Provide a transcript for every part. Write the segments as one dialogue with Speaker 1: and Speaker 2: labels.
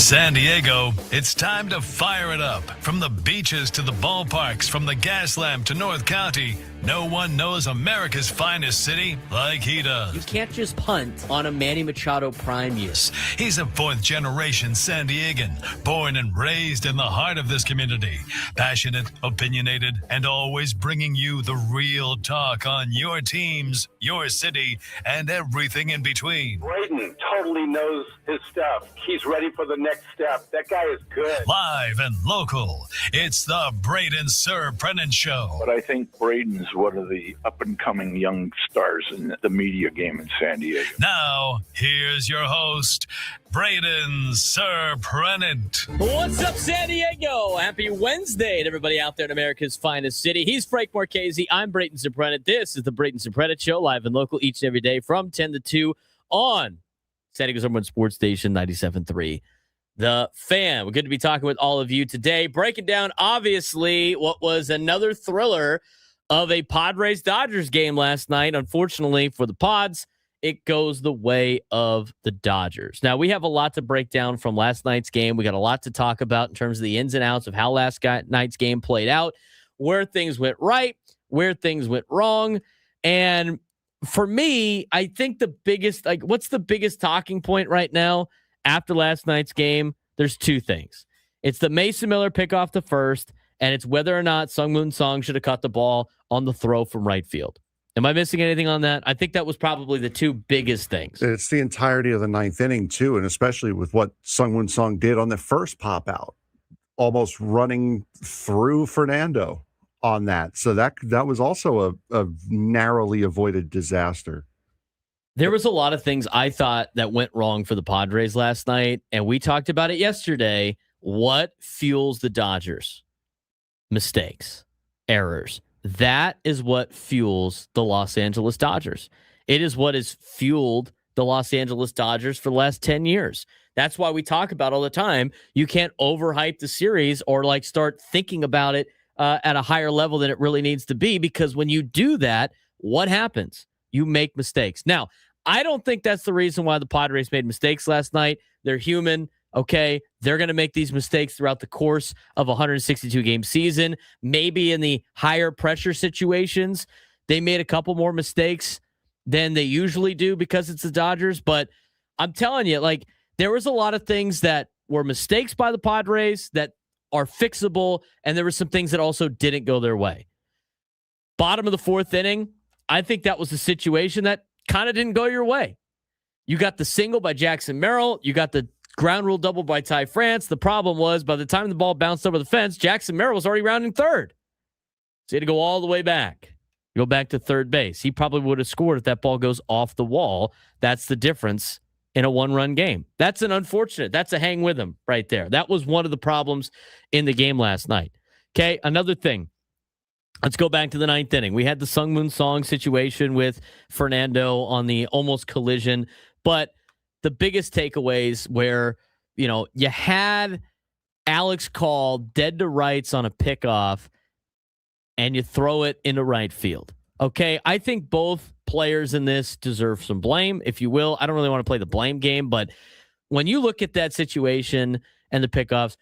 Speaker 1: San Diego, it's time to fire it up. From the beaches to the ballparks, from the Gaslamp to North County, no one knows America's finest city like he does.
Speaker 2: You can't just punt on a Manny Machado prime year.
Speaker 1: He's a fourth-generation San Diegan, born and raised in the heart of this community. Passionate, opinionated, and always bringing you the real talk on your teams, your city, and everything in between.
Speaker 3: Braden totally knows his stuff. He's ready for the next step. That guy is good.
Speaker 1: Live and local, it's the Braden Surprenant Show.
Speaker 4: But I think Braden's one of the up-and-coming young stars in the media game in San Diego.
Speaker 1: Now, here's your host, Braden Surprenant.
Speaker 2: What's up, San Diego? Happy Wednesday to everybody out there in America's finest city. He's Frank Marchese. I'm Braden Surprenant. This is the Braden Surprenant Show, live and local each and every day from 10 to 2 on San Diego's #1 sports station, 97.3. The Fan. We're good to be talking with all of you today, breaking down, obviously, what was another thriller of a Padres-Dodgers game last night. Unfortunately for the Pods, it goes the way of the Dodgers. Now, we have a lot to break down from last night's game. We got a lot to talk about in terms of the ins and outs of how last night's game played out, where things went right, where things went wrong. And for me, I think the biggest, what's the biggest talking point right now after last night's game? There's two things. It's the Mason Miller pick off the first, and it's whether or not Sungmoon Song should have caught the ball on the throw from right field. Am I missing anything on that? I think that was probably the two biggest things.
Speaker 5: It's the entirety of the ninth inning, too, and especially with what Sungmoon Song did on the first pop out, almost running through Fernando on that. So that was also a narrowly avoided disaster.
Speaker 2: There was a lot of things I thought that went wrong for the Padres last night, and we talked about it yesterday. What fuels the Dodgers? Mistakes, errors. That is what fuels the Los Angeles Dodgers. It is what has fueled the Los Angeles Dodgers for the last 10 years. That's why we talk about all the time. You can't overhype the series or start thinking about it at a higher level than it really needs to be, because when you do that, what happens? You make mistakes. Now, I don't think that's the reason why the Padres made mistakes last night. They're human. Okay, they're going to make these mistakes throughout the course of a 162-game season. Maybe in the higher pressure situations, they made a couple more mistakes than they usually do because it's the Dodgers. But I'm telling you, there was a lot of things that were mistakes by the Padres that are fixable, and there were some things that also didn't go their way. Bottom of the fourth inning, I think that was a situation that kind of didn't go your way. You got the single by Jackson Merrill. You got the ground rule double by Ty France. The problem was, by the time the ball bounced over the fence, Jackson Merrill was already rounding third. So he had to go all the way back. Go back to third base. He probably would have scored if that ball goes off the wall. That's the difference in a one-run game. That's an unfortunate. That's a hang with him right there. That was one of the problems in the game last night. Okay, another thing. Let's go back to the ninth inning. We had the Sungmoon Song situation with Fernando on the almost collision, but the biggest takeaways where, you had Alex Call dead to rights on a pickoff and you throw it into right field. Okay, I think both players in this deserve some blame, if you will. I don't really want to play the blame game, but when you look at that situation and the pickoffs,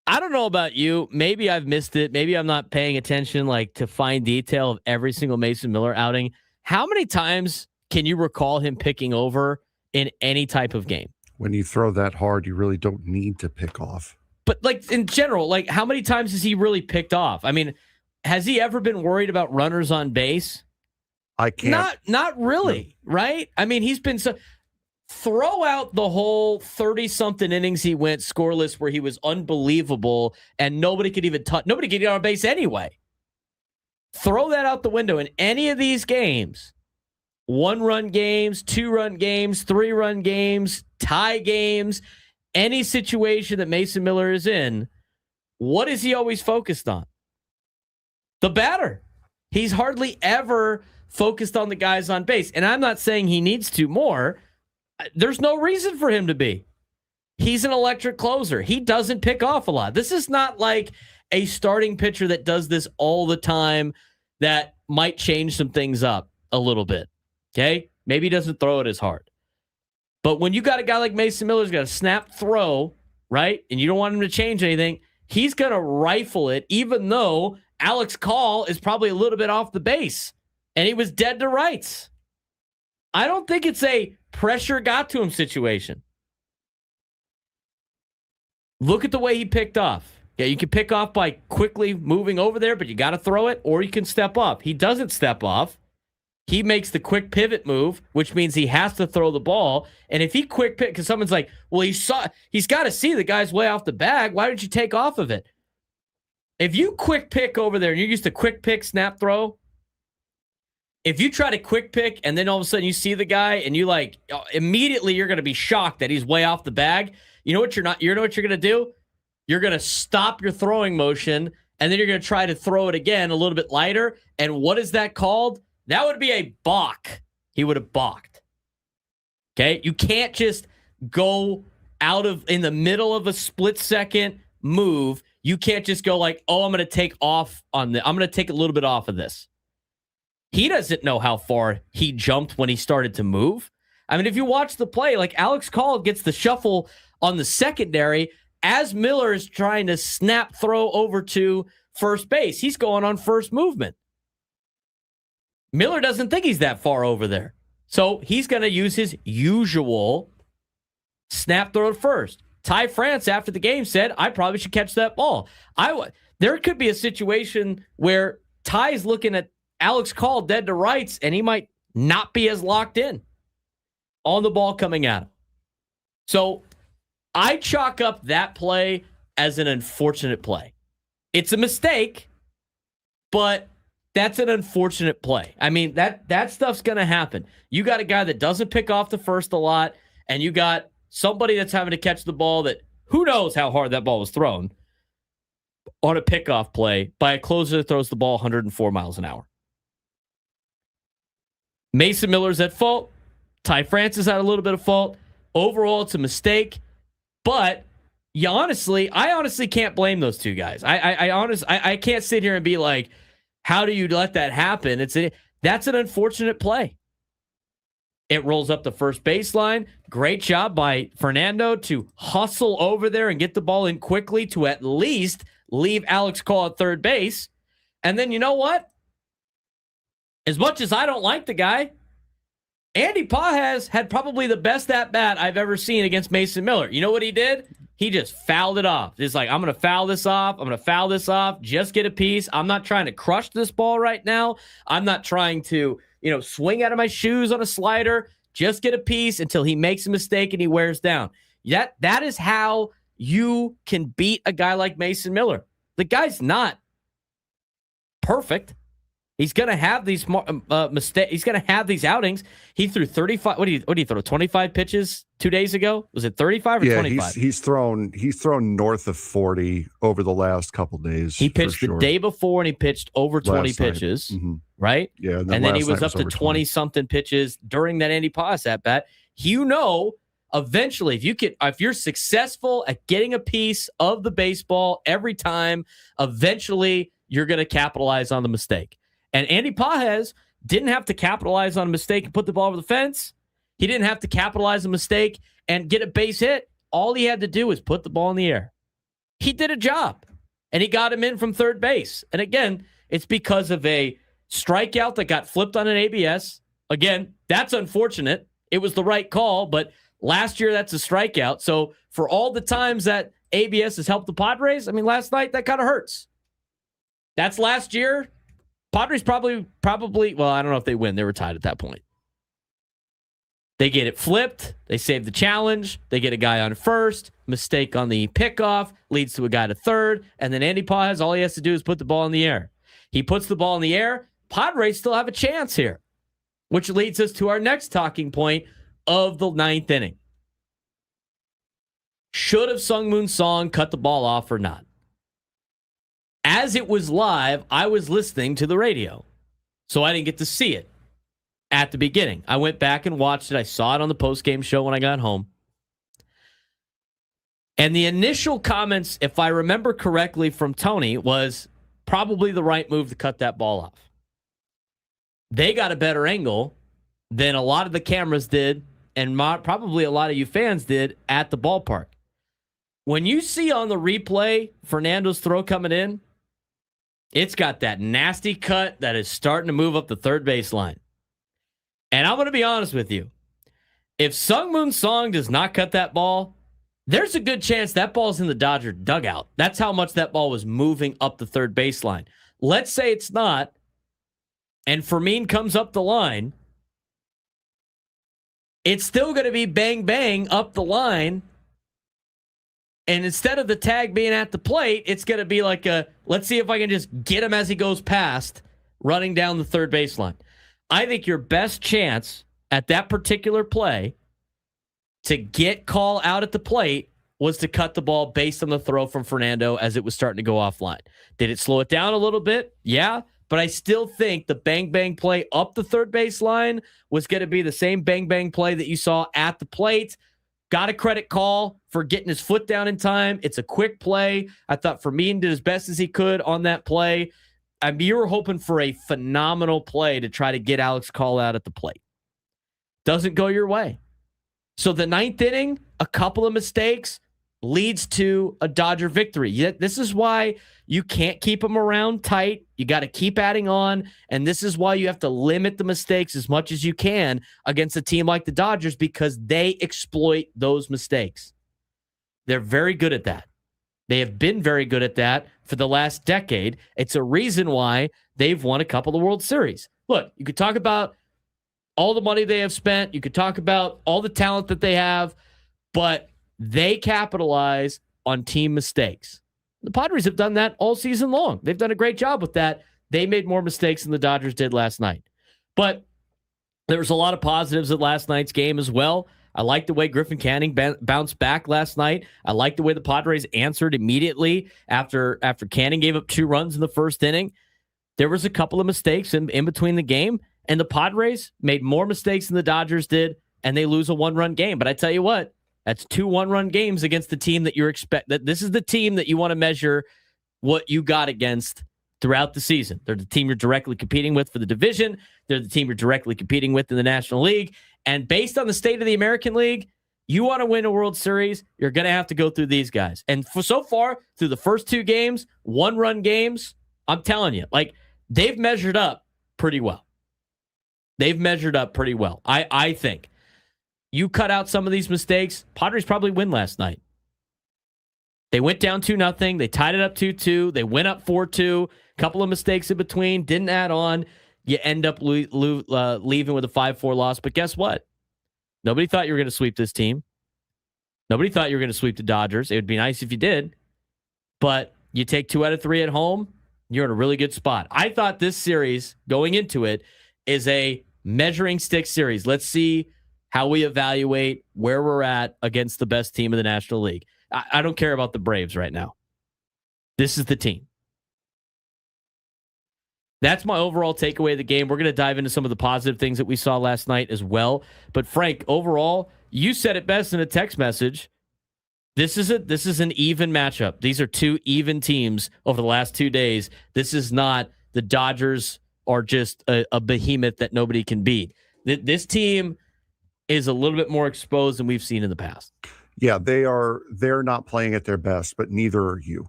Speaker 2: I don't know about you. Maybe I've missed it. Maybe I'm not paying attention to fine detail of every single Mason Miller outing. How many times can you recall him picking over in any type of game?
Speaker 5: When you throw that hard, you really don't need to pick off.
Speaker 2: But in general, how many times has he really picked off? I mean, has he ever been worried about runners on base?
Speaker 5: I can't.
Speaker 2: Not really, no. Right? I mean, he's been throw out the whole 30-something innings he went scoreless where he was unbelievable and nobody could even touch. Nobody could get on base anyway. Throw that out the window in any of these games. 1-run games, 2-run games, 3-run games, tie games, any situation that Mason Miller is in, what is he always focused on? The batter. He's hardly ever focused on the guys on base. And I'm not saying he needs to more. There's no reason for him to be. He's an electric closer. He doesn't pick off a lot. This is not like a starting pitcher that does this all the time that might change some things up a little bit. Okay? Maybe he doesn't throw it as hard. But when you got a guy like Mason Miller who's got a snap throw right? And you don't want him to change anything. He's going to rifle it, even though Alex Call is probably a little bit off the base, and he was dead to rights. I don't think it's a pressure got to him situation. Look at the way he picked off. Yeah, you can pick off by quickly moving over there, but you got to throw it, or you can step off. He doesn't step off. He makes the quick pivot move, which means he has to throw the ball. And if he quick pick, because someone's like, well, he's got to see the guy's way off the bag. Why did you take off of it? If you quick pick over there and you're used to quick pick, snap, throw, if you try to quick pick and then all of a sudden you see the guy and you like immediately you're going to be shocked that he's way off the bag. You know what you're going to do? You're going to stop your throwing motion and then you're going to try to throw it again a little bit lighter. And what is that called? That would be a balk. He would have balked. Okay? You can't just go in the middle of a split second move. You can't just go like, oh, I'm going to take off on this. I'm going to take a little bit off of this. He doesn't know how far he jumped when he started to move. I mean, if you watch the play, like Alex Call gets the shuffle on the secondary as Miller is trying to snap throw over to first base. He's going on first movement. Miller doesn't think he's that far over there. So he's going to use his usual snap throw at first. Ty France, after the game, said, I probably should catch that ball. There could be a situation where Ty's looking at Alex Call dead to rights, and he might not be as locked in on the ball coming at him. So I chalk up that play as an unfortunate play. It's a mistake, but that's an unfortunate play. I mean, that stuff's going to happen. You got a guy that doesn't pick off the first a lot, and you got somebody that's having to catch the ball that who knows how hard that ball was thrown on a pickoff play by a closer that throws the ball 104 miles an hour. Mason Miller's at fault. Ty France had a little bit of fault. Overall, it's a mistake. But I honestly can't blame those two guys. I can't sit here and be like, how do you let that happen? That's an unfortunate play. It rolls up the first baseline. Great job by Fernando to hustle over there and get the ball in quickly to at least leave Alex Call at third base. And then you know what? As much as I don't like the guy, Andy Pages had probably the best at-bat I've ever seen against Mason Miller. You know what he did? He just fouled it off. It's like, I'm going to foul this off. Just get a piece. I'm not trying to crush this ball right now. I'm not trying to, swing out of my shoes on a slider. Just get a piece until he makes a mistake and he wears down. That is how you can beat a guy like Mason Miller. The guy's not perfect. He's going to have these mistakes. He's going to have these outings. He threw 35. What did he throw? 25 pitches 2 days ago? Was it 35 or 25?
Speaker 5: He's thrown north of 40 over the last couple days.
Speaker 2: He pitched the day before and he pitched over 20 pitches, right?
Speaker 5: Yeah,
Speaker 2: and then he was up to 20 something pitches during that Andy Pages at bat. Eventually, if you're successful at getting a piece of the baseball every time, eventually you're going to capitalize on the mistake. And Andy Pages didn't have to capitalize on a mistake and put the ball over the fence. He didn't have to capitalize on a mistake and get a base hit. All he had to do was put the ball in the air. He did a job, and he got him in from third base. And again, it's because of a strikeout that got flipped on an ABS. Again, that's unfortunate. It was the right call, but last year that's a strikeout. So for all the times that ABS has helped the Padres, last night that kind of hurts. That's last year. Padres probably, well, I don't know if they win. They were tied at that point. They get it flipped. They save the challenge. They get a guy on first. Mistake on the pickoff leads to a guy to third. And then Andy Pages, all he has to do is put the ball in the air. He puts the ball in the air. Padres still have a chance here, which leads us to our next talking point of the ninth inning. Should have Sungmoon Song cut the ball off or not? As it was live, I was listening to the radio, so I didn't get to see it at the beginning. I went back and watched it. I saw it on the postgame show when I got home. And the initial comments, if I remember correctly from Tony, was probably the right move to cut that ball off. They got a better angle than a lot of the cameras did, and probably a lot of you fans did at the ballpark. When you see on the replay Fernando's throw coming in, it's got that nasty cut that is starting to move up the third baseline. And I'm going to be honest with you. If Sungmoon Song does not cut that ball, there's a good chance that ball's in the Dodger dugout. That's how much that ball was moving up the third baseline. Let's say it's not, and Fermin comes up the line. It's still going to be bang, bang up the line. And instead of the tag being at the plate, it's going to be like let's see if I can just get him as he goes past, running down the third baseline. I think your best chance at that particular play to get call out at the plate was to cut the ball based on the throw from Fernando as it was starting to go offline. Did it slow it down a little bit? Yeah, but I still think the bang-bang play up the third baseline was going to be the same bang-bang play that you saw at the plate. Got a credit call for getting his foot down in time. It's a quick play. I thought Fermin did as best as he could on that play. I mean, you were hoping for a phenomenal play to try to get Alex Call out at the plate. Doesn't go your way. So the ninth inning, a couple of mistakes leads to a Dodger victory. This is why you can't keep them around tight. You got to keep adding on. And this is why you have to limit the mistakes as much as you can against a team like the Dodgers, because they exploit those mistakes. They're very good at that. They have been very good at that for the last decade. It's a reason why they've won a couple of World Series. Look, you could talk about all the money they have spent. You could talk about all the talent that they have, but they capitalize on team mistakes. The Padres have done that all season long. They've done a great job with that. They made more mistakes than the Dodgers did last night. But there was a lot of positives at last night's game as well. I like the way Griffin Canning bounced back last night. I like the way the Padres answered immediately after Canning gave up 2 runs in the first inning. There was a couple of mistakes in between the game, and the Padres made more mistakes than the Dodgers did, and they lose a 1-run game. But I tell you what, that's 2 1-run games against the team that you're that this is the team that you want to measure what you got against throughout the season. They're the team you're directly competing with for the division. They're the team you're directly competing with in the National League. And based on the state of the American League, you want to win a World Series, you're going to have to go through these guys. And so far, through the first 2 games, 1-run games, I'm telling you, like, they've measured up pretty well. They've measured up pretty well. I think. You cut out some of these mistakes, Padres probably win last night. They went down 2-0. They tied it up 2-2. They went up 4-2. Couple of mistakes in between. Didn't add on. You end up leaving with a 5-4 loss. But guess what? Nobody thought you were going to sweep this team. Nobody thought you were going to sweep the Dodgers. It would be nice if you did. But you take 2 out of 3 at home, you're in a really good spot. I thought this series, going into it, is a measuring stick series. Let's see how we evaluate where we're at against the best team in the National League. I don't care about the Braves right now. This is the team. That's my overall takeaway of the game. We're going to dive into some of the positive things that we saw last night as well. But Frank, overall, you said it best in a text message. This is an even matchup. These are 2 even teams over the last 2 days. This is not the Dodgers are just a behemoth that nobody can beat. This team is a little bit more exposed than we've seen in the past.
Speaker 5: Yeah, they're not playing at their best, but neither are you.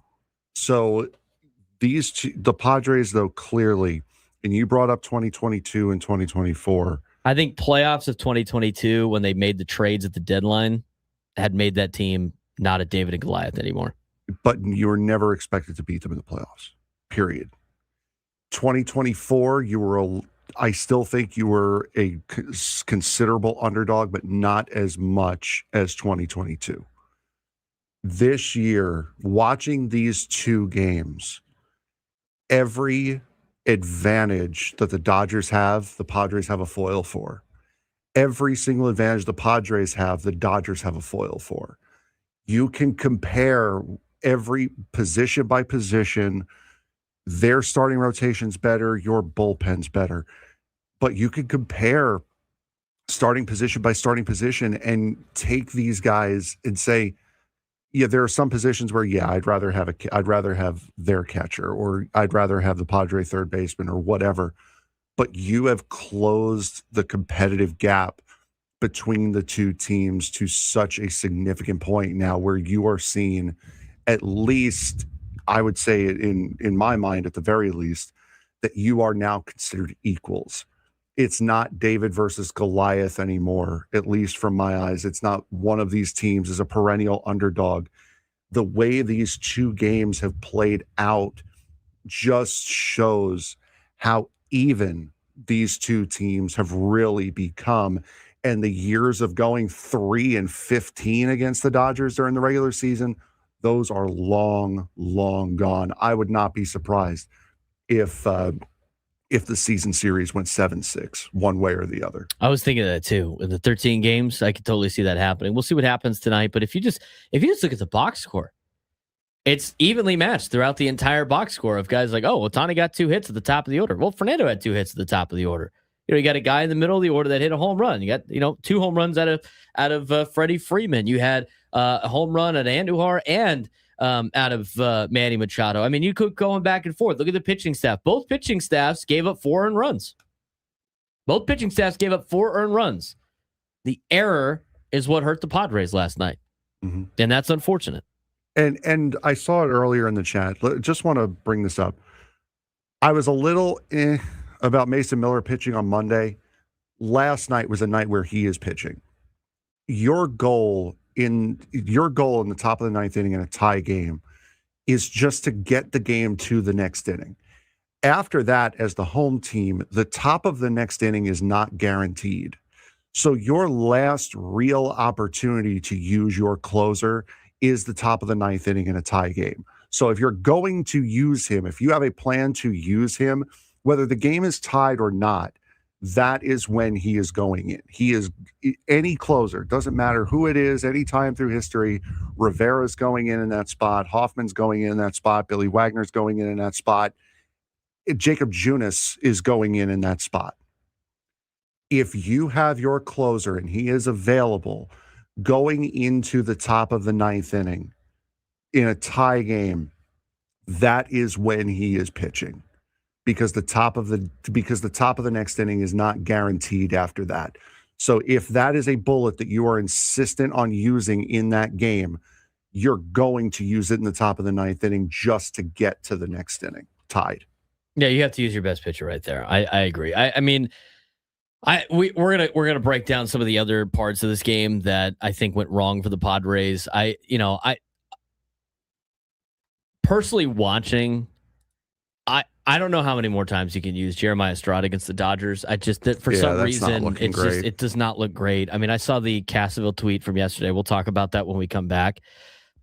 Speaker 5: So the Padres, though, clearly, and you brought up 2022 and 2024.
Speaker 2: I think playoffs of 2022, when they made the trades at the deadline, had made that team not a David and Goliath anymore.
Speaker 5: But you were never expected to beat them in the playoffs, period. 2024, I still think you were a considerable underdog, but not as much as 2022. This year, watching these 2 games, every advantage that the Dodgers have, the Padres have a foil for. Every single advantage the Padres have, the Dodgers have a foil for. You can compare every position by position. Their starting rotation's better, your bullpen's better. But you can compare starting position by starting position and take these guys and say, yeah, there are some positions where, yeah, I'd rather have their catcher, or I'd rather have the Padre third baseman, or whatever. But you have closed the competitive gap between the two teams to such a significant point now where you are seeing, at least, I would say in my mind, at the very least, that you are now considered equals. It's not David versus Goliath anymore, at least from my eyes. It's not one of these teams is a perennial underdog. The way these two games have played out just shows how even these two teams have really become. And the years of going 3-15 against the Dodgers during the regular season, those are long, long gone. I would not be surprised if the season series went 7-6 one way or the other.
Speaker 2: I was thinking of that too. In the 13 games, I could totally see that happening. We'll see what happens tonight. But if you just look at the box score, it's evenly matched throughout the entire box score of guys like, oh, Ohtani got 2 hits at the top of the order. Well, Fernando had 2 hits at the top of the order. You got a guy in the middle of the order that hit a home run. You got 2 home runs out of Freddie Freeman. You had a home run at Andujar and out of Manny Machado. I mean, you could go back and forth. Look at the pitching staff. Both pitching staffs gave up 4 earned runs. Both pitching staffs gave up 4 earned runs. The error is what hurt the Padres last night, and that's unfortunate.
Speaker 5: And I saw it earlier in the chat. Just want to bring this up. I was a little about Mason Miller pitching on Monday. Last night was a night where he is pitching. Your goal in the top of the 9th inning in a tie game is just to get the game to the next inning. After that, as the home team, the top of the next inning is not guaranteed. So your last real opportunity to use your closer is the top of the 9th inning in a tie game. So if you're going to use him, if you have a plan to use him, whether the game is tied or not, that is when he is going in. He is any closer, doesn't matter who it is, any time through history. Rivera's going in that spot. Hoffman's going in that spot. Billy Wagner's going in that spot. Jacob Junis is going in that spot. If you have your closer and he is available going into the top of the 9th inning in a tie game, that is when he is pitching. Because the top of the next inning is not guaranteed after that. So if that is a bullet that you are insistent on using in that game, you're going to use it in the top of the 9th inning just to get to the next inning tied.
Speaker 2: Yeah, you have to use your best pitcher right there. I agree. I mean, we're gonna break down some of the other parts of this game that I think went wrong for the Padres. I personally watching. I don't know how many more times you can use Jeremiah Estrada against the Dodgers. For some reason, it does not look great. I mean, I saw the Cassaville tweet from yesterday. We'll talk about that when we come back.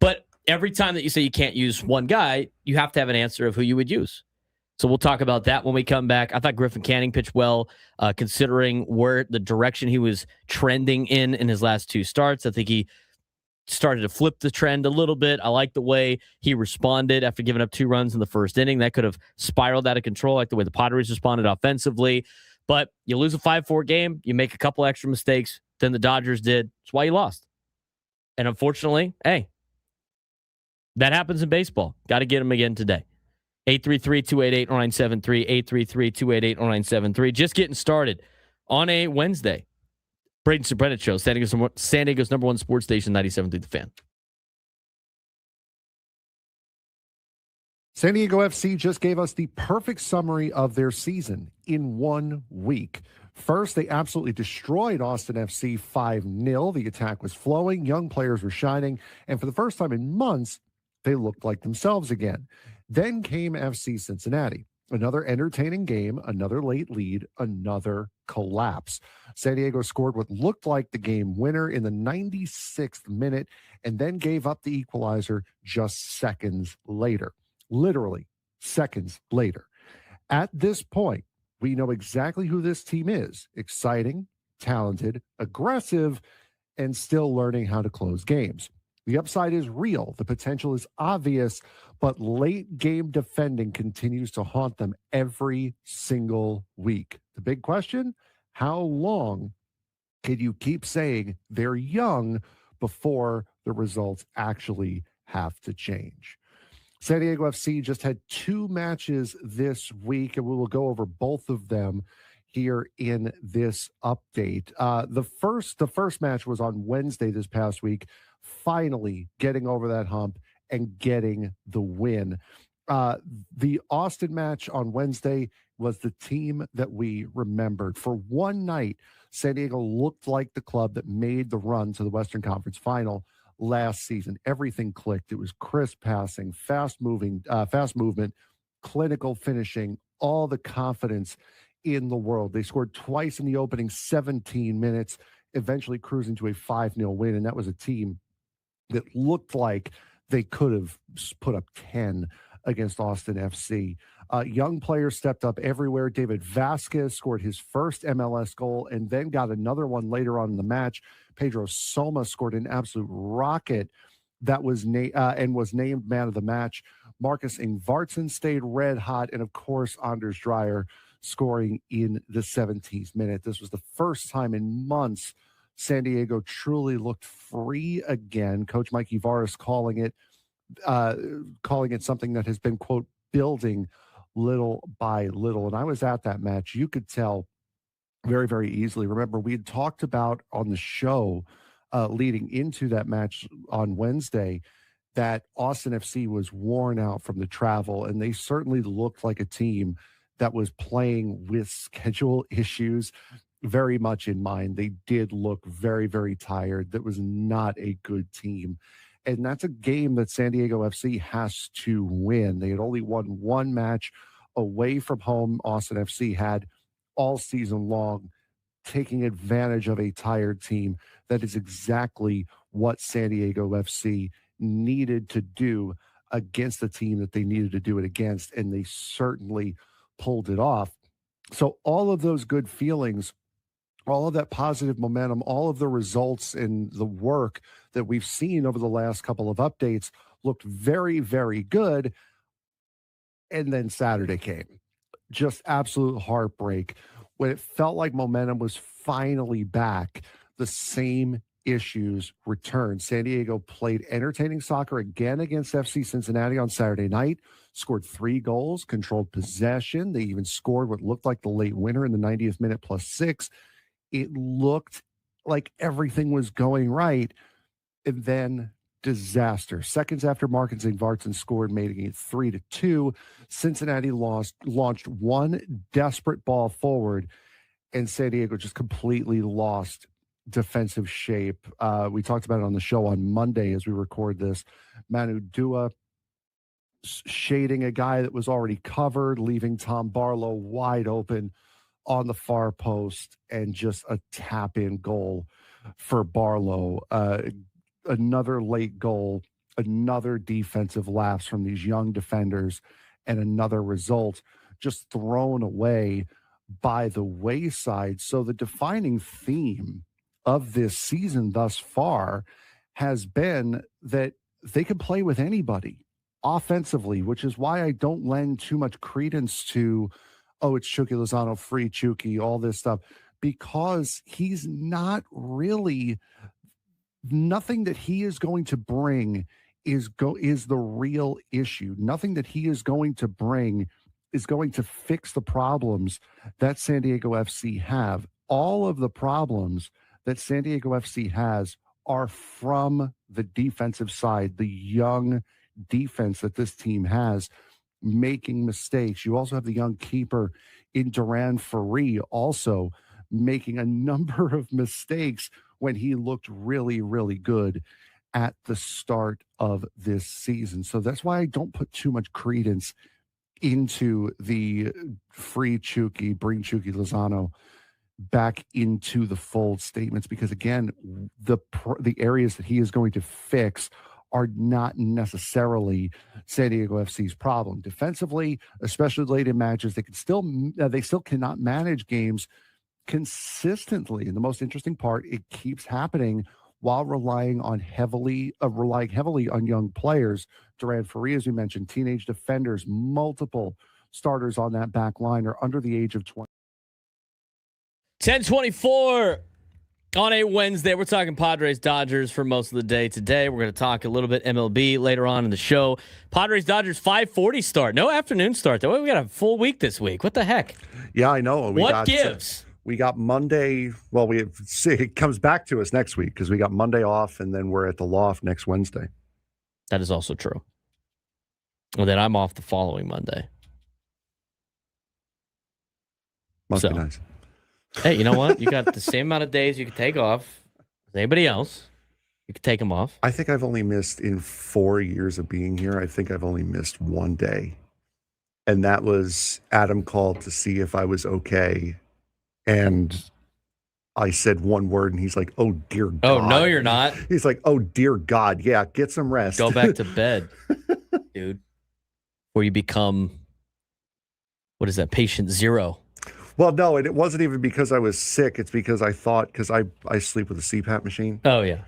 Speaker 2: But every time that you say you can't use one guy, you have to have an answer of who you would use. So we'll talk about that when we come back. I thought Griffin Canning pitched well, considering where the direction he was trending in his last 2 starts. I think he started to flip the trend a little bit. I like the way he responded after giving up 2 runs in the first inning. That could have spiraled out of control, like the way the Padres responded offensively. But you lose a 5-4 game, you make a couple extra mistakes than the Dodgers did. That's why you lost. And unfortunately, hey, that happens in baseball. Got to get him again today. 833-288-0973, 833-288-0973. Just getting started on a Wednesday. Braden Surprenant Show, San Diego's number 1 sports station, 97.3 The Fan.
Speaker 6: San Diego FC just gave us the perfect summary of their season in 1 week. First, they absolutely destroyed Austin FC 5-0. The attack was flowing, young players were shining, and for the first time in months, they looked like themselves again. Then came FC Cincinnati. Another entertaining game, another late lead, another collapse. San Diego scored what looked like the game winner in the 96th minute and then gave up the equalizer just seconds later. Literally seconds later. At this point, we know exactly who this team is. Exciting, talented, aggressive, and still learning how to close games. The upside is real. The potential is obvious, but late game defending continues to haunt them every single week. The big question, how long can you keep saying they're young before the results actually have to change? San Diego FC just had 2 matches this week, and we will go over both of them here in this update. The first match was on Wednesday this past week, finally getting over that hump and getting the win. The Austin match on Wednesday was the team that we remembered. For one night, San Diego looked like the club that made the run to the Western Conference Final last season. Everything clicked. It was crisp passing, fast movement, clinical finishing, all the confidence in the world. They scored twice in the opening 17 minutes, eventually cruising to a 5-0 win. And that was a team that looked like they could have put up 10 against Austin FC. Young players stepped up everywhere. David Vasquez scored his first MLS goal and then got another one later on in the match. Pedro Soma scored an absolute rocket that was named man of the match. Marcus Ingvartsen stayed red hot, and of course, Anders Dreyer scoring in the 17th minute. This was the first time in months San Diego truly looked free again. Coach Mike Ivaris calling it something that has been, quote, building little by little. And I was at that match. You could tell very, very easily. Remember, we had talked about on the show leading into that match on Wednesday that Austin FC was worn out from the travel, and they certainly looked like a team that was playing with schedule issues very much in mind. They did look very, very tired. That was not a good team. And that's a game that San Diego FC has to win. They had only won one match away from home. Austin FC had all season long, taking advantage of a tired team. That is exactly what San Diego FC needed to do against the team that they needed to do it against, and they certainly pulled it off. So all of those good feelings, all of that positive momentum, all of the results and the work that we've seen over the last couple of updates looked very, very good. And then Saturday came. Just absolute heartbreak. When it felt like momentum was finally back, the same issues returned. San Diego played entertaining soccer again against FC Cincinnati on Saturday night, scored 3 goals, controlled possession. They even scored what looked like the late winner in the 90th minute +6. It looked like everything was going right. And then disaster. Seconds after Marcus Ingvartsen scored, making it 3-2, Cincinnati launched one desperate ball forward, and San Diego just completely lost defensive shape. We talked about it on the show on Monday as we record this. Manu Dua shading a guy that was already covered, leaving Tom Barlow wide open on the far post, and just a tap-in goal for Barlow. Another late goal, another defensive lapse from these young defenders, and another result just thrown away by the wayside. So the defining theme of this season thus far has been that they can play with anybody offensively, which is why I don't lend too much credence to, oh, it's Chucky Lozano, free Chucky, all this stuff, because he's not really, nothing that he is going to bring is the real issue. Nothing that he is going to bring is going to fix the problems that San Diego FC have. All of the problems that San Diego FC has are from the defensive side, the young defense that this team has, making mistakes. You also have the young keeper in Duran Ferri also making a number of mistakes when he looked really, really good at the start of this season. So that's why I don't put too much credence into the free Chucky, bring Chucky Lozano back into the fold statements, because again, the areas that he is going to fix are not necessarily San Diego FC's problem. Defensively, especially late in matches, they still cannot manage games consistently. And the most interesting part, it keeps happening while relying heavily on young players. Duran Ferri, as we mentioned, teenage defenders, multiple starters on that back line are under the age of 20.
Speaker 2: 10:24 On a Wednesday, we're talking Padres Dodgers for most of the day today. We're going to talk a little bit MLB later on in the show. Padres Dodgers 5:40 start. No afternoon start though. We got a full week this week. What the heck?
Speaker 5: Yeah, I know.
Speaker 2: What gives?
Speaker 5: We got Monday. Well, it comes back to us next week because we got Monday off, and then we're at the loft next Wednesday.
Speaker 2: That is also true. Well, then I'm off the following Monday.
Speaker 5: Must be nice.
Speaker 2: Hey, you know what? You got the same amount of days you can take off as anybody else. You can take them off.
Speaker 5: I think I've only missed, in 4 years of being here, I think I've only missed one day. And that was Adam called to see if I was okay. And I said one word, and he's like, "Oh, dear God."
Speaker 2: Oh, no, you're not.
Speaker 5: He's like, "Oh, dear God. Yeah, get some rest.
Speaker 2: Go back to bed, dude. Where you become, what is that, patient zero.
Speaker 5: Well, no, and it wasn't even because I was sick. It's because I thought, because I sleep with a CPAP machine.
Speaker 2: Oh, yeah.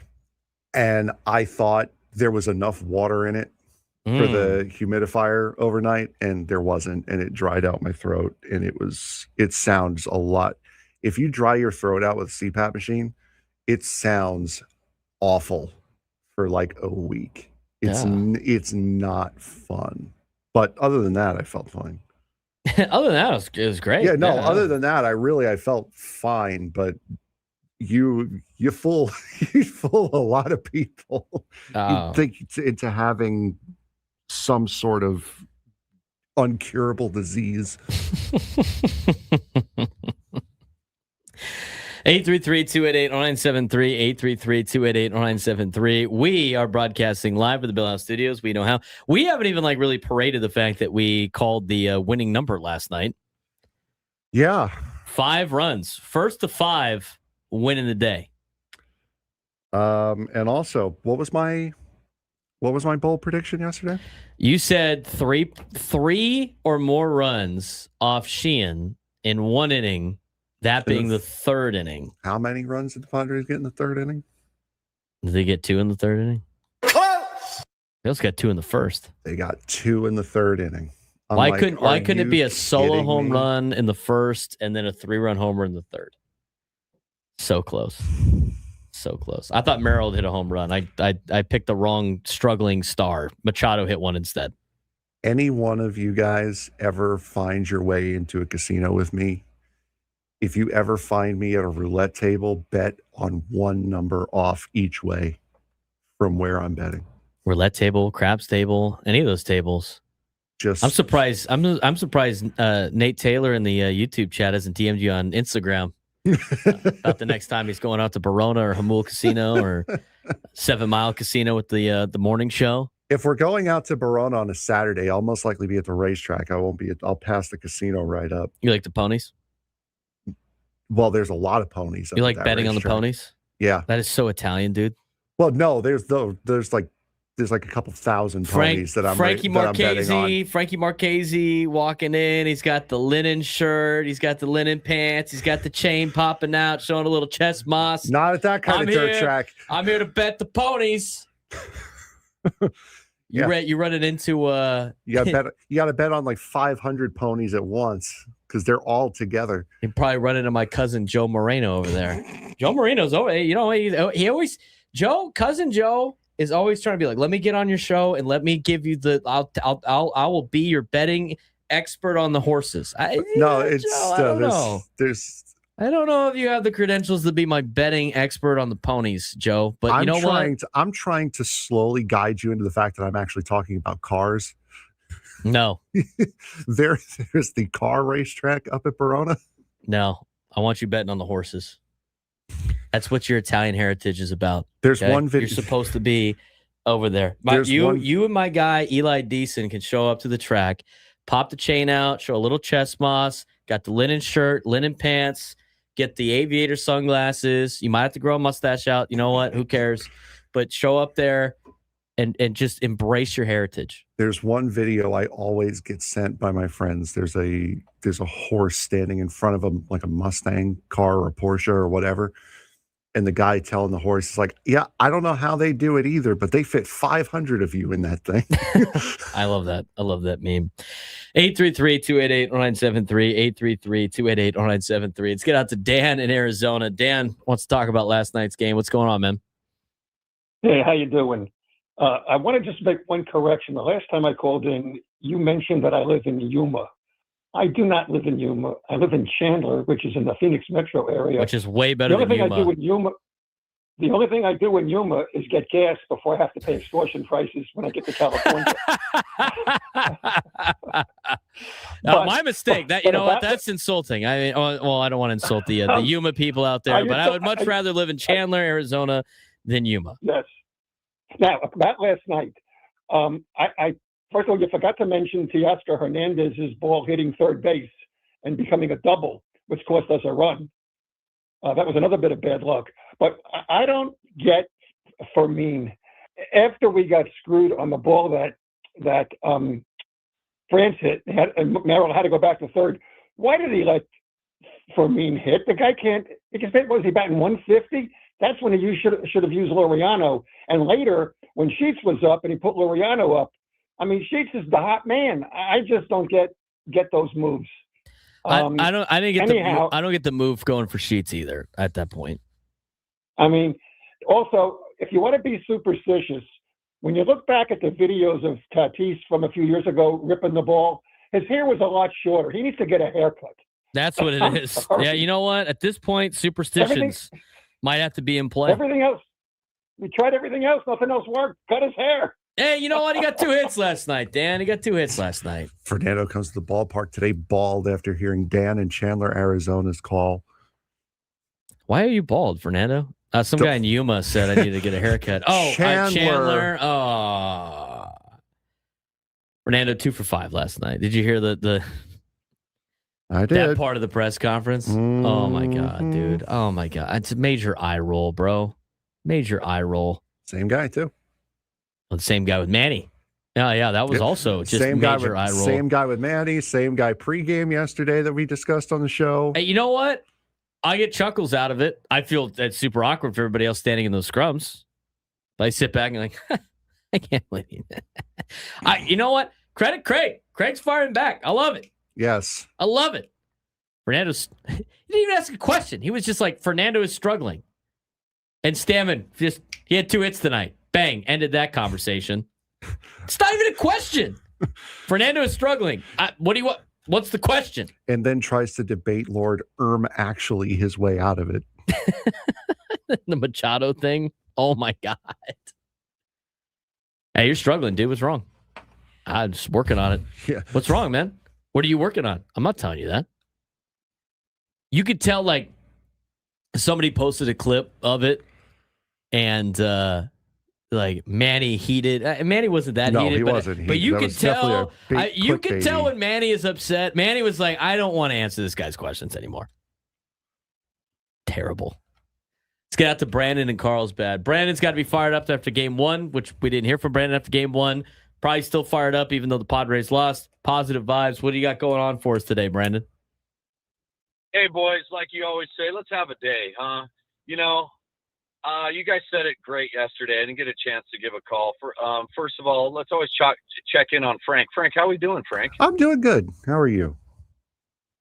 Speaker 5: And I thought there was enough water in it for the humidifier overnight, and there wasn't, and it dried out my throat, and it sounds a lot. If you dry your throat out with a CPAP machine, it sounds awful for like a week. It's not fun. But other than that, I felt fine.
Speaker 2: Other than that, it was great.
Speaker 5: Yeah, no, other than that, I felt fine, but you fool a lot of people. You think into having some sort of uncurable disease.
Speaker 2: 833-288-0973, 833-288-0973. We are broadcasting live at the Bill House Studios. We know how. We haven't even really paraded the fact that we called the winning number last night.
Speaker 5: Yeah.
Speaker 2: 5 runs. First to 5 winning the day.
Speaker 5: And also, what was my bold prediction yesterday?
Speaker 2: You said three or more runs off Sheehan in 1 inning. That being the 3rd inning.
Speaker 5: How many runs did the Padres get in the 3rd inning?
Speaker 2: Did they get 2 in the 3rd inning? They also got 2 in the 1st.
Speaker 5: They got 2 in the 3rd inning.
Speaker 2: Why couldn't it be a solo home run in the 1st and then a 3-run homer in the 3rd? So close. So close. I thought Merrill hit a home run. I picked the wrong struggling star. Machado hit one instead.
Speaker 5: Any one of you guys ever find your way into a casino with me? If you ever find me at a roulette table, bet on one number off each way from where I'm betting.
Speaker 2: Roulette table, craps table, any of those tables. I'm surprised. I'm surprised. Nate Taylor in the YouTube chat hasn't DM'd you on Instagram about the next time he's going out to Barona or Hamul Casino or 7 Mile Casino with the morning show.
Speaker 5: If we're going out to Barona on a Saturday, I'll most likely be at the racetrack. I'll pass the casino right up.
Speaker 2: You like the ponies?
Speaker 5: Well, there's a lot of ponies.
Speaker 2: You like betting on the ponies?
Speaker 5: Yeah.
Speaker 2: That is so Italian, dude.
Speaker 5: Well, no, there's like a couple thousand ponies that I'm betting on.
Speaker 2: Frankie Marchese walking in. He's got the linen shirt. He's got the linen pants. He's got the chain popping out, showing a little chest moss.
Speaker 5: Not at that kind of dirt track.
Speaker 2: I'm here to bet the ponies. You run it into
Speaker 5: you got to bet on like 500 ponies at once because they're all together.
Speaker 2: You probably run into my cousin Joe Moreno over there. Joe Moreno's cousin Joe is always trying to be like, let me get on your show and let me give you I will be your betting expert on the horses. I don't know. I don't know if you have the credentials to be my betting expert on the ponies, Joe. But
Speaker 5: I'm trying to slowly guide you into the fact that I'm actually talking about cars.
Speaker 2: No.
Speaker 5: There's the car racetrack up at Barona.
Speaker 2: No, I want you betting on the horses. That's what your Italian heritage is about.
Speaker 5: There's one video.
Speaker 2: You're supposed to be over there. You and my guy, Eli Deason, can show up to the track, pop the chain out, show a little chest moss, got the linen shirt, linen pants, get the aviator sunglasses. You might have to grow a mustache out. You know what? Who cares? But show up there and just embrace your heritage.
Speaker 5: There's one video I always get sent by my friends. There's a horse standing in front of like a Mustang car or a Porsche or whatever. And the guy telling the horse is like, yeah, I don't know how they do it either, but they fit 500 of you in that thing.
Speaker 2: I love that. I love that meme. 833-288-0973, 833-288-0973. Let's get out to Dan in Arizona. Dan wants to talk about last night's game. What's going on, man?
Speaker 7: Hey, how you doing? I want to just make one correction. The last time I called in, you mentioned that I live in Yuma. I do not live in Yuma. I live in Chandler, which is in the Phoenix metro area.
Speaker 2: Which is way better than Yuma.
Speaker 7: The only thing I do in Yuma is get gas before I have to pay extortion prices when I get to California.
Speaker 2: My mistake. That what? That's insulting. I mean, well, I don't want to insult the Yuma people out there, but I would much rather live in Chandler, Arizona, than Yuma.
Speaker 7: Yes. Now, about last night, I first of all, you forgot to mention Teoscar Hernandez's ball hitting third base and becoming a double, which cost us a run. That was another bit of bad luck. But I don't get Fermin. After we got screwed on the ball that France hit, and Merrill had to go back to third, why did he let Fermin hit? The guy can't. Because was he batting 150? That's when he should have used Laureano. And later, when Sheets was up and he put Laureano up, I mean, Sheets is the hot man. I just don't get those moves.
Speaker 2: I don't get the move going for Sheets either at that point.
Speaker 7: I mean, also, if you want to be superstitious, when you look back at the videos of Tatis from a few years ago ripping the ball, his hair was a lot shorter. He needs to get a haircut.
Speaker 2: That's what it is. Yeah, you know what? At this point, superstitions might have to be in play.
Speaker 7: Everything else, we tried everything else. Nothing else worked. Cut his hair.
Speaker 2: Hey, you know what? He got 2 hits last night, Dan. He got 2 hits last night.
Speaker 5: Fernando comes to the ballpark today bald after hearing Dan in Chandler, Arizona's call.
Speaker 2: Why are you bald, Fernando? Some guy in Yuma said I need to get a haircut. Oh, Chandler. Oh. Fernando 2 for 5 last night. Did you hear the
Speaker 5: I did.
Speaker 2: That part of the press conference? Mm-hmm. Oh, my God, dude. Oh, my God. It's a major eye roll, bro. Major eye roll.
Speaker 5: Same guy, too.
Speaker 2: Well, the same guy with Manny. Yeah, that was also just
Speaker 5: same
Speaker 2: major eye roll.
Speaker 5: Same guy with Manny, same guy pregame yesterday that we discussed on the show.
Speaker 2: Hey, you know what? I get chuckles out of it. I feel that's super awkward for everybody else standing in those scrums. But I sit back and like, I can't believe it. You know what? Credit Craig. Craig's firing back. I love it.
Speaker 5: Yes.
Speaker 2: I love it. He didn't even ask a question. He was just like, Fernando is struggling. And Stammen, he had 2 hits tonight. Bang, ended that conversation. It's not even a question. Fernando is struggling. What's the question?
Speaker 5: And then tries to debate Lord actually his way out of it.
Speaker 2: The Machado thing. Oh my God. Hey, you're struggling, dude. What's wrong? I'm just working on it.
Speaker 5: Yeah.
Speaker 2: What's wrong, man? What are you working on? I'm not telling you that. You could tell, like, somebody posted a clip of it, and like Manny heated. Manny wasn't that heated.
Speaker 5: He wasn't.
Speaker 2: But you could tell. You could tell when Manny is upset. Manny was like, "I don't want to answer this guy's questions anymore." Terrible. Let's get out to Brandon in Carlsbad. Brandon's got to be fired up after game 1, which we didn't hear from Brandon after game 1. Probably still fired up, even though the Padres lost. Positive vibes. What do you got going on for us today, Brandon?
Speaker 8: Hey, boys, like you always say, let's have a day, huh? You know, you guys said it great yesterday. I didn't get a chance to give a call. First of all, let's always check in on Frank. Frank, how are we doing, Frank?
Speaker 5: I'm doing good. How are you?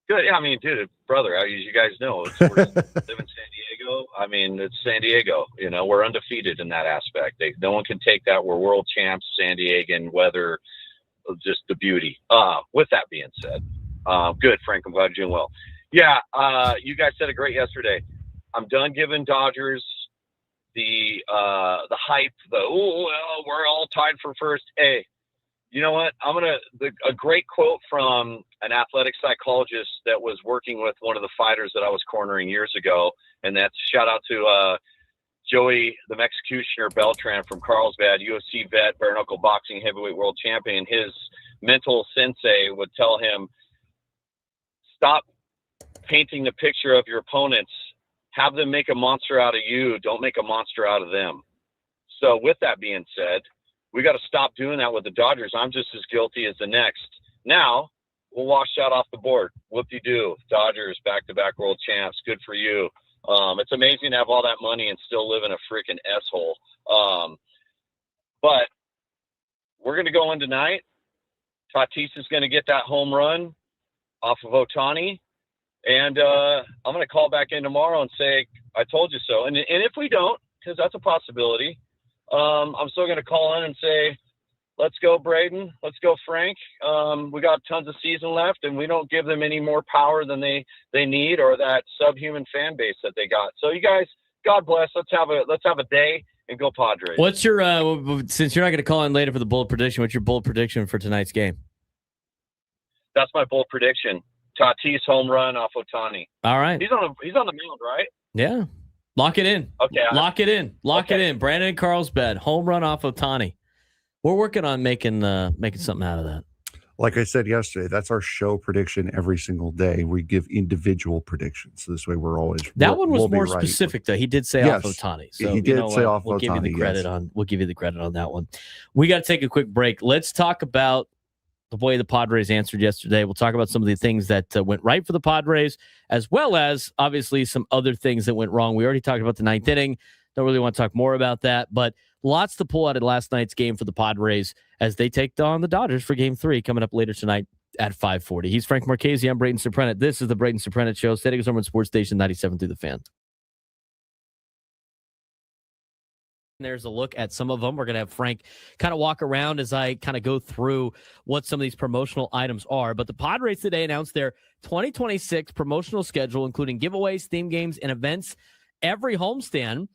Speaker 8: Good. Yeah, I mean, dude, brother, as you guys know, we live in San Diego. I mean, it's San Diego. You know, we're undefeated in that aspect. No one can take that. We're world champs, San Diegan weather, just the beauty. With that being said, good, Frank. I'm glad you're doing well. Yeah, you guys said it great yesterday. I'm done giving Dodgers the hype. We're all tied for first. Hey, you know what? A great quote from an athletic psychologist that was working with one of the fighters that I was cornering years ago, and that's shout out to Joey the Executioner Beltran from Carlsbad, UFC vet, bare knuckle boxing heavyweight world champion. His mental sensei would tell him, stop painting the picture of your opponents. Have them make a monster out of you. Don't make a monster out of them. So with that being said, we got to stop doing that with the Dodgers. I'm just as guilty as the next. Now, we'll wash that off the board. Whoop-de-doo. Dodgers, back-to-back world champs. Good for you. It's amazing to have all that money and still live in a freaking S-hole. But we're going to go in tonight. Tatis is going to get that home run off of Ohtani. And I'm going to call back in tomorrow and say, I told you so. And if we don't, because that's a possibility, I'm still going to call in and say, let's go, Braden. Let's go, Frank. We got tons of season left, and we don't give them any more power than they need or that subhuman fan base that they got. So you guys, God bless. Let's have a day and go Padres.
Speaker 2: What's your since you're not going to call in later for the bold prediction, what's your bold prediction for tonight's game?
Speaker 8: That's my bold prediction. Tatis home run off Ohtani.
Speaker 2: All right.
Speaker 8: He's on the mound, right?
Speaker 2: Yeah. Lock it in.
Speaker 8: Okay.
Speaker 2: Lock it in. Lock it in. Brandon and Carlsbad, home run off Ohtani. We're working on making something out of that.
Speaker 5: Like I said yesterday, that's our show prediction every single day. We give individual predictions. So this way we're always
Speaker 2: that one was
Speaker 5: we'll
Speaker 2: more
Speaker 5: right.
Speaker 2: specific though. He did say
Speaker 5: yes,
Speaker 2: off Ohtani. So
Speaker 5: he did say off
Speaker 2: we'll
Speaker 5: Ohtani.
Speaker 2: Give you the credit
Speaker 5: yes.
Speaker 2: we'll give you the credit on that one. We got to take a quick break. Let's talk about the way the Padres answered yesterday. We'll talk about some of the things that went right for the Padres, as well as obviously some other things that went wrong. We already talked about the ninth inning. Don't really want to talk more about that, but lots to pull out of last night's game for the Padres as they take on the Dodgers for Game 3 coming up later tonight at 5:40. He's Frank Marchese. I'm Braden Surprenant. This is the Braden Surprenant Show. Static is on Sports Station 97 through the Fan. There's a look at some of them. We're going to have Frank kind of walk around as I kind of go through what some of these promotional items are. But the Padres today announced their 2026 promotional schedule, including giveaways, theme games, and events. Every homestand,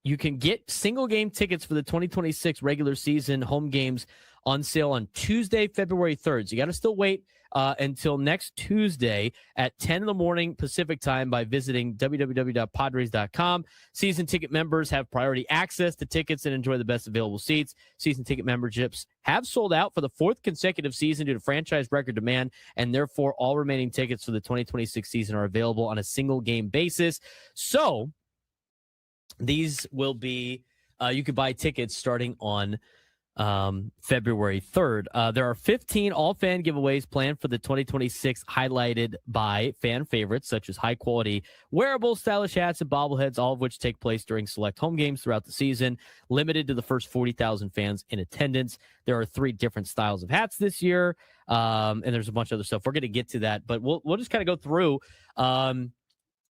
Speaker 2: you can get single game tickets for the 2026 regular season home games on sale on Tuesday, February 3rd. So you got to still wait until next Tuesday at 10 in the morning Pacific time by visiting www.padres.com. Season ticket members have priority access to tickets and enjoy the best available seats. Season ticket memberships have sold out for the fourth consecutive season due to franchise record demand, and therefore all remaining tickets for the 2026 season are available on a single game basis. So these will be, you could buy tickets starting on February 3rd. There are 15 all-fan giveaways planned for the 2026, highlighted by fan favorites such as high-quality wearables, stylish hats, and bobbleheads, all of which take place during select home games throughout the season, limited to the first 40,000 fans in attendance. There are 3 different styles of hats this year, and there's a bunch of other stuff. We're going to get to that, but we'll just kind of go through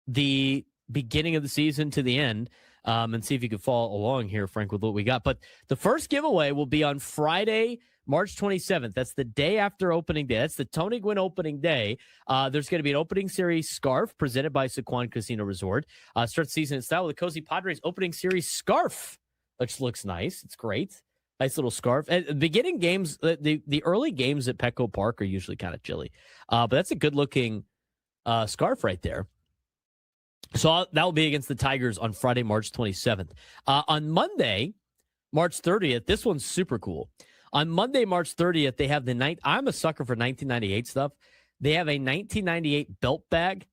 Speaker 2: the beginning of the season to the end. And see if you can follow along here, Frank, with what we got. But the first giveaway will be on Friday, March 27th. That's the day after opening day. That's the Tony Gwynn opening day. There's going to be an opening series scarf presented by Sequan Casino Resort. Start the season in style with a Cozy Padres opening series scarf, which looks nice. It's great. Nice little scarf. At the beginning games, the early games at Petco Park are usually kind of chilly. But that's a good-looking scarf right there. So that will be against the Tigers on Friday, March 27th. On Monday, March 30th, this one's super cool. On Monday, March 30th, they have the night. I'm a sucker for 1998 stuff. They have a 1998 belt bag,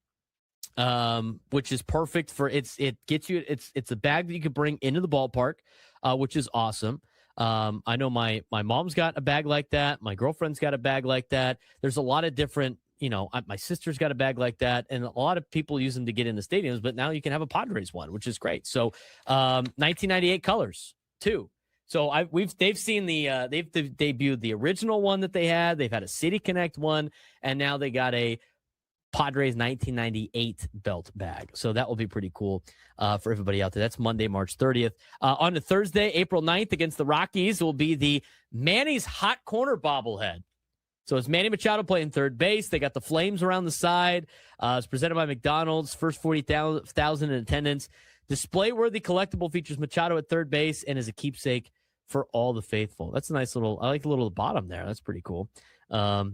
Speaker 2: which is perfect for it's a bag that you could bring into the ballpark, which is awesome. I know my mom's got a bag like that. My girlfriend's got a bag like that. There's a lot of different. My sister's got a bag like that, and a lot of people use them to get in the stadiums, but now you can have a Padres one, which is great. So 1998 colors too. So they've seen they've debuted the original one that they had. They've had a City Connect one, and now they got a Padres 1998 belt bag. So that will be pretty cool for everybody out there. That's Monday, March 30th. On to Thursday, April 9th against the Rockies will be the Manny's Hot Corner bobblehead. So it's Manny Machado playing third base. They got the flames around the side. It's presented by McDonald's. First 40,000 in attendance. Display-worthy collectible features Machado at third base and is a keepsake for all the faithful. That's a nice little. I like the little bottom there. That's pretty cool. What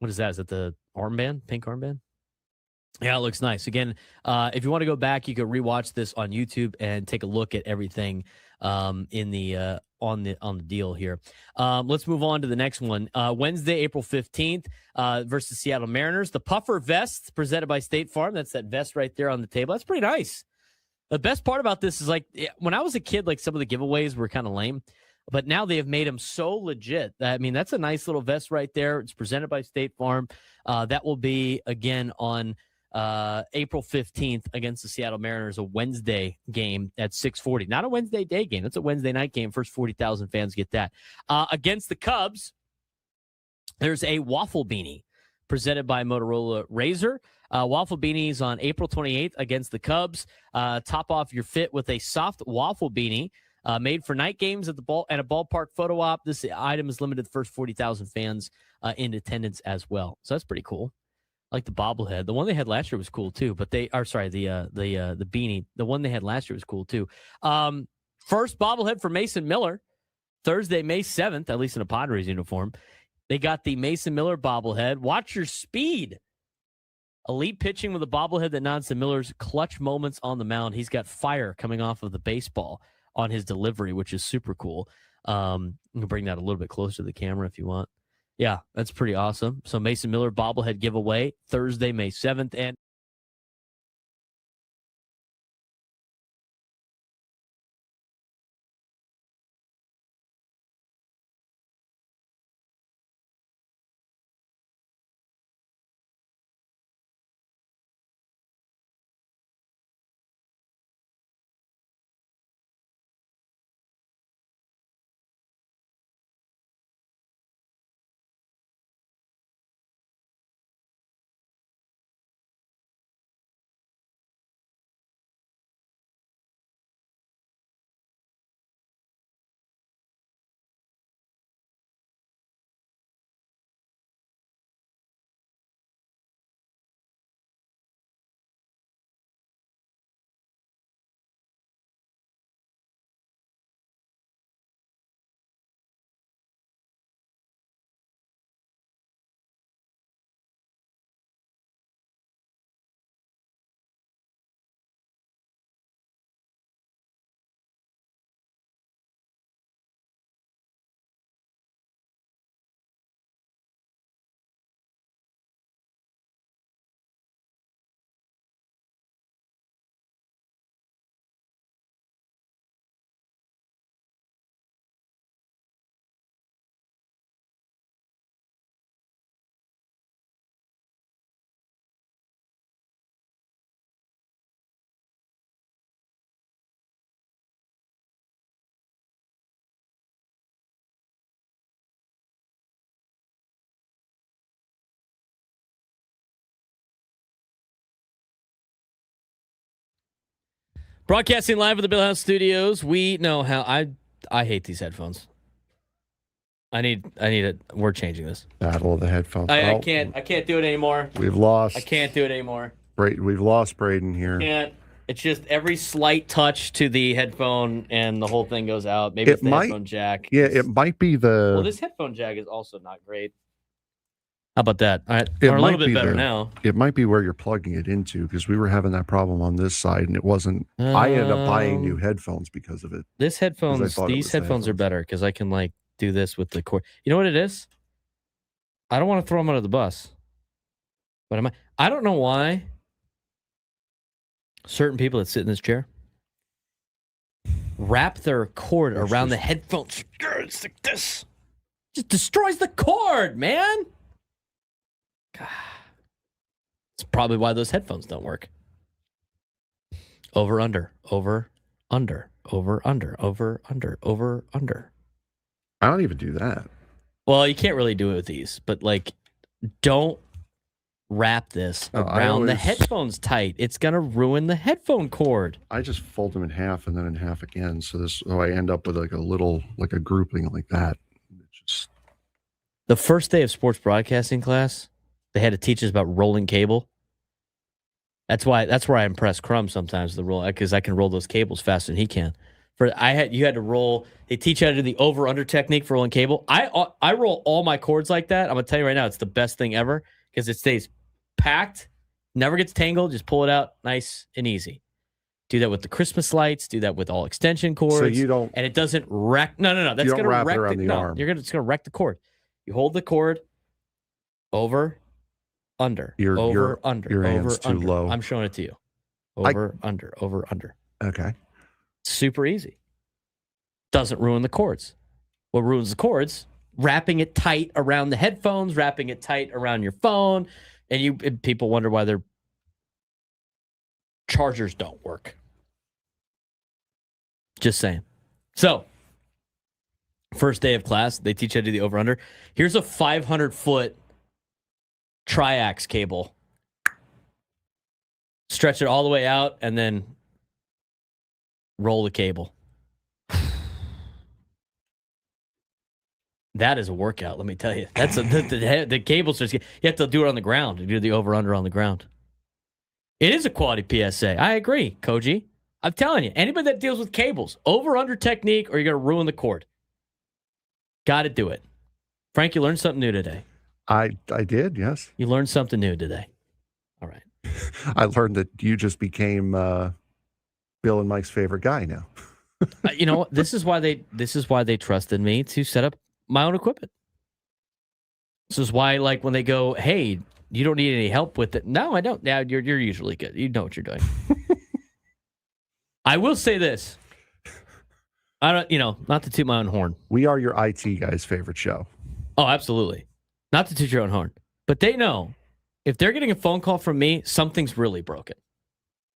Speaker 2: is that? Is that the armband? Pink armband? Yeah, it looks nice. Again, if you want to go back, you can rewatch this on YouTube and take a look at everything in the on the deal here. Let's move on to the next one. Wednesday, April 15th versus Seattle Mariners. The puffer vest presented by State Farm. That's that vest right there on the table. That's pretty nice. The best part about this is, like, when I was a kid, like, some of the giveaways were kind of lame, but now they have made them so legit. I mean, that's a nice little vest right there. It's presented by State Farm. That will be, again, on April 15th against the Seattle Mariners, a Wednesday game at 6:40. Not a Wednesday day game. That's a Wednesday night game. First 40,000 fans get that. Against the Cubs, there's a waffle beanie presented by Motorola Razr. Waffle beanies on April 28th against the Cubs. Top off your fit with a soft waffle beanie made for night games at a ballpark photo op. This item is limited to the first 40,000 fans in attendance as well. So that's pretty cool. I like the bobblehead. The one they had last year was cool too. But the beanie. The one they had last year was cool too. First bobblehead for Mason Miller, Thursday, May 7th, at least in a Padres uniform. They got the Mason Miller bobblehead. Watch your speed. Elite pitching with a bobblehead that nods to Miller's clutch moments on the mound. He's got fire coming off of the baseball on his delivery, which is super cool. You can bring that a little bit closer to the camera if you want. Yeah, that's pretty awesome. So Mason Miller bobblehead giveaway Thursday, May 7th. And broadcasting live at the Bill House Studios. We know how I hate these headphones. I need it. We're changing this.
Speaker 5: Battle of the headphones.
Speaker 2: I can't do it anymore.
Speaker 5: We've lost.
Speaker 2: I can't do it anymore.
Speaker 5: We've lost Braden here.
Speaker 2: Can't. It's just every slight touch to the headphone and the whole thing goes out. Maybe it's the headphone jack.
Speaker 5: Yeah, it might be the.
Speaker 2: Well, this headphone jack is also not great. How about that? All right, we're a little bit better now.
Speaker 5: It might be where you're plugging it into, because we were having that problem on this side and it wasn't. I ended up buying new headphones because of it.
Speaker 2: These headphones are better because I can like do this with the cord. You know what it is? I don't want to throw them under the bus, but I don't know why certain people that sit in this chair wrap their cord around the headphones. It's like this. Just destroys the cord, man. God. It's probably why those headphones don't work. Over, under, over, under, over, under, over, under, over, under.
Speaker 5: I don't even do that.
Speaker 2: Well, you can't really do it with these, but like, don't wrap this around the headphones tight. It's gonna ruin the headphone cord.
Speaker 5: I just fold them in half and then in half again, so I end up with like a grouping like that. Just
Speaker 2: the first day of sports broadcasting class, they had to teach us about rolling cable. That's where I impress Crumb sometimes, because I can roll those cables faster than he can. You had to roll. They teach you how to do the over under technique for rolling cable. I roll all my cords like that. I'm gonna tell you right now, it's the best thing ever because it stays packed, never gets tangled. Just pull it out, nice and easy. Do that with the Christmas lights. Do that with all extension cords. So you don't, and it doesn't wreck. No. That's gonna wreck the arm. It's gonna wreck the cord. You hold the cord over, under, over, under.
Speaker 5: Your hand's
Speaker 2: over,
Speaker 5: too
Speaker 2: under.
Speaker 5: low.
Speaker 2: I'm showing it to you. Over, under, over, under.
Speaker 5: Okay.
Speaker 2: Super easy. Doesn't ruin the cords. What ruins the cords? Wrapping it tight around the headphones, wrapping it tight around your phone, and people wonder why they're Chargers don't work. Just saying. So, first day of class, they teach you how to do the over-under. Here's a 500-foot triax cable. Stretch it all the way out and then roll the cable. That is a workout, let me tell you. That's the cable starts. You have to do it on the ground. You do the over-under on the ground. It is a quality PSA. I agree, Koji. I'm telling you, anybody that deals with cables, over-under technique, or you're going to ruin the cord. Got to do it. Frank, you learned something new today.
Speaker 5: I did, yes.
Speaker 2: You learned something new today. All right.
Speaker 5: I learned that you just became Bill and Mike's favorite guy now.
Speaker 2: You know what? This is why they trusted me to set up my own equipment. This is why, like, when they go, hey, you don't need any help with it. No, I don't. Now you're usually good. You know what you're doing. I will say this. I don't, not to toot my own horn.
Speaker 5: We are your IT guy's favorite show.
Speaker 2: Oh, absolutely. Not to toot your own horn. But they know if they're getting a phone call from me, something's really broken.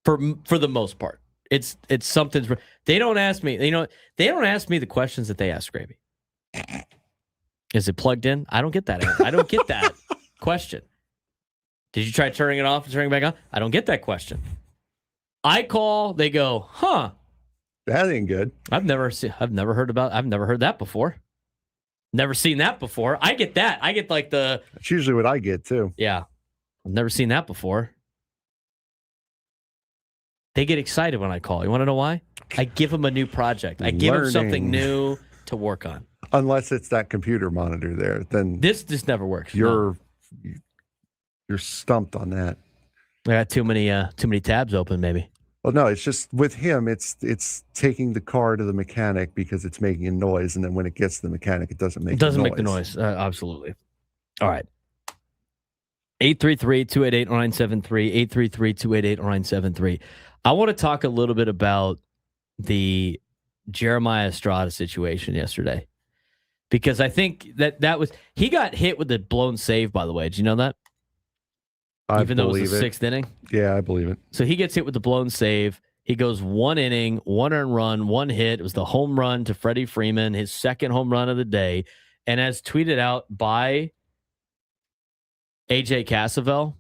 Speaker 2: For the most part. It's something's. They don't ask me. They don't ask me the questions that they ask Gravy. Is it plugged in? I don't get that. I don't get that question. Did you try turning it off and turning it back on? I don't get that question. I call. They go, huh?
Speaker 5: That ain't good.
Speaker 2: I've never heard that before. Never seen that before. I get that. I get like the.
Speaker 5: That's usually what I get too.
Speaker 2: Yeah, I've never seen that before. They get excited when I call. You want to know why? I give them a new project. I give them something new to work on.
Speaker 5: Unless it's that computer monitor there, then
Speaker 2: this just never works.
Speaker 5: You're stumped on that.
Speaker 2: I got too many tabs open, maybe.
Speaker 5: Well, no, it's just with him. It's taking the car to the mechanic because it's making a noise, and then when it gets to the mechanic, it doesn't make. It doesn't make the noise.
Speaker 2: Absolutely. All right. 833-288-0973. 833-288-0973. I want to talk a little bit about the Jeremiah Estrada situation yesterday, because I think that was he got hit with the blown save. By the way, did you know that? Even though it was the sixth inning?
Speaker 5: Yeah, I believe it.
Speaker 2: So he gets hit with the blown save. He goes 1 inning, 1 earned run, 1 hit. It was the home run to Freddie Freeman, his second home run of the day. And as tweeted out by AJ Cassavell,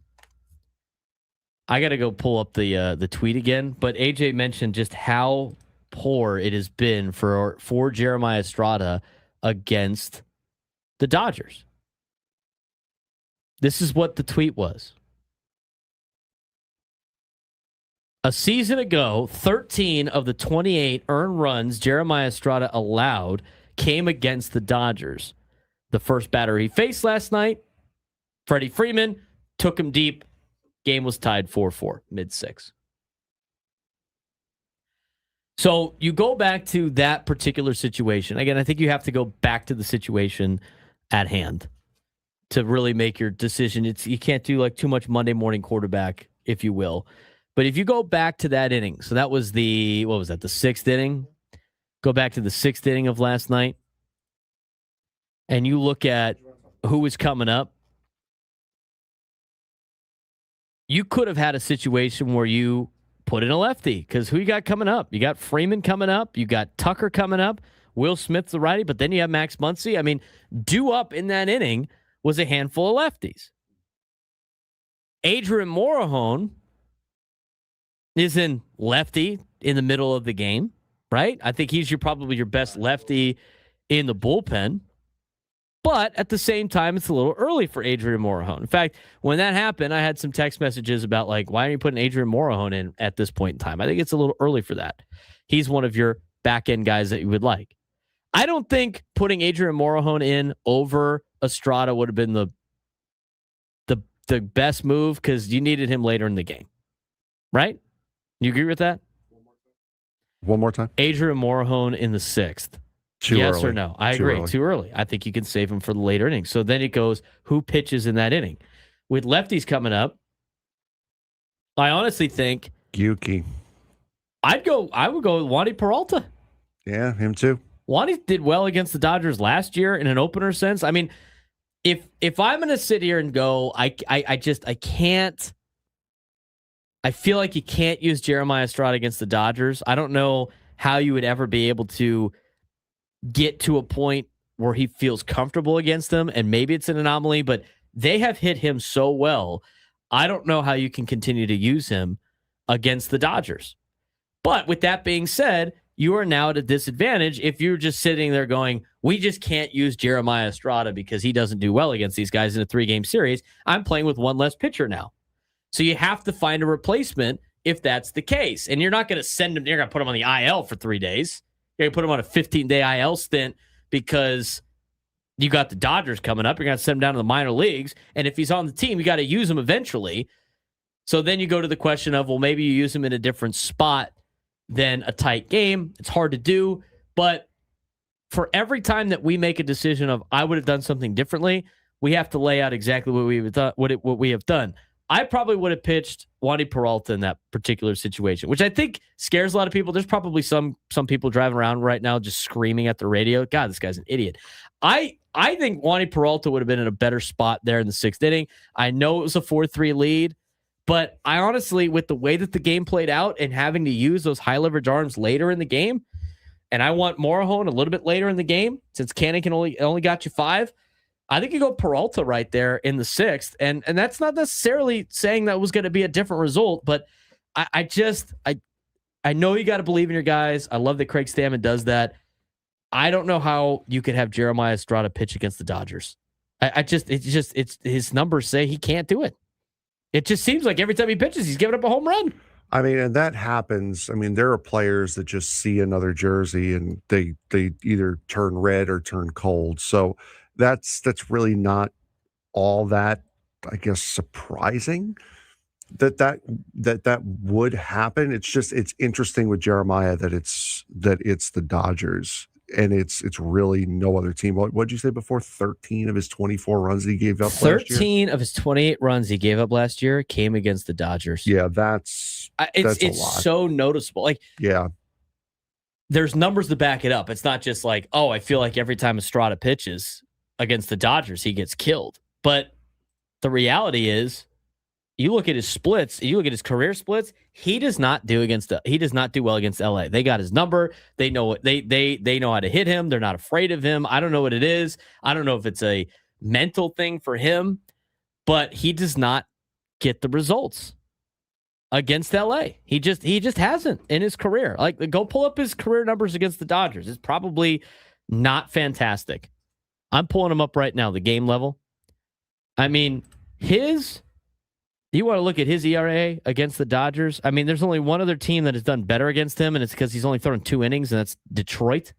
Speaker 2: I got to go pull up the tweet again. But AJ mentioned just how poor it has been for Jeremiah Estrada against the Dodgers. This is what the tweet was. A season ago, 13 of the 28 earned runs Jeremiah Estrada allowed came against the Dodgers. The first batter he faced last night, Freddie Freeman, took him deep. Game was tied 4-4, mid-6. So you go back to that particular situation. Again, I think you have to go back to the situation at hand to really make your decision. You can't do like too much Monday morning quarterback, if you will. But if you go back to that inning, so that was the 6th inning? Go back to the 6th inning of last night, and you look at who was coming up. You could have had a situation where you put in a lefty, because who you got coming up? You got Freeman coming up. You got Tucker coming up. Will Smith's the righty, but then you have Max Muncy. I mean, due up in that inning was a handful of lefties. Adrian Morejon is in lefty in the middle of the game, right? I think he's probably your best lefty in the bullpen. But at the same time, it's a little early for Adrian Morejon. In fact, when that happened, I had some text messages about, like, why aren't you putting Adrian Morejon in at this point in time? I think it's a little early for that. He's one of your back-end guys that you would like. I don't think putting Adrian Morejon in over Estrada would have been the best move, because you needed him later in the game, right? You agree with that?
Speaker 5: One more time.
Speaker 2: Adrian Morejon in the 6th.
Speaker 5: Too
Speaker 2: yes
Speaker 5: early.
Speaker 2: Or no? I agree. Too early. I think you can save him for the later innings. So then it goes, who pitches in that inning? With lefties coming up, I honestly think
Speaker 5: Yuki.
Speaker 2: I would go with Wandy Peralta.
Speaker 5: Yeah, him too.
Speaker 2: Wandy did well against the Dodgers last year in an opener sense. I mean, if I'm going to sit here and go, I can't I feel like you can't use Jeremiah Estrada against the Dodgers. I don't know how you would ever be able to get to a point where he feels comfortable against them, and maybe it's an anomaly, but they have hit him so well. I don't know how you can continue to use him against the Dodgers. But with that being said, you are now at a disadvantage if you're just sitting there going, we just can't use Jeremiah Estrada because he doesn't do well against these guys in a 3-game series. I'm playing with one less pitcher now. So you have to find a replacement if that's the case. And you're not going to send him, you're going to put him on the IL for 3 days. You're going to put him on a 15-day IL stint because you got the Dodgers coming up. You're going to send him down to the minor leagues. And if he's on the team, you got to use him eventually. So then you go to the question of, well, maybe you use him in a different spot than a tight game. It's hard to do. But for every time that we make a decision of, I would have done something differently, we have to lay out exactly what we have done. I probably would have pitched Wandy Peralta in that particular situation, which I think scares a lot of people. There's probably some people driving around right now just screaming at the radio, God, this guy's an idiot. I think Wandy Peralta would have been in a better spot there in the 6th inning. I know it was a 4-3 lead, but I honestly, with the way that the game played out and having to use those high leverage arms later in the game, and I want Morejon a little bit later in the game, since Canning can only got you 5, I think you go Peralta right there in the 6th, and that's not necessarily saying that was going to be a different result, but I know you got to believe in your guys. I love that Craig Stammen does that. I don't know how you could have Jeremiah Estrada pitch against the Dodgers. It's his numbers say he can't do it. It just seems like every time he pitches, he's giving up a home run.
Speaker 5: I mean, and that happens. I mean, there are players that just see another jersey and they either turn red or turn cold. So that's really not all that, I guess, surprising that would happen. It's interesting with Jeremiah that it's the Dodgers and it's really no other team. What'd you say before? 13 of his 24 runs that he gave up last year?
Speaker 2: 13 of his 28 runs he gave up last year came against the Dodgers.
Speaker 5: Yeah, that's
Speaker 2: it's so noticeable. Like,
Speaker 5: yeah,
Speaker 2: there's numbers to back it up. It's not just like, oh, I feel like every time Estrada pitches against the Dodgers, he gets killed. But the reality is, you look at his splits, you look at his career splits, he does not do well against LA. They got his number. They know what they know how to hit him. They're not afraid of him. I don't know what it is. I don't know if it's a mental thing for him, but he does not get the results against LA. He just hasn't in his career. Like, go pull up his career numbers against the Dodgers. It's probably not fantastic. I'm pulling him up right now, the game level. I mean, you want to look at his ERA against the Dodgers? I mean, there's only one other team that has done better against him, and it's because he's only thrown 2 innings, and that's Detroit.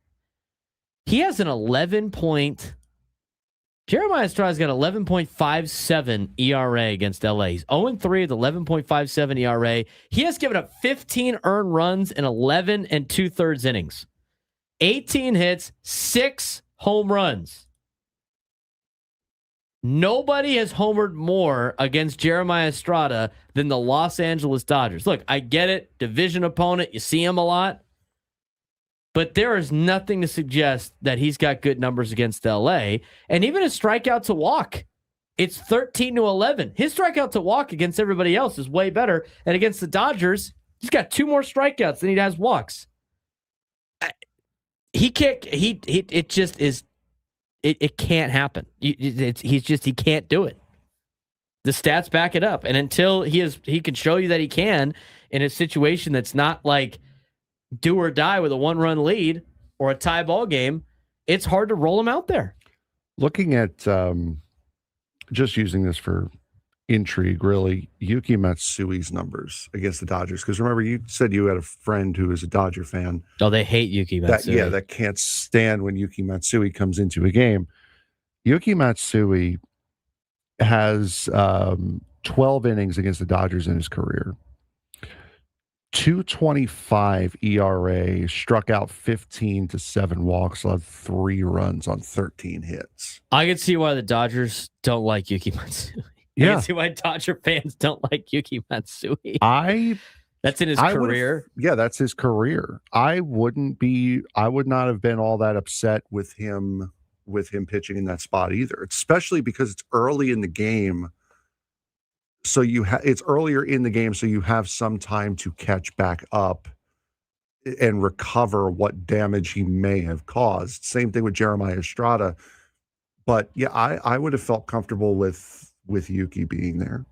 Speaker 2: He has an Jeremiah Estrada's got 11.57 ERA against LA. He's 0-3 with 11.57 ERA. He has given up 15 earned runs in 11 2/3 innings. 18 hits, 6 home runs. Nobody has homered more against Jeremiah Estrada than the Los Angeles Dodgers. Look, I get it. Division opponent. You see him a lot. But there is nothing to suggest that he's got good numbers against LA. And even his strikeout to walk, it's 13-11. His strikeout to walk against everybody else is way better. And against the Dodgers, he's got 2 more strikeouts than he has walks. He can't, it just is. It can't happen. He can't do it. The stats back it up. And until he can show you that he can in a situation that's not like do or die with a 1-run lead or a tie ball game, it's hard to roll him out there.
Speaker 6: Looking at just using this for intrigue, really, Yuki Matsui's numbers against the Dodgers. Because remember, you said you had a friend who is a Dodger fan.
Speaker 2: Oh, they hate Yuki Matsui.
Speaker 6: That can't stand when Yuki Matsui comes into a game. Yuki Matsui has 12 innings against the Dodgers in his career. 2.25 ERA, struck out 15 to 7 walks, allowed 3 runs on 13 hits.
Speaker 2: I can see why the Dodgers don't like Yuki Matsui.
Speaker 6: Yeah.
Speaker 2: I can see why Dodger fans don't like Yuki Matsui. That's in his career.
Speaker 6: Yeah, that's his career. I would not have been all that upset with him pitching in that spot either, especially because it's early in the game.
Speaker 5: So it's earlier in the game, so you have some time to catch back up and recover what damage he may have caused. Same thing with Jeremiah Estrada. But yeah, I would have felt comfortable with Yuki being there.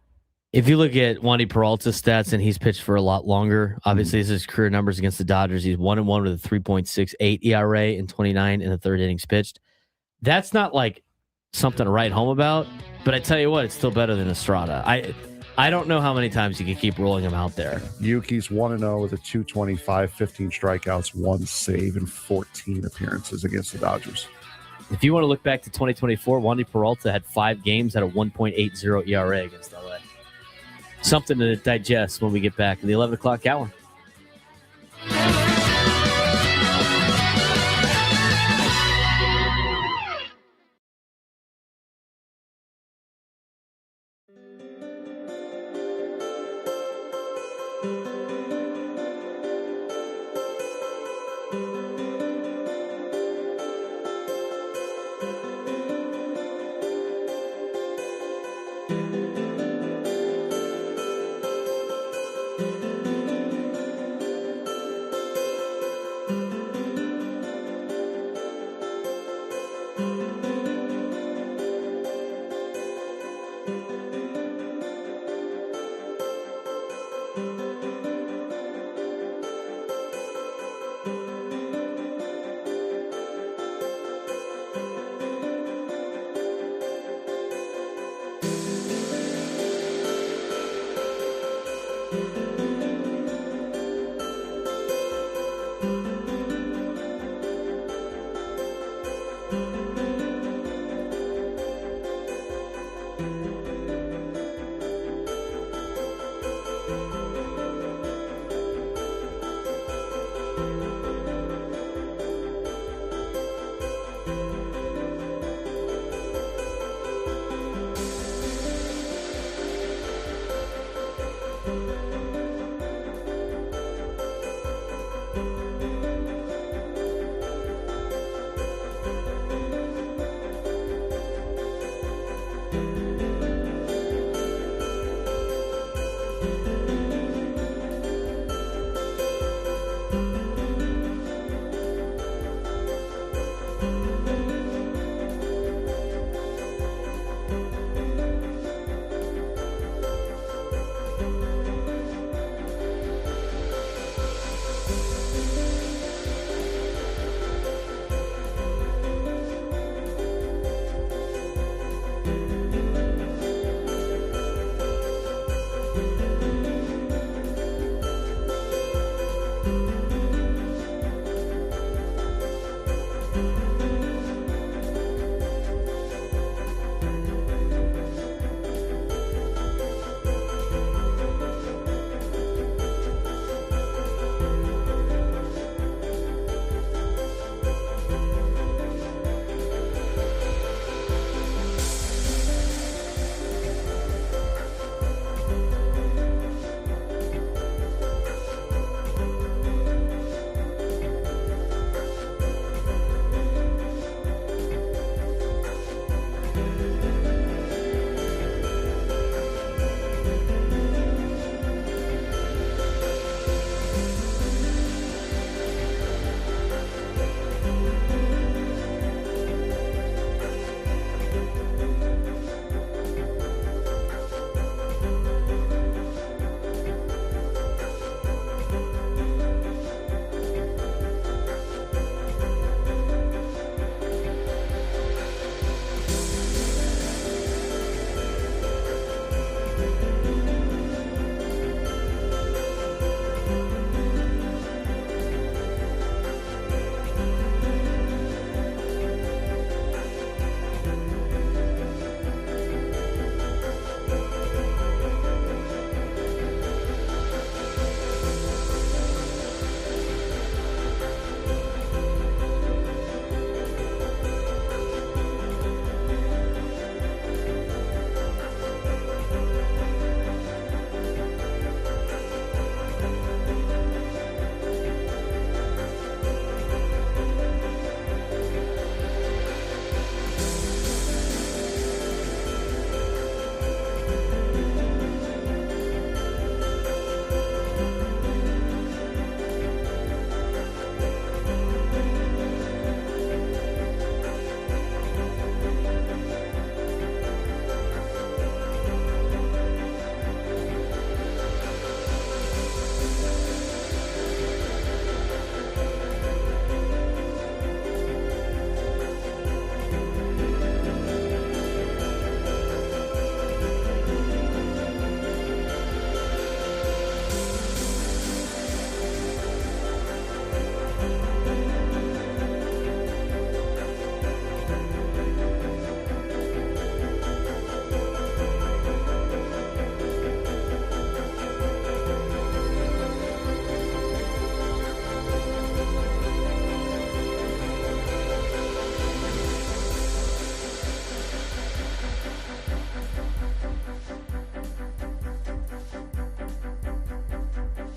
Speaker 2: If you look at Wandy Peralta's stats, and he's pitched for a lot longer, obviously this is his career numbers against the Dodgers. He's 1-1 with a 3.68 ERA and 29 in the third innings pitched. That's not like something to write home about, but I tell you what, it's still better than Estrada. I don't know how many times you can keep rolling him out there.
Speaker 5: Yuki's 1-0 with a 225, 15 strikeouts, 1 save, and 14 appearances against the Dodgers.
Speaker 2: If you want to look back to 2024, Wandy Peralta had 5 games at a 1.80 ERA against LA. Something to digest when we get back in the 11 o'clock hour.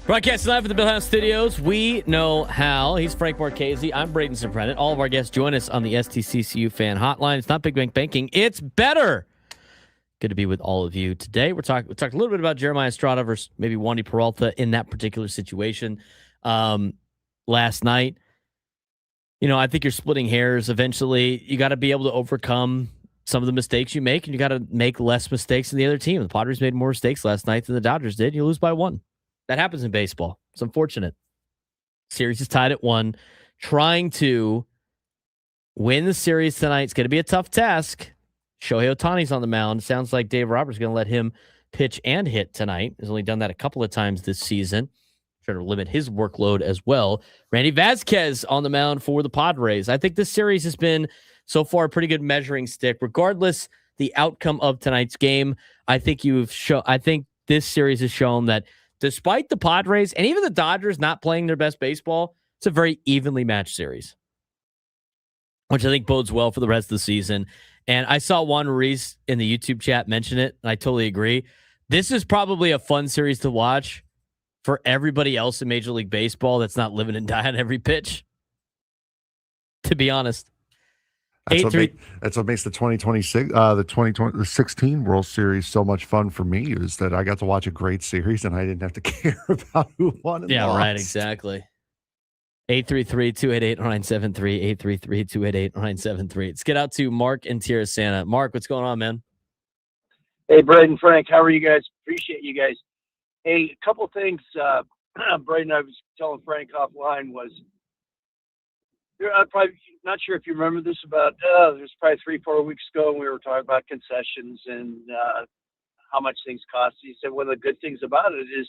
Speaker 2: Broadcast live from the Bill House Studios. We know how. He's Frank Marchese. I'm Braden Surprenant. All of our guests join us on the STCCU fan hotline. It's not Big Bank Banking. It's better. Good to be with all of you today. We talked a little bit about Jeremiah Estrada versus maybe Wandy Peralta in that particular situation last night. You know, I think you're splitting hairs. Eventually, you got to be able to overcome some of the mistakes you make, and you got to make less mistakes than the other team. The Padres made more mistakes last night than the Dodgers did. You lose by 1. That happens in baseball. It's unfortunate. Series is tied at 1. Trying to win the series tonight. It's going to be a tough task. Shohei Ohtani's on the mound. Sounds like Dave Roberts is going to let him pitch and hit tonight. He's only done that a couple of times this season. Trying to limit his workload as well. Randy Vasquez on the mound for the Padres. I think this series has been so far a pretty good measuring stick. Regardless the outcome of tonight's game, I think this series has shown that despite the Padres and even the Dodgers not playing their best baseball, it's a very evenly matched series, which I think bodes well for the rest of the season. And I saw Juan Ruiz in the YouTube chat mention it, and I totally agree. This is probably a fun series to watch for everybody else in Major League Baseball that's not living and dying every pitch, to be honest.
Speaker 5: That's what makes the 2026, the 2016 World Series so much fun for me, is that I got to watch a great series and I didn't have to care about who won and lost.
Speaker 2: Right, exactly. 833-288-0973, 833-288-0973. Let's get out to Mark in Santa. Mark, what's going on, man?
Speaker 9: Hey, Braden, Frank, how are you guys? Appreciate you guys. Hey, a couple things, Braden, I was telling Frank offline was, I'm probably not sure if you remember this, about it was probably 3-4 weeks ago, and we were talking about concessions and how much things cost. He said one of the good things about it is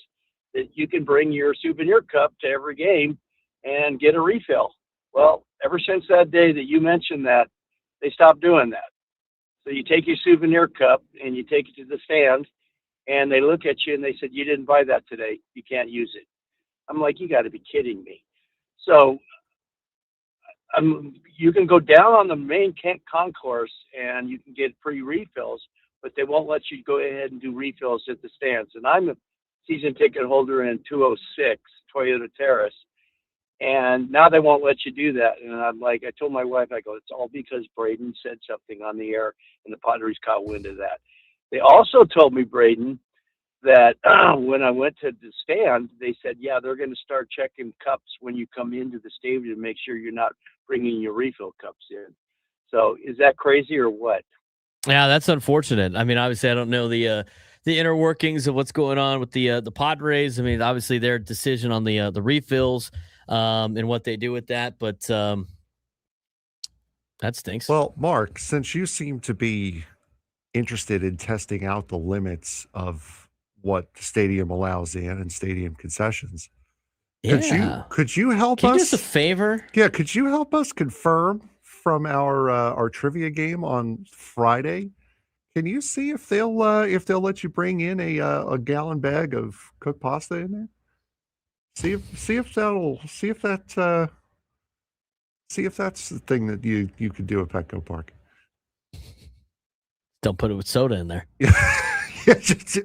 Speaker 9: that you can bring your souvenir cup to every game and get a refill. Well, ever since that day that you mentioned that, they stopped doing that. So you take your souvenir cup and you take it to the stand, and they look at you and they said, you didn't buy that today. You can't use it. I'm like, you got to be kidding me. So you can go down on the main concourse and you can get free refills, but they won't let you go ahead and do refills at the stands. And I'm a season ticket holder in 206 Toyota Terrace, and now they won't let you do that. And I'm like, I told my wife, I go, it's all because Braden said something on the air and the Padres caught wind of that. They also told me, Braden, that when I went to the stand, they said, yeah, they're going to start checking cups when you come into the stadium to make sure you're not bringing your refill cups in. So is that crazy or what?
Speaker 2: Yeah, that's unfortunate. I mean, obviously, I don't know the inner workings of what's going on with the Padres. I mean, obviously, their decision on the refills and what they do with that, but that stinks.
Speaker 5: Well, Mark, since you seem to be interested in testing out the limits of what the stadium allows in and stadium concessions, could you help
Speaker 2: Can
Speaker 5: us?
Speaker 2: You do us a favor?
Speaker 5: Yeah, could you help us confirm from our trivia game on Friday? Can you see if they'll let you bring in a gallon bag of cooked pasta in there? See if that's the thing that you could do at Petco Park.
Speaker 2: Don't put it with soda in there.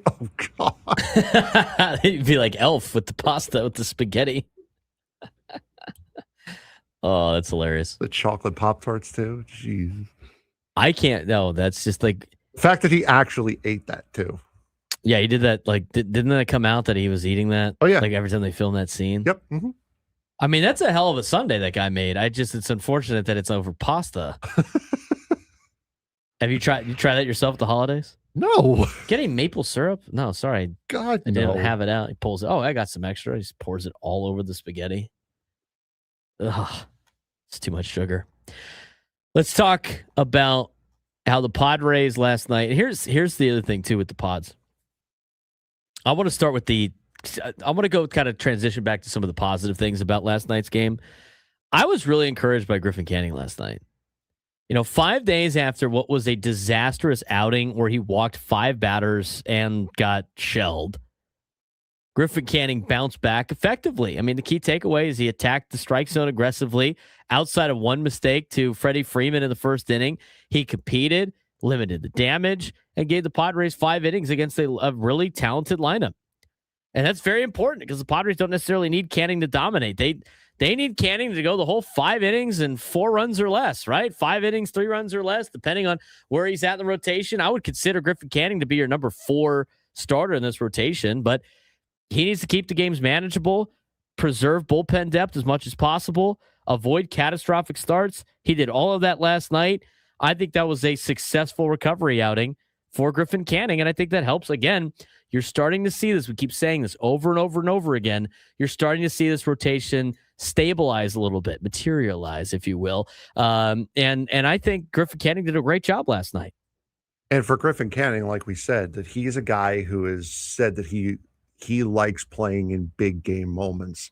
Speaker 5: Oh God!
Speaker 2: You'd be like Elf with the pasta with the spaghetti. Oh, that's hilarious.
Speaker 5: The chocolate Pop-Tarts too. Jeez.
Speaker 2: I can't. No, that's just like
Speaker 5: the fact that he actually ate that too.
Speaker 2: Yeah, he did that. Like, didn't that come out that he was eating that?
Speaker 5: Oh yeah.
Speaker 2: Like every time they filmed that scene.
Speaker 5: Yep. Mm-hmm.
Speaker 2: I mean, that's a hell of a sundae that guy made. It's unfortunate that it's over pasta. Have you tried that yourself at the holidays?
Speaker 5: No.
Speaker 2: Getting maple syrup? No, sorry.
Speaker 5: God,
Speaker 2: I didn't have it out. He pulls it. Oh, I got some extra. He just pours it all over the spaghetti. Ugh, it's too much sugar. Let's talk about how the Padres last night. Here's the other thing too with the Pods. I want to start with I want to go kind of transition back to some of the positive things about last night's game. I was really encouraged by Griffin Canning last night. 5 days after what was a disastrous outing where he walked 5 batters and got shelled, Griffin Canning bounced back effectively. I mean, the key takeaway is he attacked the strike zone aggressively. Outside of one mistake to Freddie Freeman in the first inning, he competed, limited the damage, and gave the Padres 5 innings against a really talented lineup. And that's very important because the Padres don't necessarily need Canning to dominate. They need Canning to go the whole 5 innings and 4 runs or less, right? 5 innings, 3 runs or less, depending on where he's at in the rotation. I would consider Griffin Canning to be your number 4 starter in this rotation, but he needs to keep the games manageable, preserve bullpen depth as much as possible, avoid catastrophic starts. He did all of that last night. I think that was a successful recovery outing for Griffin Canning, and I think that helps. Again, you're starting to see this. We keep saying this over and over and over again. You're starting to see this rotation stabilize a little bit, materialize, if you will. And I think Griffin Canning did a great job last night.
Speaker 5: And for Griffin Canning, like we said, that he's a guy who has said that he likes playing in big game moments.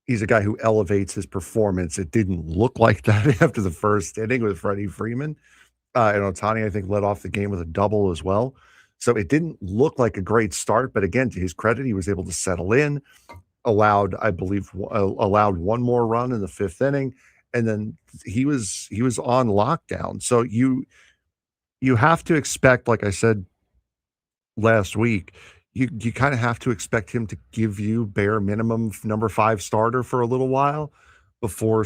Speaker 5: He's a guy who elevates his performance. It didn't look like that after the first inning with Freddie Freeman. And Ohtani, I think, led off the game with a double as well. So it didn't look like a great start, but again, to his credit, he was able to settle in, allowed one more run in the 5th inning, and then he was on lockdown. So you have to expect, like I said last week, you kind of have to expect him to give you bare minimum number 5 starter for a little while before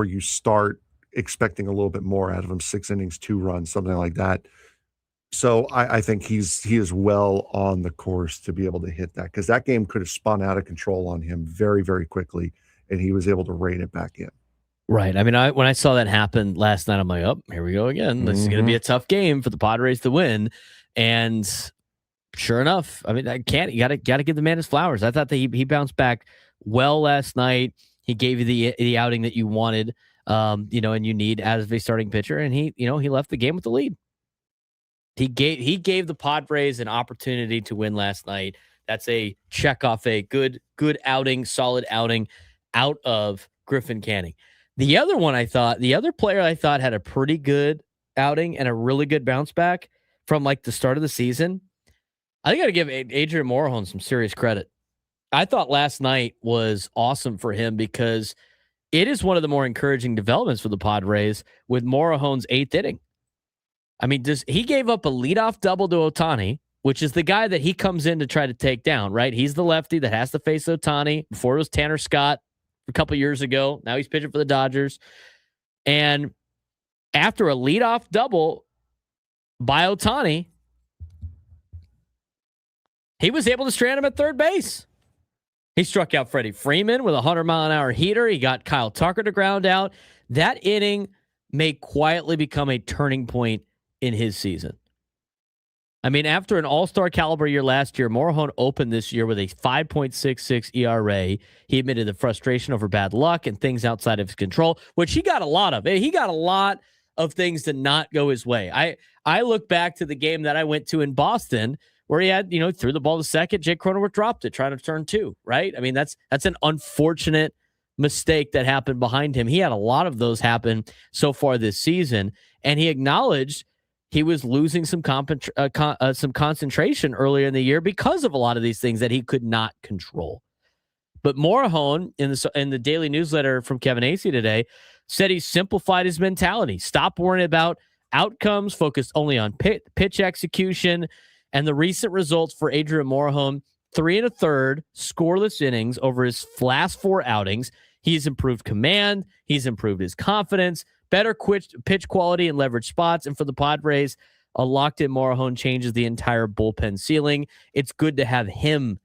Speaker 5: you start expecting a little bit more out of him. 6 innings, 2 runs, something like that. So I think he is well on the course to be able to hit that, because that game could have spun out of control on him very, very quickly, and he was able to rein it back in.
Speaker 2: Right. I mean, when I saw that happen last night, I'm like, oh, here we go again. This is going to be a tough game for the Padres to win. And sure enough, I mean, you got to give the man his flowers. I thought that he bounced back well last night. He gave you the outing that you wanted, and you need as a starting pitcher, and he left the game with the lead. He gave the Padres an opportunity to win last night. That's a check off a good outing, solid outing out of Griffin Canning. The other player I thought had a pretty good outing and a really good bounce back from like the start of the season. I think I got to give Adrian Morejon some serious credit. I thought last night was awesome for him because it is one of the more encouraging developments for the Padres with Morejon's 8th inning. I mean, he gave up a leadoff double to Ohtani, which is the guy that he comes in to try to take down, right? He's the lefty that has to face Ohtani. Before it was Tanner Scott a couple years ago. Now he's pitching for the Dodgers. And after a leadoff double by Ohtani, he was able to strand him at third base. He struck out Freddie Freeman with a 100-mile-an-hour heater. He got Kyle Tucker to ground out. That inning may quietly become a turning point in his season. I mean, after an all-star caliber year last year, Morejon opened this year with a 5.66 ERA. He admitted the frustration over bad luck and things outside of his control, which he got a lot of. He got a lot of things to not go his way. I look back to the game that I went to in Boston where he had, threw the ball to second. Jake Cronenworth dropped it, trying to turn 2, right? I mean, that's an unfortunate mistake that happened behind him. He had a lot of those happen so far this season, and he acknowledged he was losing some concentration earlier in the year because of a lot of these things that he could not control. But Morejon, in the daily newsletter from Kevin Acee today, said he simplified his mentality. Stop worrying about outcomes, focused only on pitch execution, and the recent results for Adrian Morejon, 3 1/3 scoreless innings over his last 4 outings. He's improved command. He's improved his confidence, better pitch quality and leverage spots. And for the Padres, a locked-in Morejon changes the entire bullpen ceiling. It's good to have him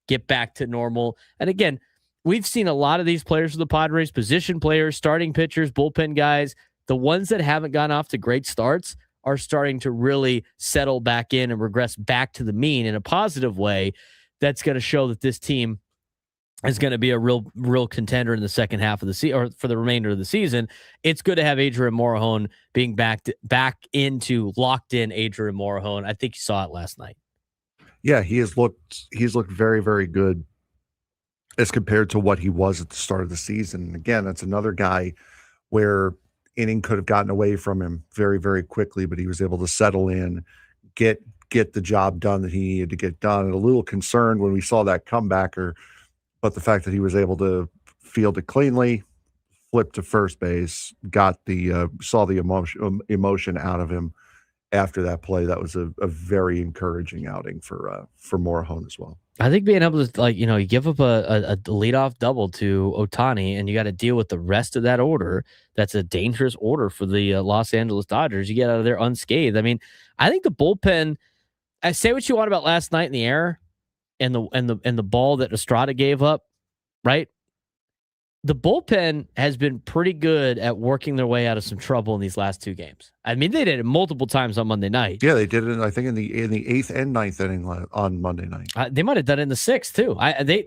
Speaker 2: get back to normal. And again, we've seen a lot of these players for the Padres, position players, starting pitchers, bullpen guys. The ones that haven't gone off to great starts are starting to really settle back in and regress back to the mean in a positive way. That's going to show that this team is going to be a real contender in the second half of the season, or for the remainder of the season. It's good to have Adrian Morejon being back into locked in Adrian Morejon. I think you saw it last night.
Speaker 5: Yeah, he's looked very, very good as compared to what he was at the start of the season. And again, that's another guy where inning could have gotten away from him very, very quickly, but he was able to settle in, get the job done that he needed to get done. And a little concerned when we saw that comebacker, but the fact that he was able to field it cleanly, flip to first base, got saw the emotion out of him, after that play. That was a very encouraging outing for Morihone as well.
Speaker 2: I think being able to, you give up a leadoff double to Ohtani, and you got to deal with the rest of that order. That's a dangerous order for the Los Angeles Dodgers. You get out of there unscathed. I mean, I think the bullpen. I say what you want about last night in the air, and the ball that Estrada gave up, right? The bullpen has been pretty good at working their way out of some trouble in these last two games. I mean, they did it multiple times on Monday night.
Speaker 5: Yeah, they did it. I think in the 8th and 9th inning on Monday night.
Speaker 2: They might have done it in the 6th too.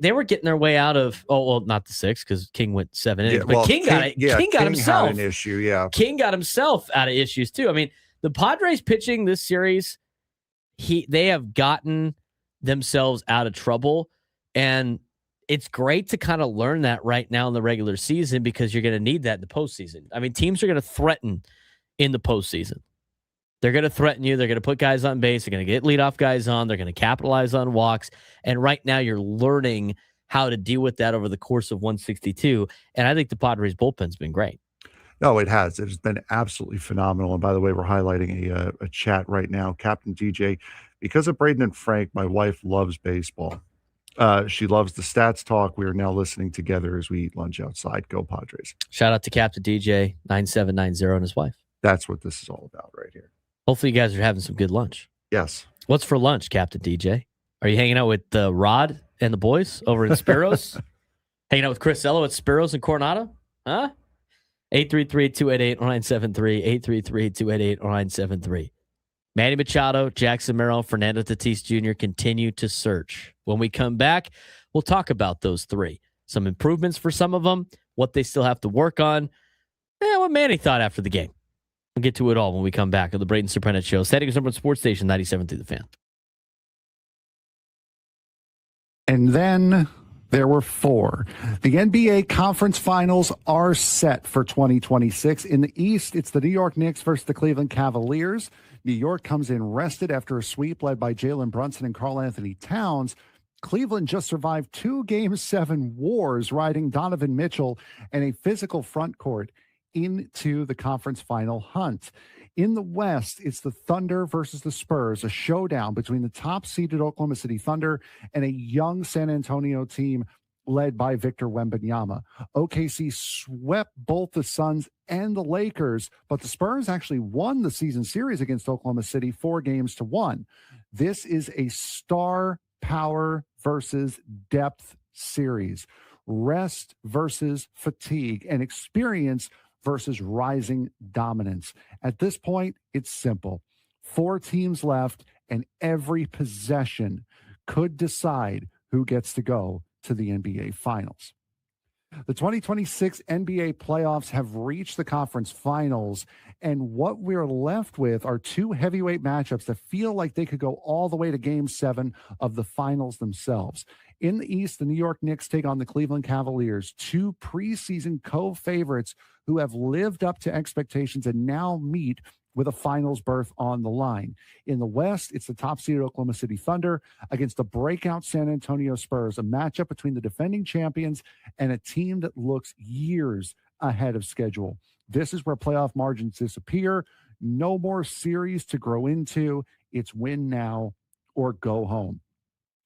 Speaker 2: They were getting their way out of. Oh well, not the 6th because King went 7 innings.
Speaker 5: Yeah,
Speaker 2: but King got it.
Speaker 5: Yeah,
Speaker 2: King got himself
Speaker 5: had an issue. Yeah,
Speaker 2: King got himself out of issues too. I mean, the Padres pitching this series, they have gotten themselves out of trouble, and it's great to kind of learn that right now in the regular season because you're going to need that in the postseason. I mean, teams are going to threaten in the postseason. They're going to threaten you. They're going to put guys on base. They're going to get leadoff guys on. They're going to capitalize on walks. And right now you're learning how to deal with that over the course of 162. And I think the Padres bullpen's been great.
Speaker 5: No, it has. It has been absolutely phenomenal. And by the way, we're highlighting a chat right now. Captain DJ, because of Braden and Frank, my wife loves baseball. She loves the stats talk. We are now listening together as we eat lunch outside. Go Padres.
Speaker 2: Shout out to Captain DJ 9790 and his wife.
Speaker 5: That's what this is all about right here.
Speaker 2: Hopefully you guys are having some good lunch.
Speaker 5: Yes.
Speaker 2: What's for lunch, Captain DJ? Are you hanging out with Rod and the boys over in Spiros? Hanging out with Chris Ello at Spiros and Coronado? Huh? 833-288-0973. 833-288-0973. Manny Machado, Jackson Merrill, Fernando Tatis Jr. continue to search. When we come back, we'll talk about those three. Some improvements for some of them, what they still have to work on, and what Manny thought after the game. We'll get to it all when we come back on the Braden Surprenant Show. Standing number Sports Station 97 through the Fan.
Speaker 6: And then there were four. The NBA Conference Finals are set for 2026. In the East, it's the New York Knicks versus the Cleveland Cavaliers. New York comes in rested after a sweep led by Jalen Brunson and Karl Anthony Towns. Cleveland just survived 2 Game 7 wars, riding Donovan Mitchell and a physical front court into the conference final hunt. In the West, it's the Thunder versus the Spurs, a showdown between the top-seeded Oklahoma City Thunder and a young San Antonio team led by Victor Wembanyama. OKC swept both the Suns and the Lakers, but the Spurs actually won the season series against Oklahoma City 4-1. This is a star power versus depth series. Rest versus fatigue, and experience versus rising dominance. At this point, it's simple. 4 teams left, and every possession could decide who gets to go to the NBA Finals. The 2026 NBA playoffs have reached the conference finals, and what we're left with are 2 heavyweight matchups that feel like they could go all the way to Game 7 of the finals themselves. In the East, the New York Knicks take on the Cleveland Cavaliers, 2 preseason co-favorites who have lived up to expectations and now meet with a finals berth on the line. In the West, it's the top-seeded Oklahoma City Thunder against the breakout San Antonio Spurs, a matchup between the defending champions and a team that looks years ahead of schedule. This is where playoff margins disappear. No more series to grow into. It's win now or go home.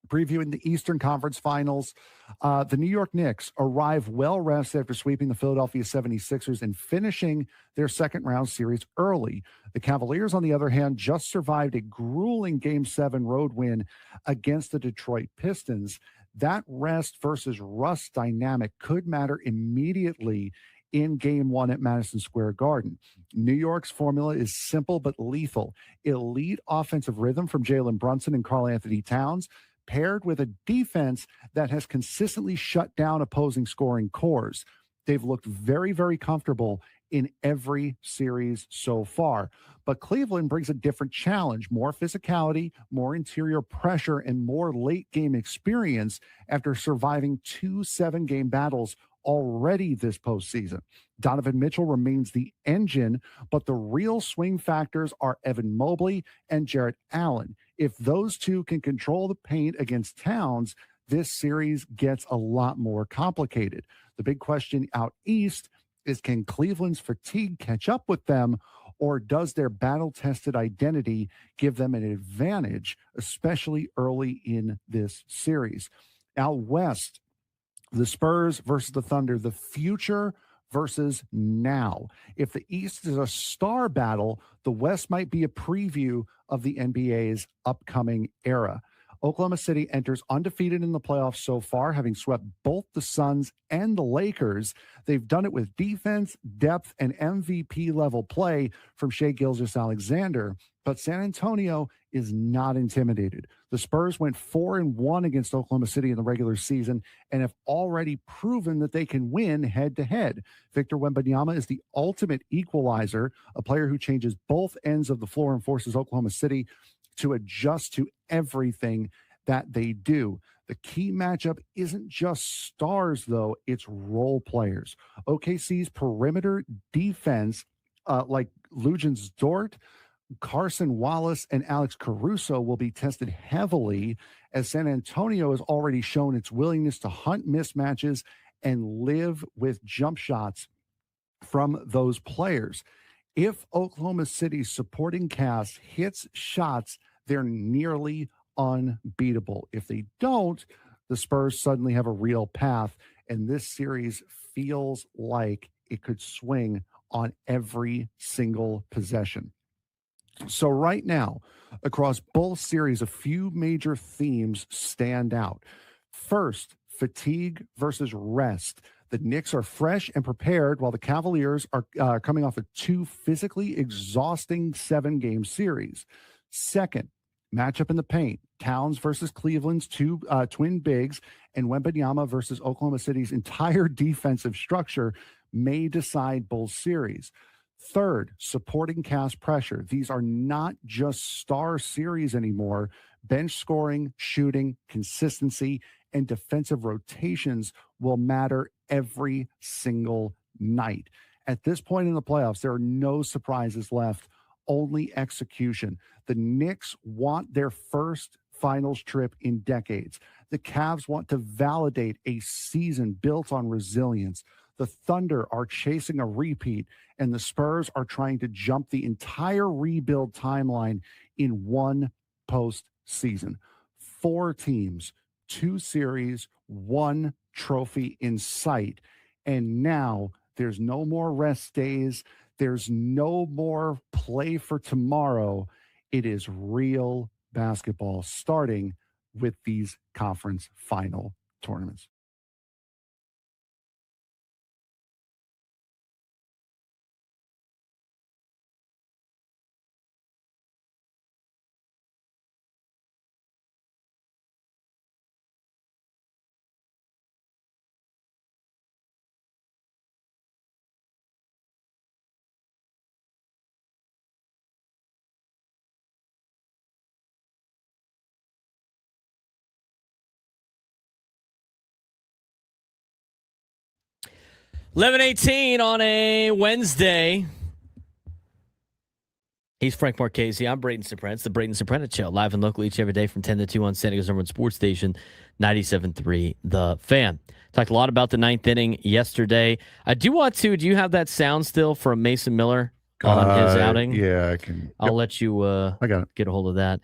Speaker 6: Previewing the Eastern Conference Finals, the New York Knicks arrive well-rested after sweeping the Philadelphia 76ers and finishing their second-round series early. The Cavaliers, on the other hand, just survived a grueling Game 7 road win against the Detroit Pistons. That rest versus rust dynamic could matter immediately in Game 1 at Madison Square Garden. New York's formula is simple but lethal. Elite offensive rhythm from Jalen Brunson and Karl Anthony Towns, paired with a defense that has consistently shut down opposing scoring cores. They've looked very, very comfortable in every series so far. But Cleveland brings a different challenge, more physicality, more interior pressure, and more late-game experience after surviving 2 7-game battles already this postseason. Donovan Mitchell remains the engine, but the real swing factors are Evan Mobley and Jarrett Allen. If those two can control the paint against Towns, this series gets a lot more complicated. The big question out east is, can Cleveland's fatigue catch up with them, or does their battle-tested identity give them an advantage, especially early in this series? Out west, the Spurs versus the Thunder, the future versus now. If the East is a star battle, the West might be a preview of the NBA's upcoming era. Oklahoma City enters undefeated in the playoffs so far, having swept both the Suns and the Lakers. They've done it with defense, depth, and MVP level play from Shai Gilgeous-Alexander. But San Antonio is not intimidated. The Spurs went 4-1 against Oklahoma City in the regular season and have already proven that they can win head-to-head. Victor Wembanyama is the ultimate equalizer, a player who changes both ends of the floor and forces Oklahoma City to adjust to everything that they do. The key matchup isn't just stars, though. It's role players. OKC's perimeter defense, like Luguentz Dort, Carson Wallace, and Alex Caruso will be tested heavily, as San Antonio has already shown its willingness to hunt mismatches and live with jump shots from those players. If Oklahoma City's supporting cast hits shots, they're nearly unbeatable. If they don't, the Spurs suddenly have a real path, and this series feels like it could swing on every single possession. So right now, across both series, a few major themes stand out. First, fatigue versus rest. The Knicks are fresh and prepared, while the Cavaliers are coming off a 2 physically exhausting 7-game series. Second, matchup in the paint. Towns versus Cleveland's two twin bigs, and Wembanyama versus Oklahoma City's entire defensive structure may decide both series. Third, supporting cast pressure. These are not just star series anymore. Bench scoring, shooting, consistency, and defensive rotations will matter every single night. At this point in the playoffs, there are no surprises left, only execution. The Knicks want their first finals trip in decades. The Cavs want to validate a season built on resilience. The Thunder are chasing a repeat, and the Spurs are trying to jump the entire rebuild timeline in one postseason. 4 teams, 2 series, 1 trophy in sight. And now there's no more rest days. There's no more play for tomorrow. It is real basketball, starting with these conference final tournaments.
Speaker 2: $11:18 on a Wednesday. He's Frank Marchese. I'm Braden Surprenant. It's the Braden Surprenant Show, live and local each every day from 10 to 2 on San Diego's number 1 sports station, 97.3 The Fan. Talked a lot about the 9th inning yesterday. I do want to. Do you have that sound still from Mason Miller on his outing?
Speaker 5: Yeah, I can.
Speaker 2: I'll let you
Speaker 5: I got it.
Speaker 2: get a hold of that.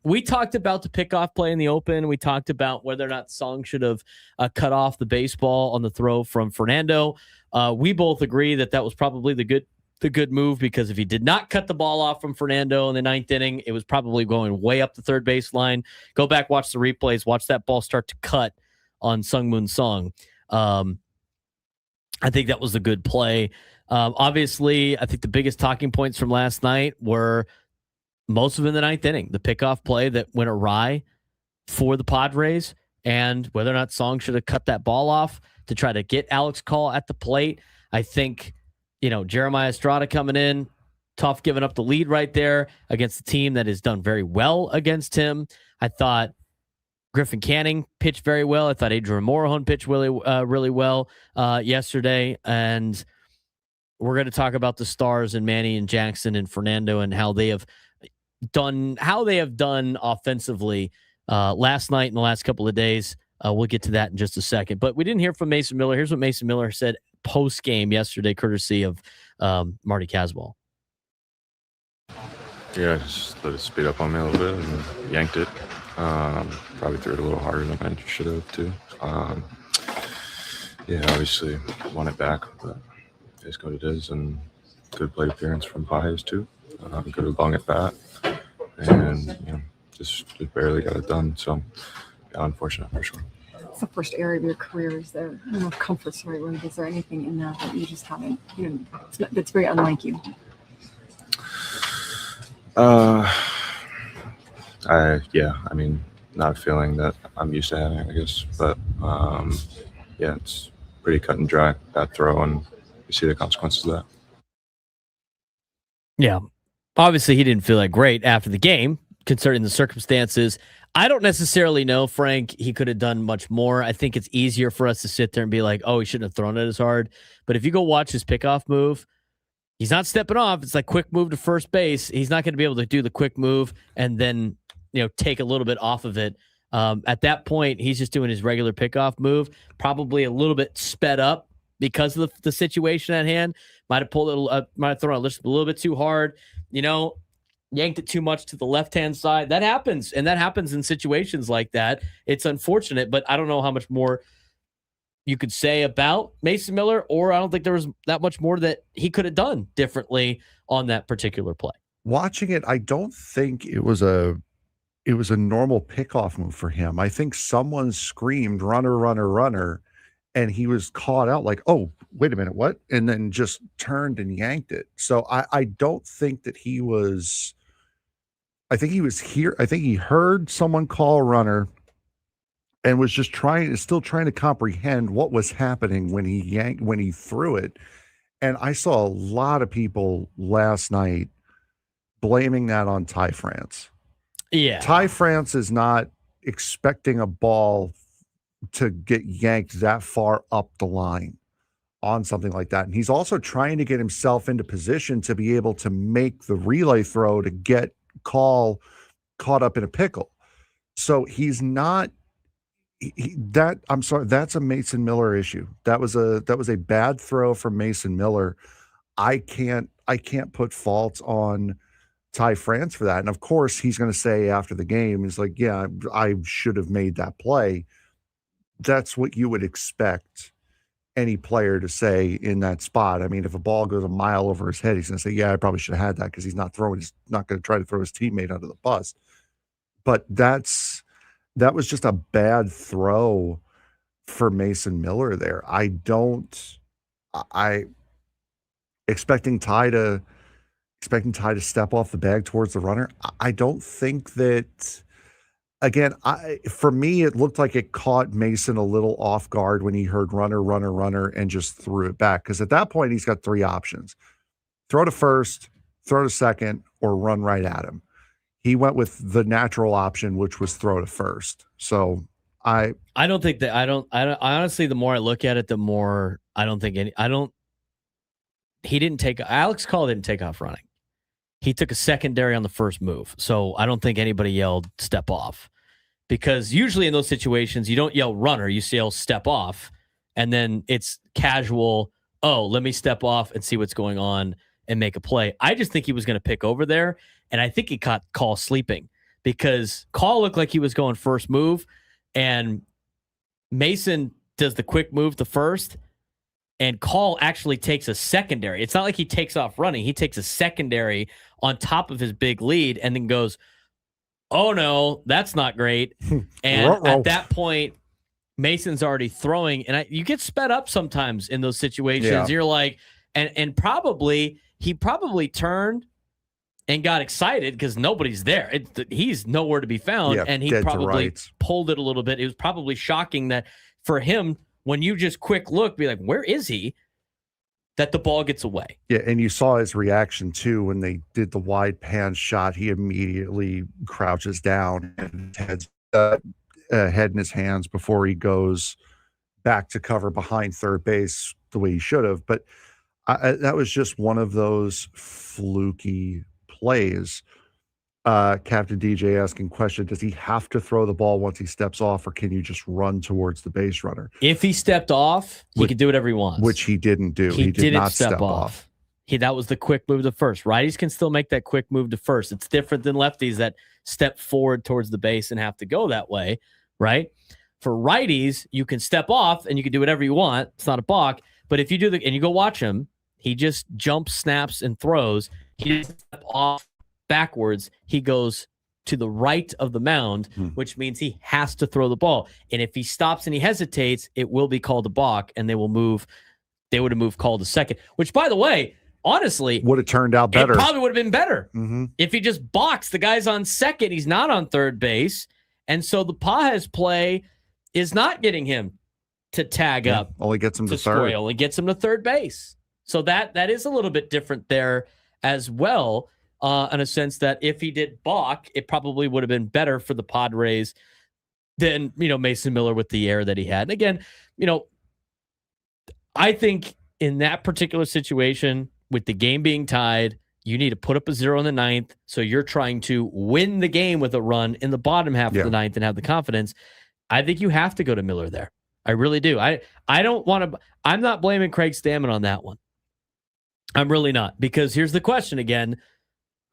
Speaker 2: We talked about the pickoff play in the open. We talked about whether or not Song should have cut off the baseball on the throw from Fernando. We both agree that was probably the good move, because if he did not cut the ball off from Fernando in the 9th inning, it was probably going way up the third baseline. Go back, watch the replays, watch that ball start to cut on Sungmoon Song. I think that was a good play. Obviously, I think the biggest talking points from last night were most of it in the 9th inning, the pickoff play that went awry for the Padres, and whether or not Song should have cut that ball off to try to get Alex Call at the plate. I think, Jeremiah Estrada coming in, tough giving up the lead right there against a team that has done very well against him. I thought Griffin Canning pitched very well. I thought Adrian Morejon pitched really well yesterday. And we're going to talk about the stars and Manny and Jackson and Fernando and how they have done offensively last night and the last couple of days. We'll get to that in just a second. But we didn't hear from Mason Miller. Here's what Mason Miller said post-game yesterday, courtesy of Marty Caswell.
Speaker 10: Yeah, just let it speed up on me a little bit and yanked it. Probably threw it a little harder than I should have too. Yeah, obviously won it back, but it's what it is. And good plate appearance from Paez too. Good long at bat, and just barely got it done. So unfortunate for sure.
Speaker 11: It's the first area of your career. Is there, I don't know if comfort's the right word, is there anything in that you just haven't, that's very unlike you?
Speaker 10: Not a feeling that I'm used to having, I guess. But it's pretty cut and dry, bad throw, and you see the consequences of that.
Speaker 2: Yeah. Obviously, he didn't feel that great after the game, considering the circumstances. I don't necessarily know, Frank, he could have done much more. I think it's easier for us to sit there and be like, oh, he shouldn't have thrown it as hard. But if you go watch his pickoff move, he's not stepping off. It's like quick move to first base. He's not going to be able to do the quick move and then, take a little bit off of it. At that point, he's just doing his regular pickoff move, probably a little bit sped up because of the situation at hand. Might have thrown it a little bit too hard, yanked it too much to the left-hand side. That happens, and that happens in situations like that. It's unfortunate, but I don't know how much more you could say about Mason Miller, or I don't think there was that much more that he could have done differently on that particular play.
Speaker 5: Watching it, I don't think it was a normal pickoff move for him. I think someone screamed runner, runner, runner, and he was caught out like, oh, wait a minute, what? And then just turned and yanked it. So I don't think that he was, I think he was here. I think he heard someone call a runner and was just still trying to comprehend what was happening when he threw it. And I saw a lot of people last night blaming that on Ty France.
Speaker 2: Yeah.
Speaker 5: Ty France is not expecting a ball to get yanked that far up the line on something like that. And he's also trying to get himself into position to be able to make the relay throw to get caught up in a pickle. So he's not I'm sorry, that's a Mason Miller issue. That was a bad throw from Mason Miller. I can't put faults on Ty France for that. And of course, he's going to say after the game, he's like, yeah, I should have made that play. That's what you would expect any player to say in that spot. I mean, if a ball goes a mile over his head, he's going to say, yeah, I probably should have had that because he's not going to try to throw his teammate under the bus. But that was just a bad throw for Mason Miller there. Expecting Ty to step off the bag towards the runner. I don't think that, again, for me, it looked like it caught Mason a little off guard when he heard runner, runner, runner, and just threw it back. Because at that point, he's got three options: throw to first, throw to second, or run right at him. He went with the natural option, which was throw to first. So I don't think that, I honestly, the more I look at it, the more Alex Call didn't take off running. He took a secondary on the first move. So I don't think anybody yelled step off, because usually in those situations, you don't yell runner, you yell step off. And then it's casual. Oh, let me step off and see what's going on and make a play. I just think he was going to pick over there. And I think he caught Call sleeping, because Call looked like he was going first move, and Mason does the quick move to first, and Call actually takes a secondary. It's not like he takes off running. He takes a secondary on top of his big lead and then goes, oh no, that's not great. And at that point, Mason's already throwing, and you get sped up sometimes in those situations. Yeah. You're like, and probably he turned and got excited because nobody's there. He's nowhere to be found, and he probably pulled it a little bit. It was probably shocking that for him, when you just quick look, be like, where is he? That the ball gets away. Yeah, and you saw his reaction too when they did the wide pan shot. He immediately crouches down and head in his hands before he goes back to cover behind third base the way he should have. But that was just one of those fluky plays. Captain DJ asking question: does he have to throw the ball once he steps off, or can you just run towards the base runner?
Speaker 2: If he stepped off, he could do whatever he wants.
Speaker 5: Which he didn't do. He did not step off.
Speaker 2: That was the quick move to first. Righties can still make that quick move to first. It's different than lefties that step forward towards the base and have to go that way, right? For righties, you can step off and you can do whatever you want. It's not a balk. But if you do and you go watch him, he just jumps, snaps, and throws. He doesn't step off backwards. He goes to the right of the mound, which means he has to throw the ball. And if he stops and he hesitates, it will be called a balk, and they would have moved called to second, which, by the way, honestly,
Speaker 5: would have turned out better.
Speaker 2: It probably would have been better if he just boxed. The guy's on second. He's not on third base. And so the Pages play is not getting him to tag up.
Speaker 5: Only gets him to
Speaker 2: score.
Speaker 5: third.
Speaker 2: Only gets him to third base. So that is a little bit different there as well, in a sense that if he did balk, it probably would have been better for the Padres than, Mason Miller with the air that he had. And again, I think in that particular situation, with the game being tied, you need to put up a 0 in the ninth. So you're trying to win the game with a run in the bottom half of the ninth and have the confidence. I think you have to go to Miller there. I really do. I don't want to. I'm not blaming Craig Stammen on that one. I'm really not, because here's the question again.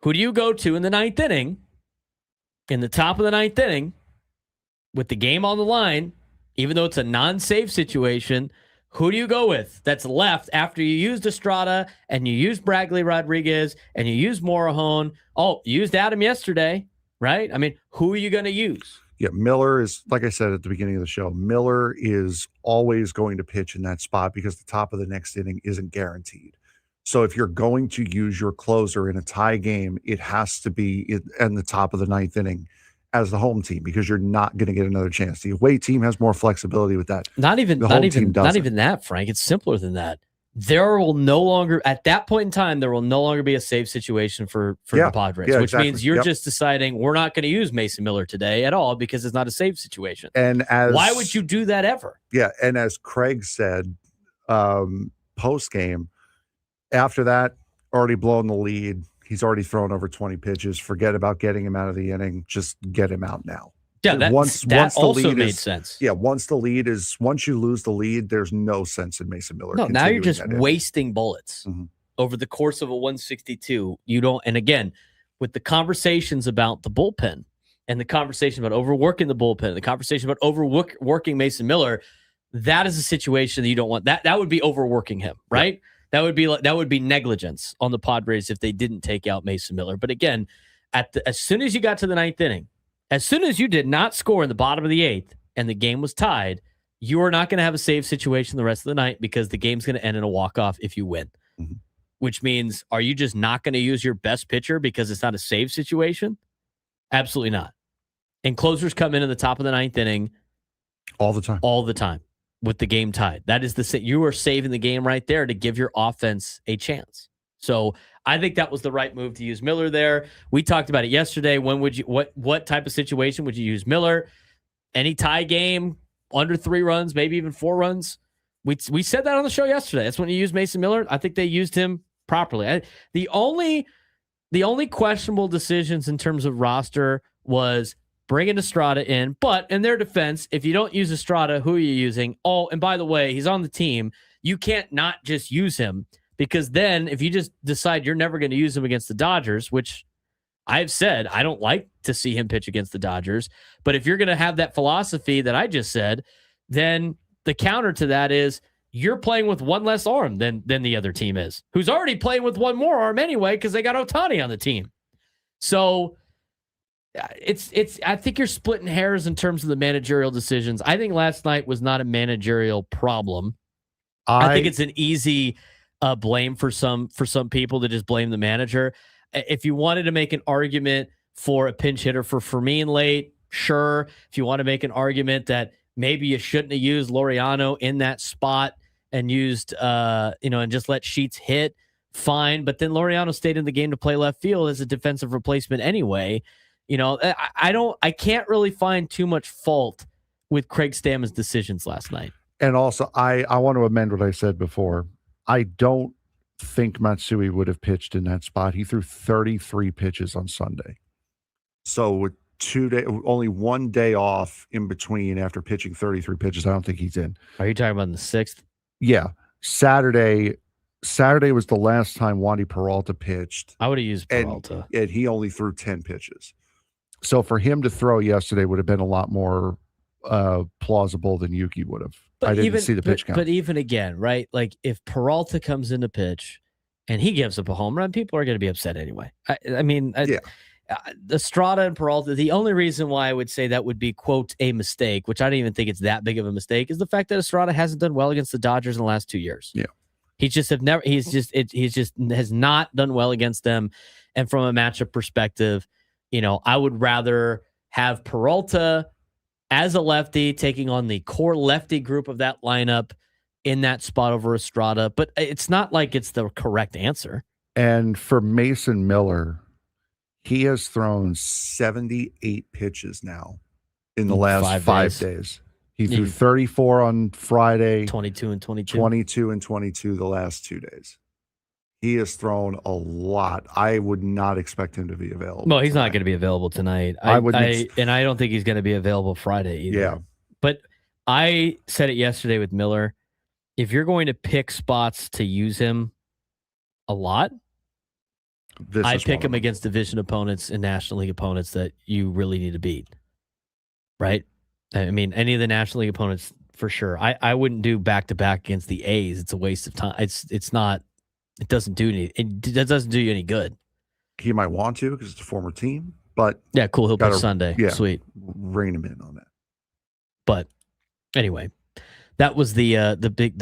Speaker 2: Who do you go to in the ninth inning, in the top of the ninth inning, with the game on the line, even though it's a non-save situation? Who do you go with that's left after you used Estrada and you used Bradley Rodriguez and you used Morejon? Oh, you used Adam yesterday, right? I mean, who are you going to use?
Speaker 5: Yeah, Miller is, like I said at the beginning of the show, Miller is always going to pitch in that spot because the top of the next inning isn't guaranteed. So if you're going to use your closer in a tie game, it has to be in the top of the ninth inning as the home team, because you're not going to get another chance. The away team has more flexibility with that.
Speaker 2: Not even that, Frank. It's simpler than that. There will no longer, at that point in time, there will no longer be a save situation for the Padres, which means you're just deciding we're not going to use Mason Miller today at all because it's not a save situation.
Speaker 5: And
Speaker 2: why would you do that ever?
Speaker 5: Yeah, and as Craig said post game, after that, already blown the lead. He's already thrown over 20 pitches. Forget about getting him out of the inning. Just get him out now.
Speaker 2: Yeah, that also made sense.
Speaker 5: Yeah, once you lose the lead, there's no sense in Mason Miller.
Speaker 2: No, now you're just wasting bullets over the course of a 162. You don't, and again, with the conversations about the bullpen and the conversation about overworking the bullpen, the conversation about overworking Mason Miller, that is a situation that you don't want. That would be overworking him, right? Yeah. That would be negligence on the Padres if they didn't take out Mason Miller. But again, as soon as you got to the ninth inning, as soon as you did not score in the bottom of the eighth and the game was tied, you are not going to have a save situation the rest of the night because the game's going to end in a walk-off if you win. Which means, are you just not going to use your best pitcher because it's not a save situation? Absolutely not. And closers come in the top of the ninth inning
Speaker 5: all the time.
Speaker 2: With the game tied. That is you are saving the game right there to give your offense a chance. So I think that was the right move to use Miller there. We talked about it yesterday. When would you, what type of situation would you use Miller? Any tie game, under 3 runs, maybe even 4 runs. We said that on the show yesterday. That's when you use Mason Miller. I think they used him properly. The only questionable decisions in terms of roster was bringing Estrada in, but in their defense, if you don't use Estrada, who are you using? Oh, and by the way, he's on the team. You can't not just use him, because then if you just decide you're never going to use him against the Dodgers, which I've said I don't like to see him pitch against the Dodgers, but if you're going to have that philosophy that I just said, then the counter to that is you're playing with one less arm than the other team is, who's already playing with one more arm anyway because they got Ohtani on the team. So I think you're splitting hairs in terms of the managerial decisions. I think last night was not a managerial problem. I think it's an easy blame for some people to just blame the manager. If you wanted to make an argument for a pinch hitter for Fermin late, sure. If you want to make an argument that maybe you shouldn't have used Laureano in that spot and used and just let Sheets hit, fine. But then Laureano stayed in the game to play left field as a defensive replacement anyway. I can't really find too much fault with Craig Stammen's decisions last night.
Speaker 6: And also, I want to amend what I said before. I don't think Matsui would have pitched in that spot. He threw 33 pitches on Sunday.
Speaker 5: So with only 1 day off in between after pitching 33 pitches, I don't think he's in.
Speaker 2: Are you talking about in the 6th?
Speaker 6: Yeah. Saturday, Saturday was the last time Wandy Peralta pitched.
Speaker 2: I would have used Peralta.
Speaker 5: And he only threw 10 pitches.
Speaker 6: So for him to throw yesterday would have been a lot more plausible than Yuki would have. I didn't see the pitch count.
Speaker 2: But even again, right? Like if Peralta comes in to pitch and he gives up a home run, people are going to be upset anyway. Estrada and Peralta, the only reason why I would say that would be, quote, a mistake, which I don't even think it's that big of a mistake, is the fact that Estrada hasn't done well against the Dodgers in the last 2 years.
Speaker 6: Yeah.
Speaker 2: He's just has not done well against them. And from a matchup perspective, I would rather have Peralta as a lefty taking on the core lefty group of that lineup in that spot over Estrada. But it's not like it's the correct answer.
Speaker 6: And for Mason Miller, he has thrown
Speaker 5: 78 pitches now in the last
Speaker 6: 5 days. He threw 34 on Friday.
Speaker 2: 22 and 22.
Speaker 5: 22 and 22 the last 2 days. He has thrown a lot. I would not expect him to be available.
Speaker 2: No, he's not going to be available tonight. And I don't think he's going to be available Friday either.
Speaker 5: Yeah.
Speaker 2: But I said it yesterday with Miller. If you're going to pick spots to use him a lot, I pick him against division opponents and National League opponents that you really need to beat. Right? I mean, any of the National League opponents for sure. I wouldn't do back-to-back against the A's. It's a waste of time. It doesn't do you any good.
Speaker 5: He might want to because it's a former team, but
Speaker 2: yeah, cool. He'll pitch Sunday.
Speaker 5: Yeah,
Speaker 2: sweet.
Speaker 5: Rein him in on that.
Speaker 2: But anyway, that was the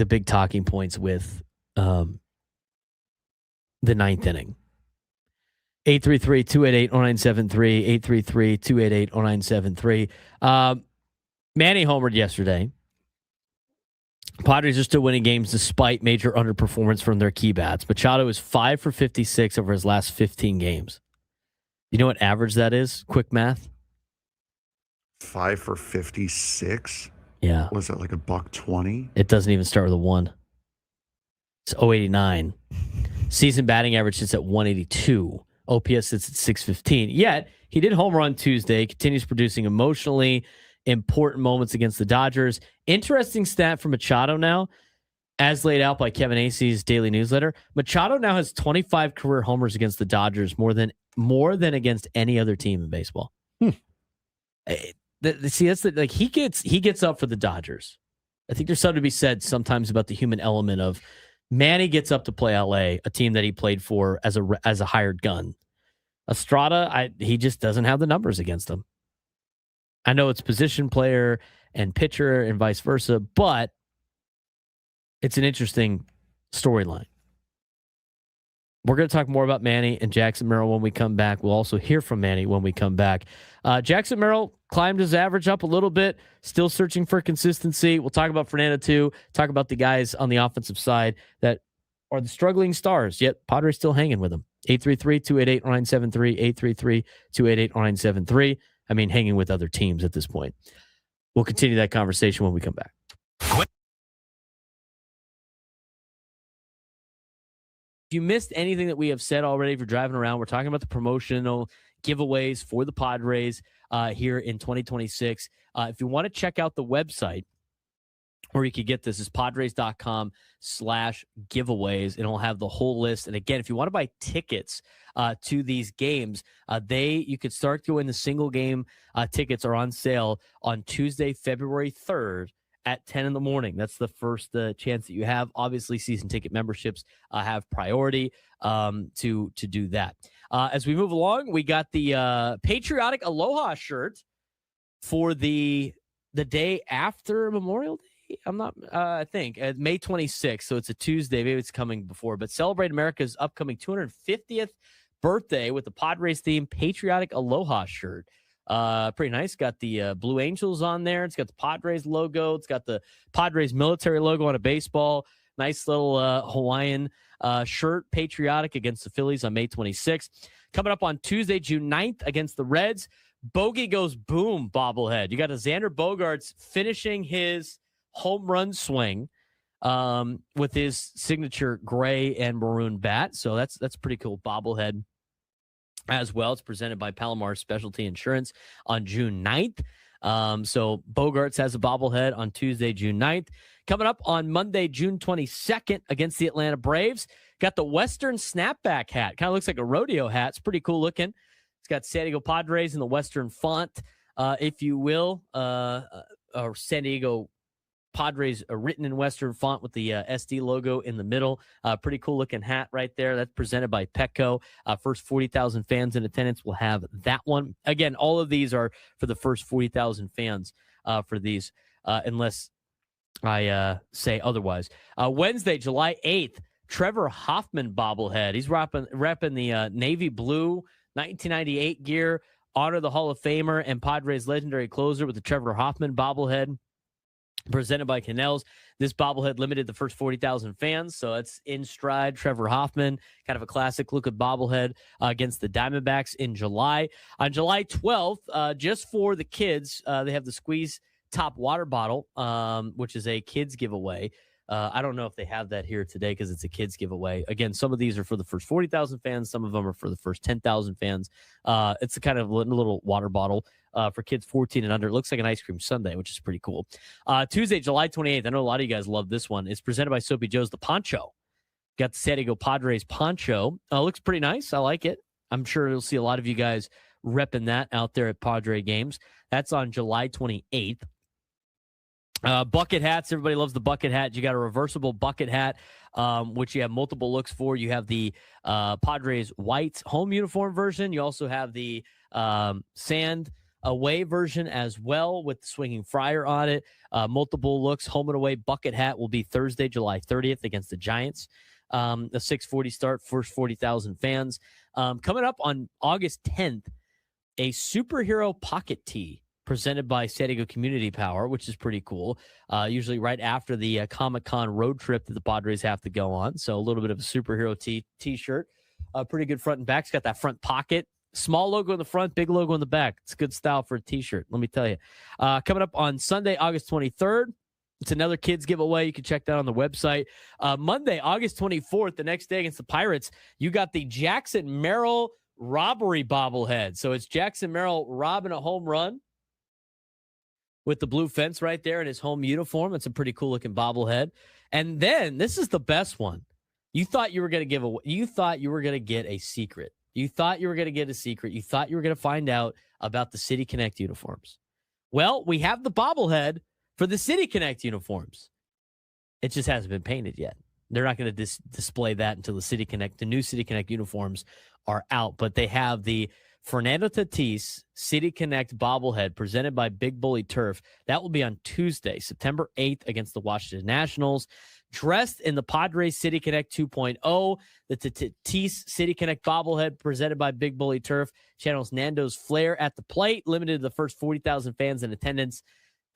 Speaker 2: big talking points with the ninth inning. 833-288-0973, 833-288-0973. Manny homered yesterday. Padres are still winning games despite major underperformance from their key bats. Machado is 5 for 56 over his last 15 games. You know what average that is? Quick math.
Speaker 5: 5 for 56?
Speaker 2: Yeah.
Speaker 5: Was that like $120?
Speaker 2: It doesn't even start with a 1. It's 089. Season batting average sits at 182. OPS sits at 615. Yet, he did home run Tuesday, continues producing emotionally important moments against the Dodgers. Interesting stat for Machado now, as laid out by Kevin Acey's daily newsletter. Machado now has 25 career homers against the Dodgers, more than against any other team in baseball. See, that's he gets up for the Dodgers. I think there's something to be said sometimes about the human element of Manny gets up to play LA, a team that he played for as a hired gun. Estrada, he just doesn't have the numbers against him. I know it's position player and pitcher and vice versa, but it's an interesting storyline. We're going to talk more about Manny and Jackson Merrill when we come back. We'll also hear from Manny when we come back. Jackson Merrill climbed his average up a little bit, still searching for consistency. We'll talk about Fernando too, talk about the guys on the offensive side that are the struggling stars, yet Padres still hanging with them. 833-288-0973, 833-288-0973. I mean, hanging with other teams at this point. We'll continue that conversation when we come back. If you missed anything that we have said already, if you're driving around, we're talking about the promotional giveaways for the Padres here in 2026. If you want to check out the website, or you could get this, is padres.com/giveaways, and it'll have the whole list. And again, if you want to buy tickets to these games, you could start going. The single game tickets are on sale on Tuesday, February 3rd at 10 in the morning. That's the first chance that you have. Obviously, season ticket memberships have priority to do that. As we move along, we got the patriotic Aloha shirt for the day after Memorial Day. I think May 26th. So it's a Tuesday. Maybe it's coming before, but celebrate America's upcoming 250th birthday with the Padres themed patriotic Aloha shirt. Pretty nice. Got the Blue Angels on there. It's got the Padres logo. It's got the Padres military logo on a baseball. Nice little Hawaiian shirt, patriotic, against the Phillies on May 26th. Coming up on Tuesday, June 9th against the Reds. Bogey goes boom bobblehead. You got a Xander Bogaerts finishing his home run swing with his signature gray and maroon bat. So that's pretty cool bobblehead as well. It's presented by Palomar Specialty Insurance on June 9th. So Bogarts has a bobblehead on Tuesday, June 9th. Coming up on Monday, June 22nd against the Atlanta Braves. Got the Western snapback hat. Kind of looks like a rodeo hat. It's pretty cool looking. It's got San Diego Padres in the Western font, if you will, or San Diego Padres written in Western font with the SD logo in the middle. Pretty cool looking hat right there. That's presented by Petco. First 40,000 fans in attendance will have that one. Again, all of these are for the first 40,000 fans for these, unless I say otherwise. Wednesday, July 8th, Trevor Hoffman bobblehead. He's repping the navy blue 1998 gear. Honor the Hall of Famer and Padres legendary closer with the Trevor Hoffman bobblehead. Presented by Canals. This bobblehead limited the first 40,000 fans, so it's in stride. Trevor Hoffman, kind of a classic look at bobblehead against the Diamondbacks in July. On July 12th, just for the kids, they have the Squeeze Top water bottle, which is a kids giveaway. I don't know if they have that here today because it's a kids giveaway. Again, some of these are for the first 40,000 fans. Some of them are for the first 10,000 fans. It's a kind of little water bottle for kids 14 and under. It looks like an ice cream sundae, which is pretty cool. Tuesday, July 28th. I know a lot of you guys love this one. It's presented by Soapy Joe's, the poncho. Got the San Diego Padres poncho. Looks pretty nice. I like it. I'm sure you'll see a lot of you guys repping that out there at Padre games. That's on July 28th. Bucket hats. Everybody loves the bucket hat. You got a reversible bucket hat, which you have multiple looks for. You have the Padres white home uniform version. You also have the sand away version as well with the swinging friar on it. Multiple looks. Home and away bucket hat will be Thursday, July 30th against the Giants. A 6:40 start, first 40,000 fans. Coming up on August 10th, a superhero pocket tee presented by San Diego Community Power, which is pretty cool. Usually right after the Comic-Con road trip that the Padres have to go on. So a little bit of a superhero t-shirt. Pretty good front and back. It's got that front pocket. Small logo in the front, big logo in the back. It's good style for a t-shirt, let me tell you. Coming up on Sunday, August 23rd, it's another kids giveaway. You can check that on the website. Monday, August 24th, the next day against the Pirates, you got the Jackson Merrill robbery bobblehead. So it's Jackson Merrill robbing a home run with the blue fence right there in his home uniform. It's a pretty cool looking bobblehead. And then this is the best one. You thought you were going to give away. You thought you were going to get a secret. You thought you were going to get a secret. You thought you were going to find out about the City Connect uniforms. Well, we have the bobblehead for the City Connect uniforms. It just hasn't been painted yet. They're not going to display that until the new City Connect uniforms are out. But they have the Fernando Tatis City Connect bobblehead presented by Big Bully Turf. That will be on Tuesday, September 8th against the Washington Nationals. Dressed in the Padres City Connect 2.0, the Tatis City Connect bobblehead presented by Big Bully Turf channels Nando's flair at the plate, limited to the first 40,000 fans in attendance.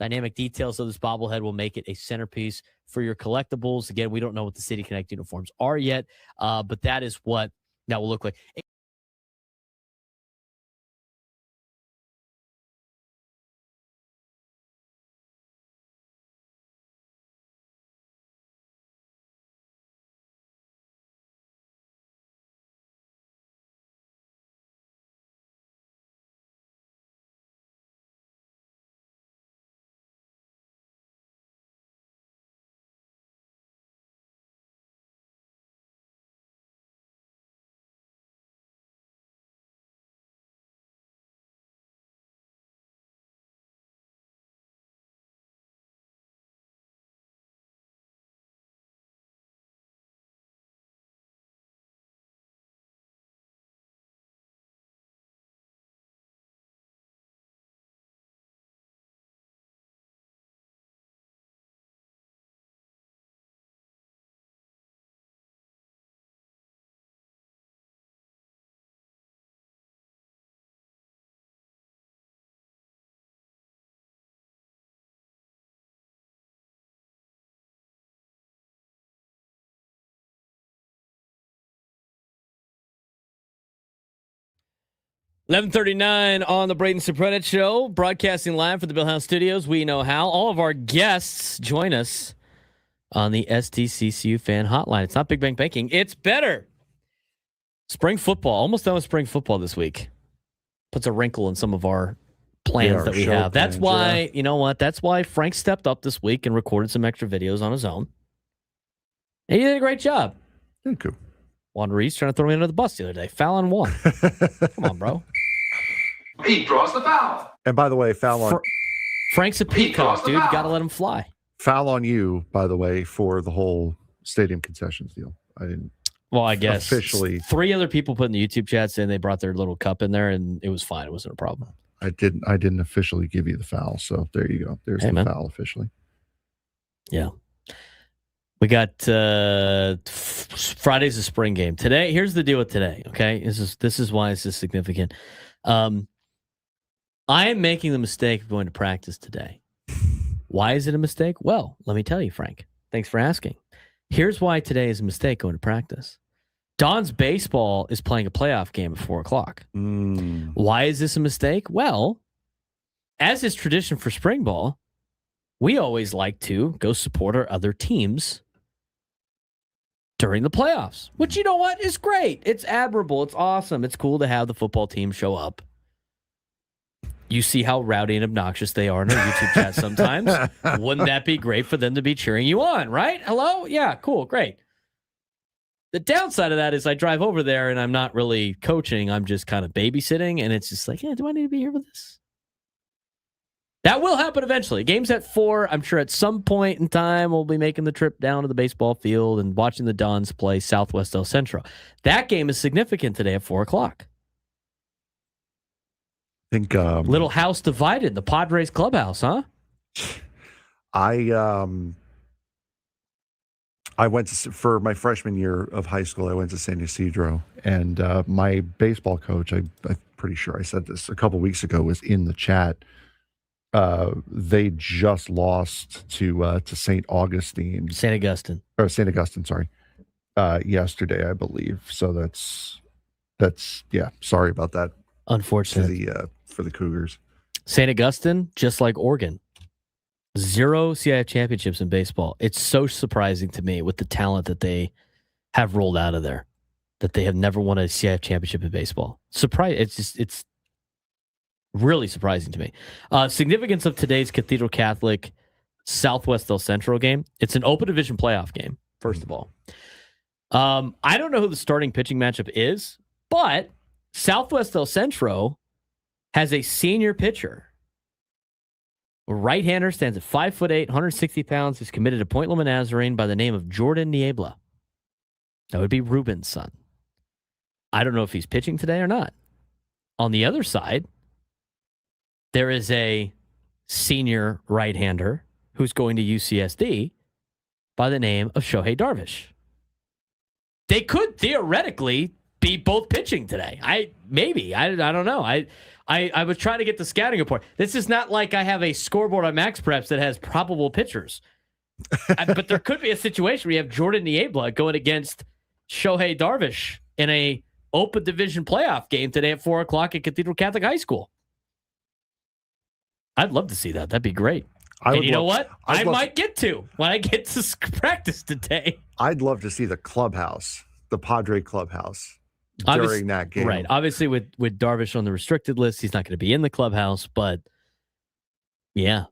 Speaker 2: Dynamic details of this bobblehead will make it a centerpiece for your collectibles. Again, we don't know what the City Connect uniforms are yet, but that is what that will look like. 11:39 on the Braden Surprenant Show, broadcasting live from the Bill House Studios. We know how. All of our guests join us on the SDCCU fan hotline. It's not Big Bang Banking. It's better. Spring football. Almost done with spring football this week. Puts a wrinkle in some of our plans that we
Speaker 5: show
Speaker 2: have. That's
Speaker 5: plans,
Speaker 2: why, you know what? That's why Frank stepped up this week and recorded some extra videos on his own. And he did a great job.
Speaker 5: Thank you.
Speaker 2: Juan Ruiz trying to throw me under the bus the other day. Foul on one. Come on, bro.
Speaker 12: He draws the foul.
Speaker 5: And by the way, foul on
Speaker 2: Frank's a peacock, dude. You got to let him fly.
Speaker 5: foul on you, by the way, for the whole stadium concessions deal. I didn't.
Speaker 2: Well, I guess
Speaker 5: officially
Speaker 2: 3 other people put in the YouTube chat saying they brought their little cup in there and it was fine. It wasn't a problem.
Speaker 5: I didn't officially give you the foul. So there you go. There's the foul officially.
Speaker 2: Yeah. We got Friday's a spring game. Today, here's the deal with today, okay? This is why this is significant. I am making the mistake of going to practice today. Why is it a mistake? Well, let me tell you, Frank. Thanks for asking. Here's why today is a mistake going to practice. Don's baseball is playing a playoff game at 4:00. Why is this a mistake? Well, as is tradition for spring ball, we always like to go support our other teams during the playoffs, which, you know what, is great. It's admirable. It's awesome. It's cool to have the football team show up. You see how rowdy and obnoxious they are in our YouTube chat sometimes. Wouldn't that be great for them to be cheering you on, right? Hello? Yeah, cool, great. The downside of that is I drive over there and I'm not really coaching. I'm just kind of babysitting, and it's just like, do I need to be here for this? That will happen eventually. Game's at 4. I'm sure at some point in time we'll be making the trip down to the baseball field and watching the Dons play Southwest El Centro. That game is significant today at 4:00.
Speaker 5: I think
Speaker 2: little house divided, the Padres clubhouse, huh?
Speaker 5: I went to, for my freshman year of high school, I went to San Ysidro, and my baseball coach, I'm pretty sure I said this a couple weeks ago, was in the chat. They just lost to St. Augustine, sorry, yesterday, I believe. So that's yeah. Sorry about that.
Speaker 2: Unfortunately,
Speaker 5: for the Cougars.
Speaker 2: St. Augustine, just like Oregon, 0 CIF championships in baseball. It's so surprising to me with the talent that they have rolled out of there that they have never won a CIF championship in baseball. It's really surprising to me. Significance of today's Cathedral Catholic Southwest El Centro game. It's an open division playoff game, first of all. I don't know who the starting pitching matchup is, but Southwest El Centro has a senior pitcher. A right-hander, stands at 5'8", 160 pounds, is committed to Point Loma Nazarene by the name of Jordan Niebla. That would be Ruben's son. I don't know if he's pitching today or not. On the other side, there is a senior right-hander who's going to UCSD by the name of Shohei Darvish. They could theoretically be both pitching today. I don't know. I was trying to get the scouting report. This is not like I have a scoreboard on Max Preps that has probable pitchers. But there could be a situation where you have Jordan Niebla going against Shohei Darvish in a open division playoff game today at 4:00 at Cathedral Catholic High School. I'd love to see that. That'd be great. And you know what? I might get to when I get to practice today.
Speaker 5: I'd love to see the clubhouse, the Padre clubhouse, during that game.
Speaker 2: Right. Obviously, with Darvish on the restricted list, he's not going to be in the clubhouse, but yeah,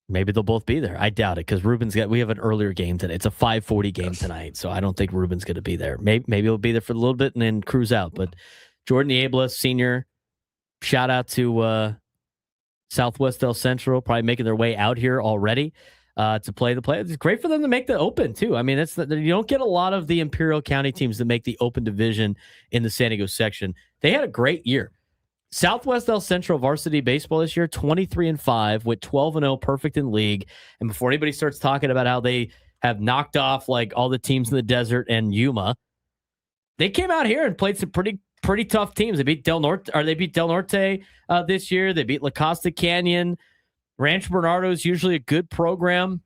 Speaker 2: maybe they'll both be there. I doubt it because we have an earlier game today. It's a 5:40 game tonight, so I don't think Ruben's going to be there. Maybe he'll be there for a little bit and then cruise out. But Jordan Niebla, senior, shout out to Southwest El Centro, probably making their way out here already to play the play. It's great for them to make the open, too. I mean, you don't get a lot of the Imperial County teams that make the open division in the San Diego section. They had a great year. Southwest El Centro varsity baseball this year, 23-5 with 12-0, perfect in league. And before anybody starts talking about how they have knocked off like all the teams in the desert and Yuma, they came out here and played some pretty tough teams. They beat Del Norte this year. They beat La Costa Canyon. Rancho Bernardo is usually a good program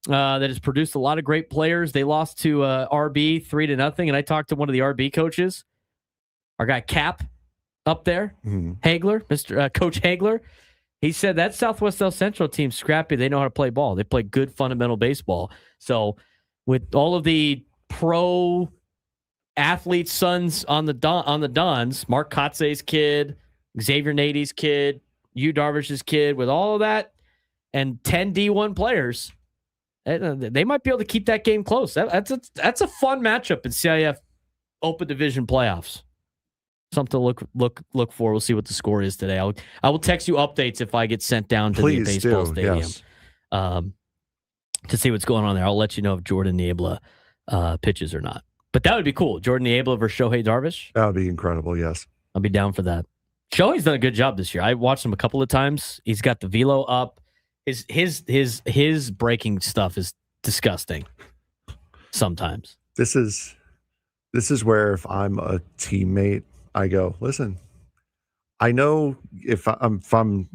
Speaker 2: that has produced a lot of great players. They lost to RB 3-0, and I talked to one of the RB coaches, our guy Cap up there, Hagler, Mr. Coach Hagler. He said that Southwest El Centro team scrappy. They know how to play ball. They play good fundamental baseball. So with all of the pro athlete sons on the Dons, Mark Kotze's kid, Xavier Nady's kid, Yu Darvish's kid with all of that and 10 D1 players, they might be able to keep that game close. That's a fun matchup in CIF Open Division playoffs. Something to look for. We'll see what the score is today. I will text you updates if I get sent down to the baseball stadium.
Speaker 5: Yes.
Speaker 2: To see what's going on there. I'll let you know if Jordan Niebla pitches or not. But that would be cool. Jordan Niebla versus Shohei Darvish.
Speaker 5: That would be incredible, yes.
Speaker 2: I'll be down for that. Shohei's done a good job this year. I watched him a couple of times. He's got the velo up. His breaking stuff is disgusting sometimes.
Speaker 5: This is where if I'm a teammate, I go, listen, I know if I'm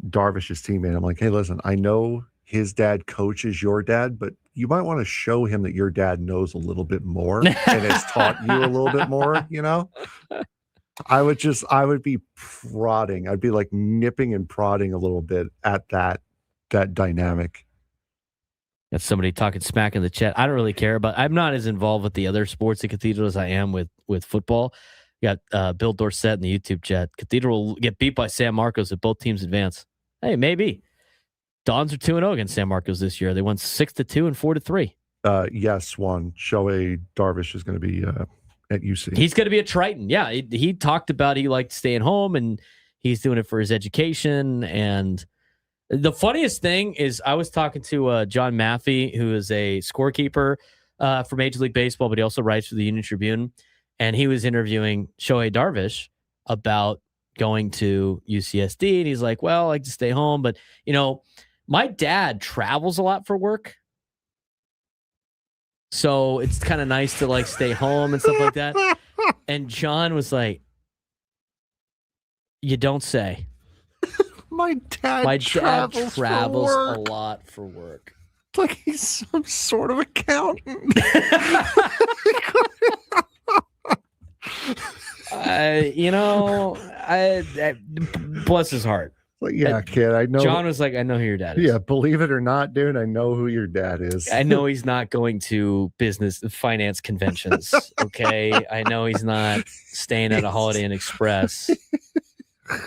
Speaker 5: Darvish's teammate, I'm like, hey, listen, I know his dad coaches your dad, but you might want to show him that your dad knows a little bit more and has taught you a little bit more, you know? I would be prodding. I'd be like nipping and prodding a little bit at that dynamic.
Speaker 2: Got somebody talking smack in the chat. I don't really care about. I'm not as involved with the other sports at Cathedral as I am with football. You got Bill Dorsett in the YouTube chat. Cathedral will get beat by San Marcos if both teams advance. Hey, maybe. Dons are 2-0 against San Marcos this year. They won 6-2 and 4-3.
Speaker 5: Yes, one. Shohei Darvish is going to be at UC.
Speaker 2: He's going to be at Triton. Yeah, he talked about he liked staying home and he's doing it for his education. And the funniest thing is I was talking to John Maffey, who is a scorekeeper for Major League Baseball, but he also writes for the Union Tribune. And he was interviewing Shohei Darvish about going to UCSD. And he's like, well, I like to stay home. But, my dad travels a lot for work. So it's kind of nice to stay home and stuff like that. And John was like, you don't say.
Speaker 5: My dad travels
Speaker 2: a lot for work.
Speaker 5: It's like he's some sort of accountant.
Speaker 2: Bless his heart.
Speaker 5: Like, yeah, kid, I know.
Speaker 2: John was like, I know who your dad is.
Speaker 5: Yeah, believe it or not, dude, I know who your dad is.
Speaker 2: I know he's not going to finance conventions, okay? I know he's not staying at a Holiday Inn Express.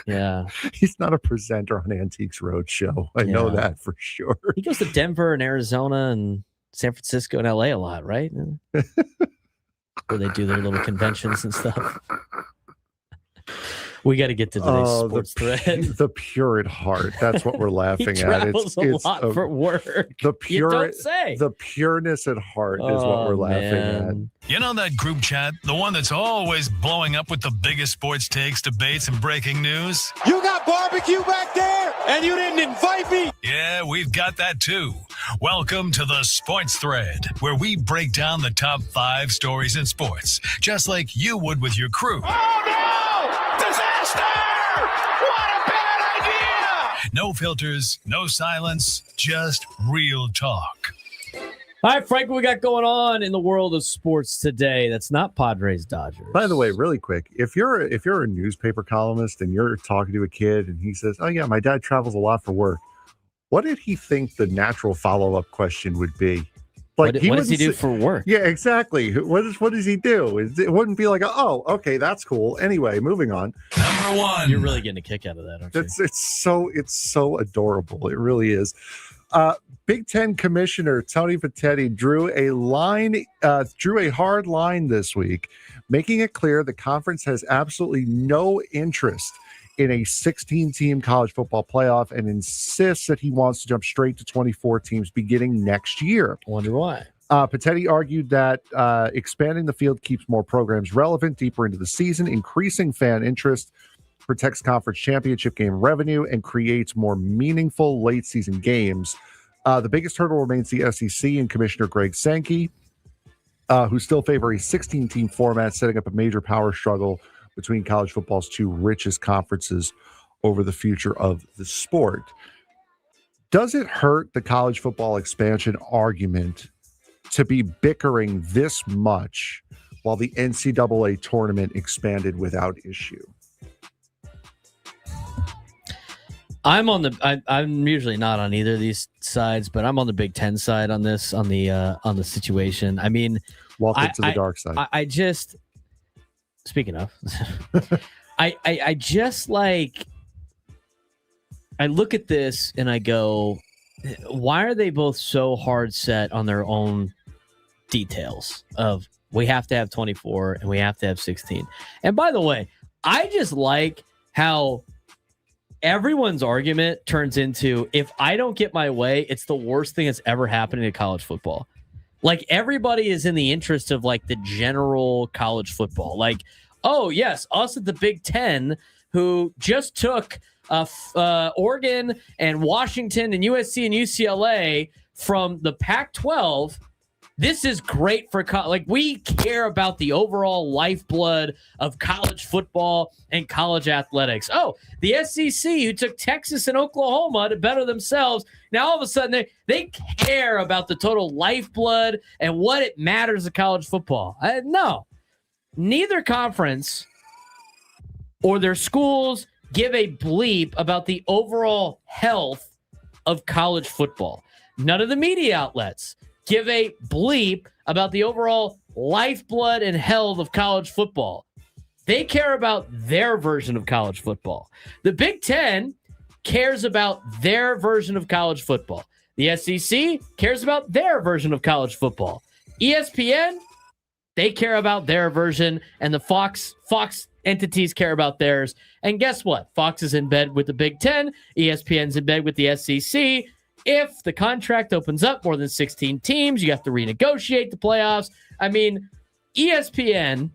Speaker 2: Yeah.
Speaker 5: He's not a presenter on Antiques Roadshow. I know that for sure.
Speaker 2: He goes to Denver and Arizona and San Francisco and LA a lot, right? Where they do their little conventions and stuff. We got to get to today's sports thread.
Speaker 5: The pure at heart. That's what we're laughing
Speaker 2: he
Speaker 5: at.
Speaker 2: It's a lot for work.
Speaker 5: The pure,
Speaker 2: you don't say.
Speaker 5: The pureness at heart is what we're laughing at.
Speaker 1: You know that group chat? The one that's always blowing up with the biggest sports takes, debates, and breaking news?
Speaker 13: You got barbecue back there, and you didn't invite me?
Speaker 1: Yeah, we've got that too. Welcome to the Sports Thread, where we break down the top 5 stories in sports, just like you would with your crew.
Speaker 13: Oh, no! Disaster! What a bad idea!
Speaker 1: No filters, no silence, just real talk.
Speaker 2: All right, Frank, what we got going on in the world of sports today? That's not Padres Dodgers.
Speaker 5: By the way, really quick, if you're a newspaper columnist and you're talking to a kid and he says, "Oh yeah, my dad travels a lot for work," what did he think the natural follow-up question would be?
Speaker 2: Like, what does he do for work?
Speaker 5: Yeah, exactly. What does he do? It wouldn't be like, oh, okay, that's cool. Anyway, moving on.
Speaker 1: Number 1.
Speaker 2: You're really getting a kick out of that, aren't you?
Speaker 5: It's so adorable. It really is. Big Ten Commissioner Tony Petitti drew a hard line this week, making it clear the conference has absolutely no interest in a 16-team college football playoff and insists that he wants to jump straight to 24 teams beginning next year.
Speaker 2: I wonder why.
Speaker 5: Petitti argued that expanding the field keeps more programs relevant deeper into the season, increasing fan interest, protects conference championship game revenue, and creates more meaningful late-season games. The biggest hurdle remains the SEC and Commissioner Greg Sankey, who still favor a 16-team format, setting up a major power struggle between college football's 2 richest conferences over the future of the sport. Does it hurt the college football expansion argument to be bickering this much while the NCAA tournament expanded without issue?
Speaker 2: I'm usually not on either of these sides, but I'm on the Big Ten side on this, on the situation. I mean,
Speaker 5: welcome to the dark side.
Speaker 2: I just, speaking of, I just like, I look at this and I go, why are they both so hard set on their own details of we have to have 24 and we have to have 16? And by the way, I just like how everyone's argument turns into, if I don't get my way, it's the worst thing that's ever happened in college football. Like, everybody is in the interest of like the general college football. Like, oh yes, us at the Big Ten who just took Oregon and Washington and USC and UCLA from the Pac-12. This is great for like, we care about the overall lifeblood of college football and college athletics. Oh, the SEC, who took Texas and Oklahoma to better themselves, now all of a sudden they care about the total lifeblood and what it matters to college football. No, neither conference or their schools give a bleep about the overall health of college football. None of the media outlets give a bleep about the overall lifeblood and health of college football. They care about their version of college football. The Big Ten cares about their version of college football. The SEC cares about their version of college football. ESPN, they care about their version, and the Fox entities care about theirs. And guess what? Fox is in bed with the Big Ten. ESPN's in bed with the SEC. If the contract opens up more than 16 teams, you have to renegotiate the playoffs. I mean, ESPN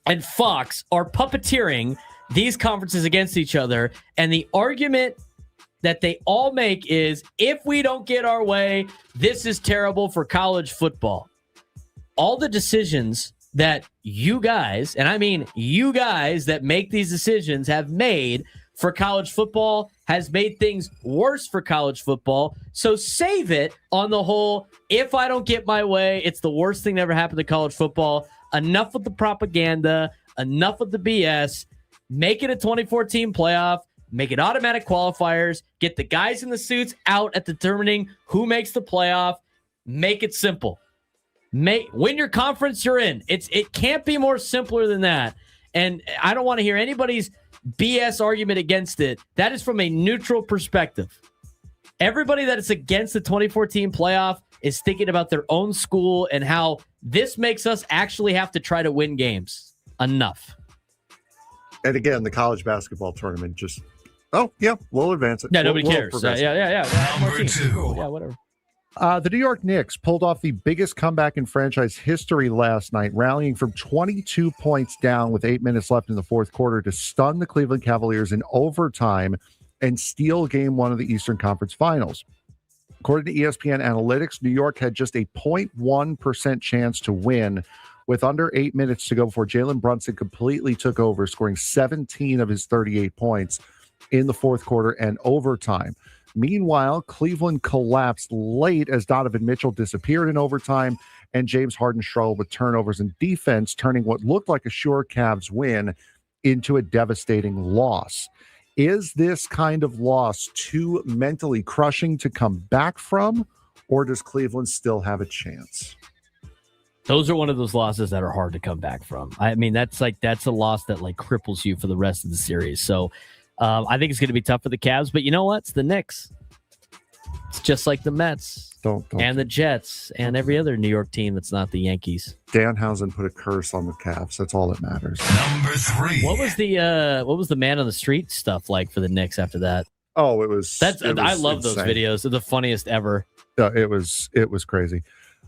Speaker 2: and Fox are puppeteering these conferences against each other. And the argument that they all make is, if we don't get our way, this is terrible for college football. All the decisions that you guys, and I mean you guys that make these decisions, have made for college football has made things worse for college football. So save it on the whole, if I don't get my way, it's the worst thing that ever happened to college football. Enough with the propaganda, enough with the BS. Make it a 24-team playoff, make it automatic qualifiers, get the guys in the suits out at determining who makes the playoff. Make it simple. Win your conference, you're in. It can't be more simpler than that. And I don't want to hear anybody's BS argument against it. That is from a neutral perspective. Everybody that is against the 2014 playoff is thinking about their own school and how this makes us actually have to try to win games. Enough.
Speaker 5: And again, the college basketball tournament just, we'll advance it.
Speaker 2: Yeah, nobody
Speaker 5: we'll
Speaker 2: cares.
Speaker 5: progress.
Speaker 2: Number
Speaker 1: 2.
Speaker 2: Yeah, whatever.
Speaker 6: The New York Knicks pulled off the biggest comeback in franchise history last night, rallying from 22 points down with 8 minutes left in the fourth quarter to stun the Cleveland Cavaliers in overtime and steal Game 1 of the Eastern Conference Finals. According to ESPN Analytics, New York had just a 0.1% chance to win with under 8 minutes to go before Jalen Brunson completely took over, scoring 17 of his 38 points in the fourth quarter and overtime. Meanwhile, Cleveland collapsed late as Donovan Mitchell disappeared in overtime and James Harden struggled with turnovers and defense, turning what looked like a sure Cavs win into a devastating loss. Is this kind of loss too mentally crushing to come back from, or does Cleveland still have a chance?
Speaker 2: Those are one of those losses that are hard to come back from. I mean, that's a loss that like cripples you for the rest of the series. So I think it's going to be tough for the Cavs, but you know what? It's the Knicks. It's just like the Mets and the Jets and every other New York team that's not the Yankees.
Speaker 5: Danhausen put a curse on the Cavs. That's all that matters.
Speaker 1: Number 3.
Speaker 2: What was the man on the street stuff like for the Knicks after that?
Speaker 5: Oh, it was.
Speaker 2: I love those videos. They're the funniest ever.
Speaker 5: It was crazy.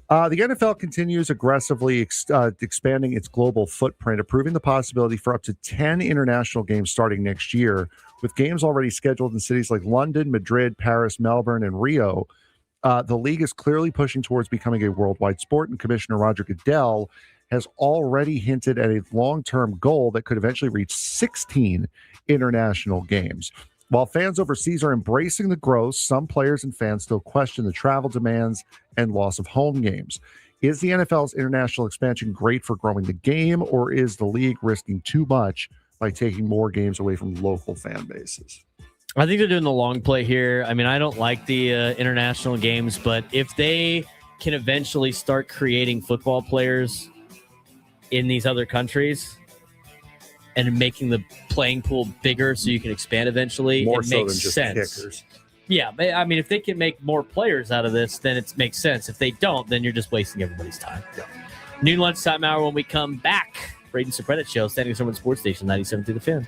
Speaker 5: The NFL continues aggressively expanding its global footprint, approving the possibility for up to 10 international games starting next year, with games already scheduled in cities like London, Madrid, Paris, Melbourne, and Rio. The league is clearly pushing towards becoming a worldwide sport, and Commissioner Roger Goodell has already hinted at a long-term goal that could eventually reach 16 international games. While fans overseas are embracing the growth, some players and fans still question the travel demands and loss of home games. Is the NFL's international expansion great for growing the game, or is the league risking too much by taking more games away from local fan bases?
Speaker 2: I think they're doing the long play here. I mean, I don't like the international games, but if they can eventually start creating football players in these other countries and making the playing pool bigger so you can expand eventually,
Speaker 5: More
Speaker 2: it
Speaker 5: so
Speaker 2: makes
Speaker 5: than just
Speaker 2: sense.
Speaker 5: kickers.
Speaker 2: Yeah, I mean, if they can make more players out of this, then it makes sense. If they don't, then you're just wasting everybody's time.
Speaker 5: Yeah.
Speaker 2: Noon lunchtime hour when we come back. Braden Surprenant Show, Standing Sermon Sports Station, 97 through the Fan.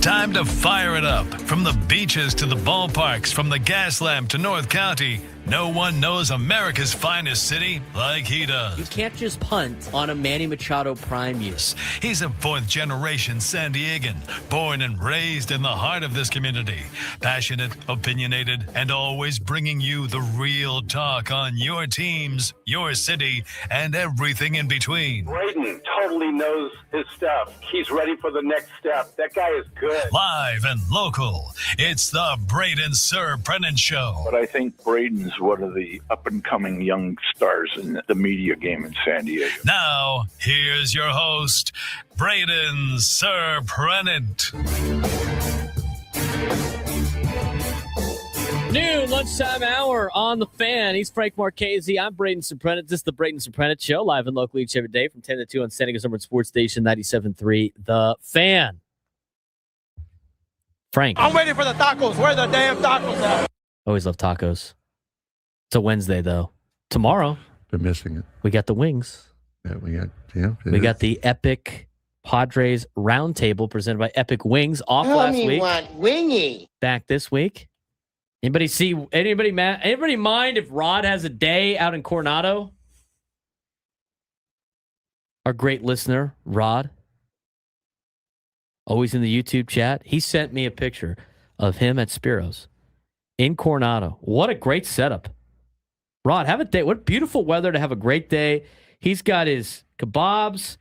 Speaker 1: time to fire it up. From the beaches to the ballparks, from the gas lamp to North County, no one knows America's finest city like he does.
Speaker 2: You can't just punt on a Manny Machado prime year.
Speaker 1: He's a fourth-generation San Diegan, born and raised in the heart of this community. Passionate, opinionated, and always bringing you the real talk on your teams, your city, and everything in between.
Speaker 3: Braden totally knows his stuff. He's ready for the next step. That guy is good.
Speaker 1: Live and local, it's the Braden Surprenant Show.
Speaker 4: But I think Braden's one of the up-and-coming young stars in the media game in San Diego.
Speaker 1: Now, here's your host, Braden Surprenant.
Speaker 2: Noon lunchtime hour on the Fan. He's Frank Marchese. I'm Braden Surprenant. This is the Braden Surprenant Show, live and local each every day from 10 to 2 on San Diego's number one sports station, 97.3 The Fan. Frank.
Speaker 13: I'm waiting for the tacos. Where are the damn tacos at?
Speaker 2: Always love tacos. It's a Wednesday, though. Tomorrow,
Speaker 5: They're missing it.
Speaker 2: we got the wings.
Speaker 5: Yeah,
Speaker 2: We got the Epic Padres Roundtable presented by Epic Wings off last week.
Speaker 13: want wingy.
Speaker 2: Back this week. Anybody mind if Rod has a day out in Coronado? Our great listener, Rod, always in the YouTube chat. He sent me a picture of him at Spiro's in Coronado. What a great setup. Rod, have a day. What beautiful weather to have a great day. He's got his kebabs,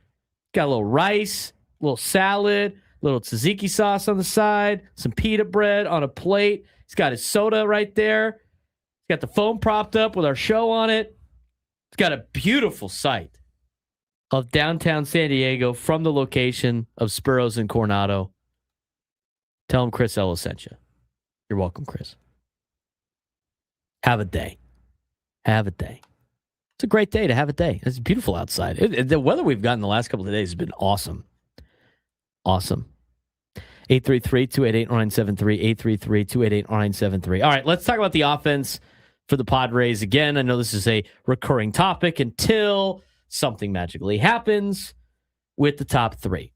Speaker 2: got a little rice, a little salad, a little tzatziki sauce on the side, some pita bread on a plate. He's got his soda right there. He's got the phone propped up with our show on it. He's got a beautiful sight of downtown San Diego from the location of Spiro's in Coronado. Tell him Chris Ellis sent you. You're welcome, Chris. Have a day. Have a day. It's a great day to have a day. It's beautiful outside. The weather we've gotten the last couple of days has been awesome. Awesome. 833-288-0973. 833-288-0973. All right, let's talk about the offense for the Padres again. I know this is a recurring topic until something magically happens with the top three.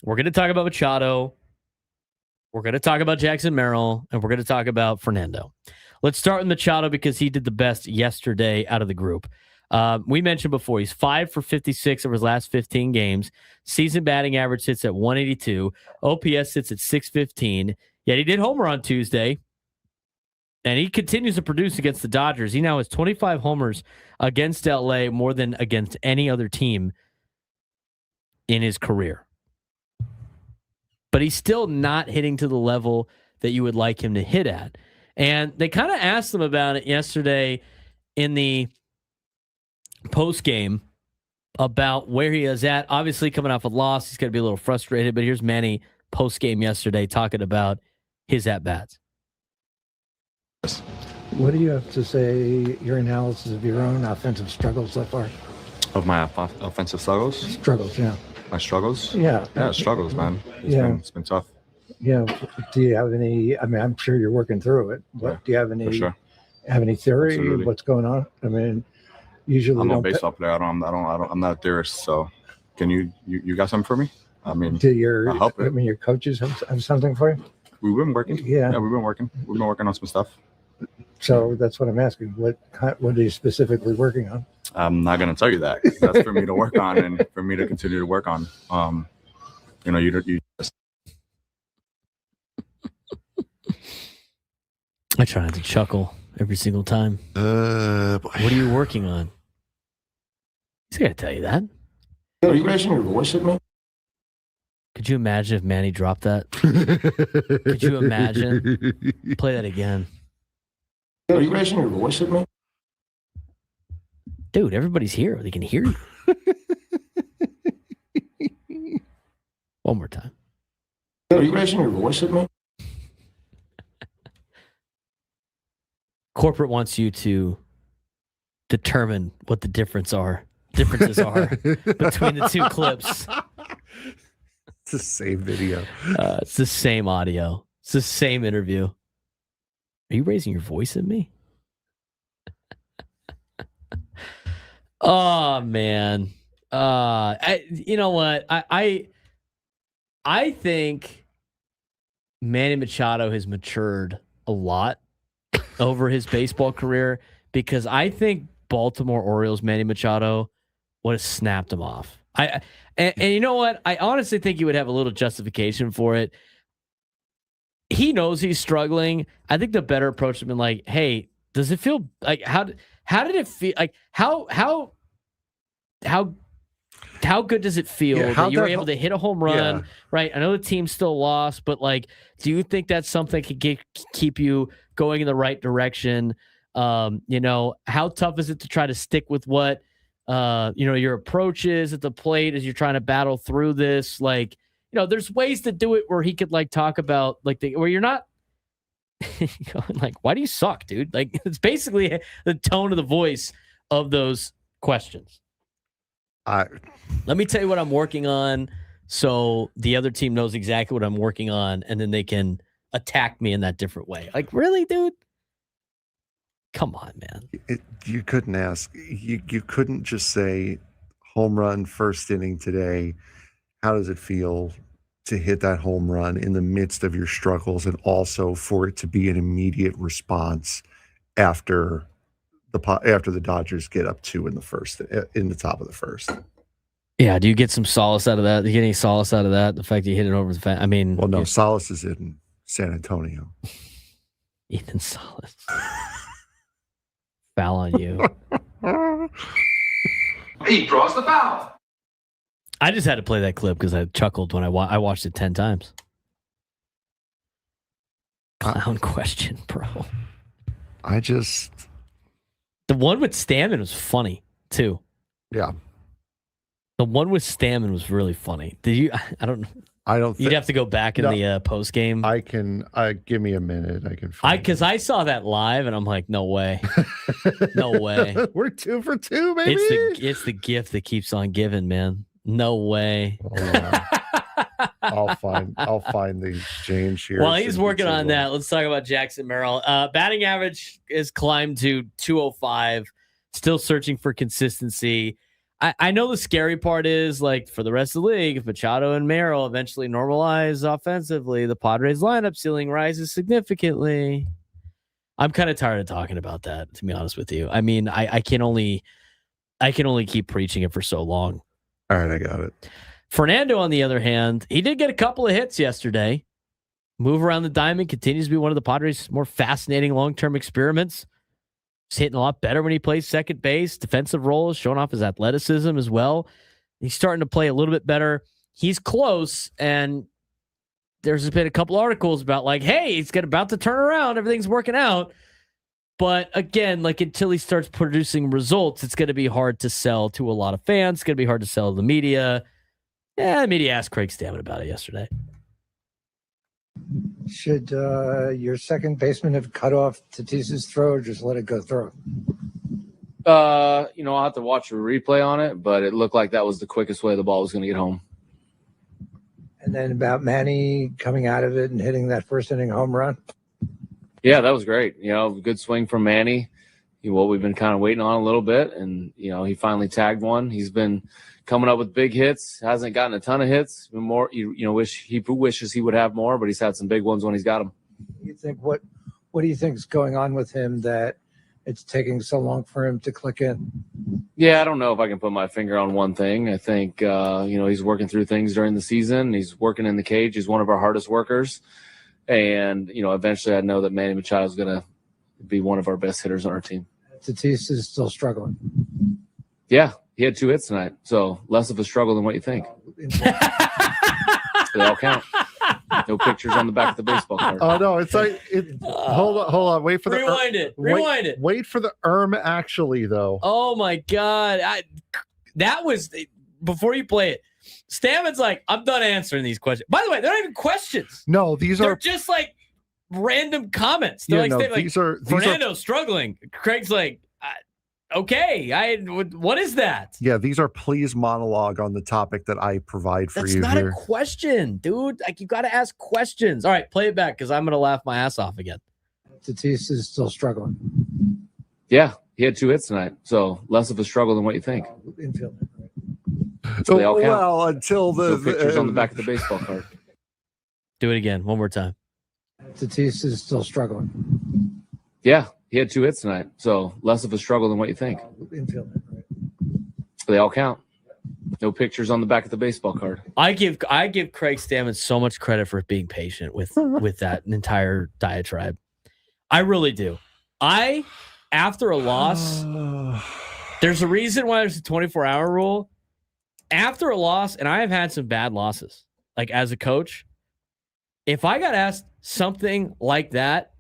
Speaker 2: We're going to talk about Machado. We're going to talk about Jackson Merrill, and we're going to talk about Fernando. Let's start with Machado because he did the best yesterday out of the group. We mentioned before, he's 5 for 56 over his last 15 games. Season batting average sits at 182. OPS sits at 615. Yet he did homer on Tuesday, and he continues to produce against the Dodgers. He now has 25 homers against LA, more than against any other team in his career. But he's still not hitting to the level that you would like him to hit at. And they kind of asked him about it yesterday in the postgame about where he is at. Obviously, coming off a loss, he's going to be a little frustrated. But here's Manny postgame yesterday talking about his at-bats.
Speaker 14: What do you have to say, your analysis of your own offensive struggles so far?
Speaker 10: Of my offensive struggles?
Speaker 14: Struggles, yeah.
Speaker 10: My struggles?
Speaker 14: Yeah.
Speaker 10: Yeah, struggles, man. It's been tough.
Speaker 14: Yeah. Do you have any, I mean, I'm sure you're working through it. What do you have any, have any theory
Speaker 10: Absolutely.
Speaker 14: of what's going on? I mean, usually
Speaker 10: I'm a baseball player. I'm not a theorist. So can you got something for me? I mean, I'll help it.
Speaker 14: I mean, your coaches have something for you?
Speaker 10: We've been working.
Speaker 14: Yeah.
Speaker 10: We've been working. We've been working on some stuff.
Speaker 14: So that's what I'm asking. What are you specifically working on?
Speaker 10: I'm not going to tell you that. That's for me to work on and for me to continue to work on. You just.
Speaker 2: I try not to chuckle every single time. What are you working on? He's got to tell you that.
Speaker 13: Are you raising your voice at me?
Speaker 2: Could you imagine if Manny dropped that? Could you imagine? Play that again.
Speaker 13: Are you raising your voice at me?
Speaker 2: Dude, everybody's here. They can hear you. One more time.
Speaker 13: Are you raising your voice at me?
Speaker 2: Corporate wants you to determine what the differences are between the two clips.
Speaker 5: It's the same video.
Speaker 2: It's the same audio. It's the same interview. Are you raising your voice at me? Oh man. You know what? I think Manny Machado has matured a lot over his baseball career, because I think Baltimore Orioles Manny Machado would have snapped him off. And you know what? I honestly think he would have a little justification for it. He knows he's struggling. I think the better approach would have been like, hey, does it feel like how did it feel? Like how good does it feel that you were able to hit a home run? Yeah. Right. I know the team still lost, but like, do you think that's something that could keep you going in the right direction? How tough is it to try to stick with what, your approach is at the plate as you're trying to battle through this? Like, there's ways to do it where he could like talk about like where you're not going like, why do you suck, dude? Like, it's basically the tone of the voice of those questions. Let me tell you what I'm working on, so the other team knows exactly what I'm working on, and then they can attack me in that different way. Like, really, dude? Come on, man.
Speaker 5: You couldn't ask. You couldn't just say, home run first inning today. How does it feel to hit that home run in the midst of your struggles, and also for it to be an immediate response after the Dodgers get up 2 in the top of the first?
Speaker 2: Yeah, do you get some solace out of that? Do you get any solace out of that? The fact that you hit it over the fence? I mean,
Speaker 5: well, no, solace is in San Antonio.
Speaker 2: Ethan Solace. Foul on you.
Speaker 12: He draws the foul.
Speaker 2: I just had to play that clip because I chuckled when I watched it 10 times. Clown question, bro. The one with Stammen was funny too.
Speaker 5: Yeah.
Speaker 2: The one with Stammen was really funny. Did you? I don't. You'd have to go back in the post game.
Speaker 5: I can. Give me a minute. I can.
Speaker 2: Because I saw that live and I'm like, no way, no way.
Speaker 5: We're 2 for 2, baby.
Speaker 2: It's the gift that keeps on giving, man. No way.
Speaker 5: Oh, yeah. I'll find the exchange here.
Speaker 2: While he's working on that, let's talk about Jackson Merrill. Batting average has climbed to 205. Still searching for consistency. I know the scary part is, like, for the rest of the league, if Machado and Merrill eventually normalize offensively, the Padres lineup ceiling rises significantly. I'm kind of tired of talking about that, to be honest with you. I mean, I can only keep preaching it for so long.
Speaker 5: All right, I got it.
Speaker 2: Fernando, on the other hand, he did get a couple of hits yesterday. Move around the diamond continues to be one of the Padres' more fascinating long-term experiments. He's hitting a lot better when he plays second base. Defensive roles, showing off his athleticism as well. He's starting to play a little bit better. He's close, and there's been a couple articles about like, hey, he's about to turn around. Everything's working out. But again, like, until he starts producing results, it's going to be hard to sell to a lot of fans. It's going to be hard to sell to the media. Yeah, the media asked Craig Stammen about it yesterday.
Speaker 14: Should your second baseman have cut off Tatis's throw, or just let it go through?
Speaker 15: I'll have to watch a replay on it, but it looked like that was the quickest way the ball was going to get home.
Speaker 14: And then about Manny coming out of it and hitting that first inning home run.
Speaker 15: Yeah, that was great. Good swing from Manny. We've been kind of waiting on a little bit, and he finally tagged one. He's been coming up with big hits. Hasn't gotten a ton of hits. Been more, wishes he would have more, but he's had some big ones when he's got them.
Speaker 14: You think what do you think is going on with him that it's taking so long for him to click in?
Speaker 15: Yeah, I don't know if I can put my finger on one thing. I think he's working through things during the season. He's working in the cage. He's one of our hardest workers. And, eventually I know that Manny Machado is going to be one of our best hitters on our team.
Speaker 14: Tatis is still struggling.
Speaker 15: Yeah, he had 2 hits tonight, so less of a struggle than what you think. They all count. No pictures on the back of the baseball card.
Speaker 5: Oh, no, it's like hold on. Wait for
Speaker 2: Rewind it.
Speaker 5: Wait for the actually, though.
Speaker 2: Oh, my God. That was – before you play it, Stammen's like, I'm done answering these questions. By the way, they're not even questions.
Speaker 5: No,
Speaker 2: they're just like random comments. They're Fernando's struggling. Craig's like, okay, what is that?
Speaker 5: Yeah, these are please monologue on the topic that I provide for you.
Speaker 2: That's not a question, dude. Like, you got to ask questions. All right, play it back because I'm going to laugh my ass off again.
Speaker 14: Tatis is still struggling.
Speaker 15: Yeah, he had 2 hits tonight, so less of a struggle than what you think.
Speaker 14: Infield.
Speaker 15: So they all count.
Speaker 5: Well, until the
Speaker 15: pictures on the back of the baseball card.
Speaker 2: Do it again, one more time.
Speaker 14: Tatis is still struggling.
Speaker 15: Yeah, he had 2 hits tonight, so less of a struggle than what you think.
Speaker 14: Infield, right?
Speaker 15: They all count. No pictures on the back of the baseball card.
Speaker 2: I give Craig Stammen so much credit for being patient with that entire diatribe. I really do. After a loss, there's a reason why there's a 24-hour rule. After a loss, and I have had some bad losses, like as a coach, if I got asked something like that,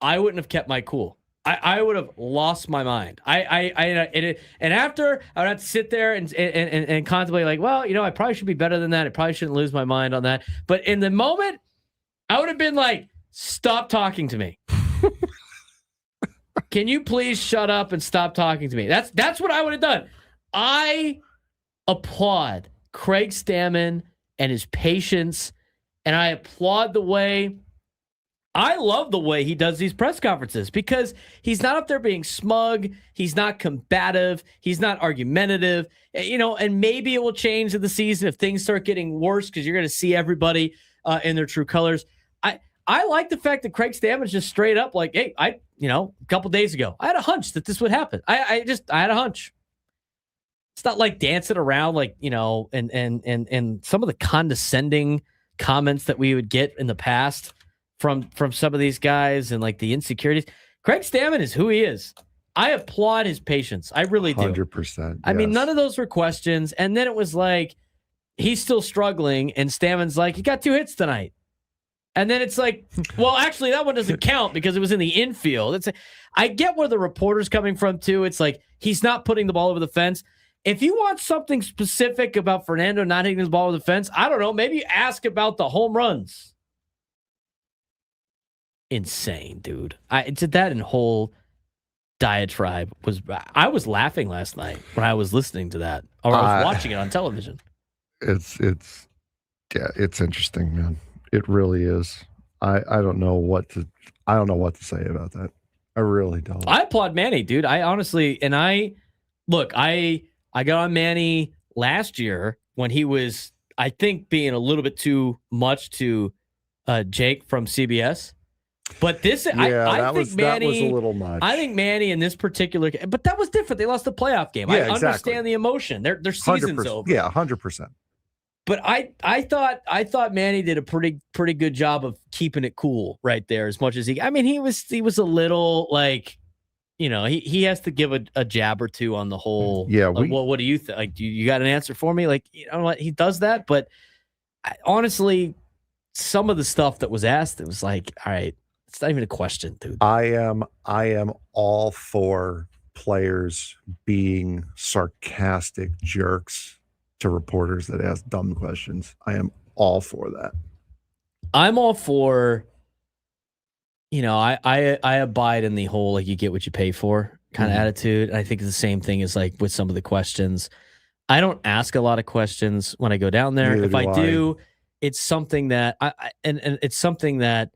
Speaker 2: I wouldn't have kept my cool. I would have lost my mind. And after I would have to sit there and contemplate, like, well, I probably should be better than that. I probably shouldn't lose my mind on that. But in the moment, I would have been like, stop talking to me. Can you please shut up and stop talking to me? That's what I would have done. I applaud Craig Stammen and his patience, and I applaud I love the way he does these press conferences because he's not up there being smug. He's not combative. He's not argumentative. And maybe it will change in the season if things start getting worse because you're going to see everybody in their true colors. I like the fact that Craig Stammen's just straight up like, hey, a couple days ago, I had a hunch that this would happen. I had a hunch. It's not like dancing around like, and some of the condescending comments that we would get in the past from some of these guys and like the insecurities. Craig Stammen is who he is. I applaud his patience. I really do.
Speaker 5: 100%.
Speaker 2: I mean, none of those were questions. And then it was like, he's still struggling. And Stammen's like, he got 2 hits tonight. And then it's like, well, actually, that one doesn't count because it was in the infield. I get where the reporter's coming from, too. It's like, he's not putting the ball over the fence. If you want something specific about Fernando not hitting his ball over the fence, I don't know, maybe ask about the home runs. Insane, dude. I did that in whole diatribe. I was laughing last night when I was listening to that, or I was watching it on television.
Speaker 5: It's interesting, man. It really is. I don't know what to say about that. I really don't.
Speaker 2: I applaud Manny, dude. I honestly, and I got on Manny last year when he was, I think, being a little bit too much to Jake from CBS. But this, I think Manny, that was a little much. I think Manny in this particular, but that was different. They lost the playoff game. I understand the emotion. Their season's over. Yeah,
Speaker 5: 100%.
Speaker 2: But I thought Manny did a pretty good job of keeping it cool right there. As much as he was a little like, he has to give a jab or two on the whole. Yeah. What do you think? Like, you got an answer for me? Like, what? He does that, but honestly, some of the stuff that was asked, it was like, all right. It's not even a question, dude.
Speaker 5: I am all for players being sarcastic jerks to reporters that ask dumb questions. I am all for that.
Speaker 2: I'm all for, I abide in the whole like you get what you pay for kind of attitude. And I think it's the same thing as like with some of the questions. I don't ask a lot of questions when I go down there. Neither if I do, it's something that it's something that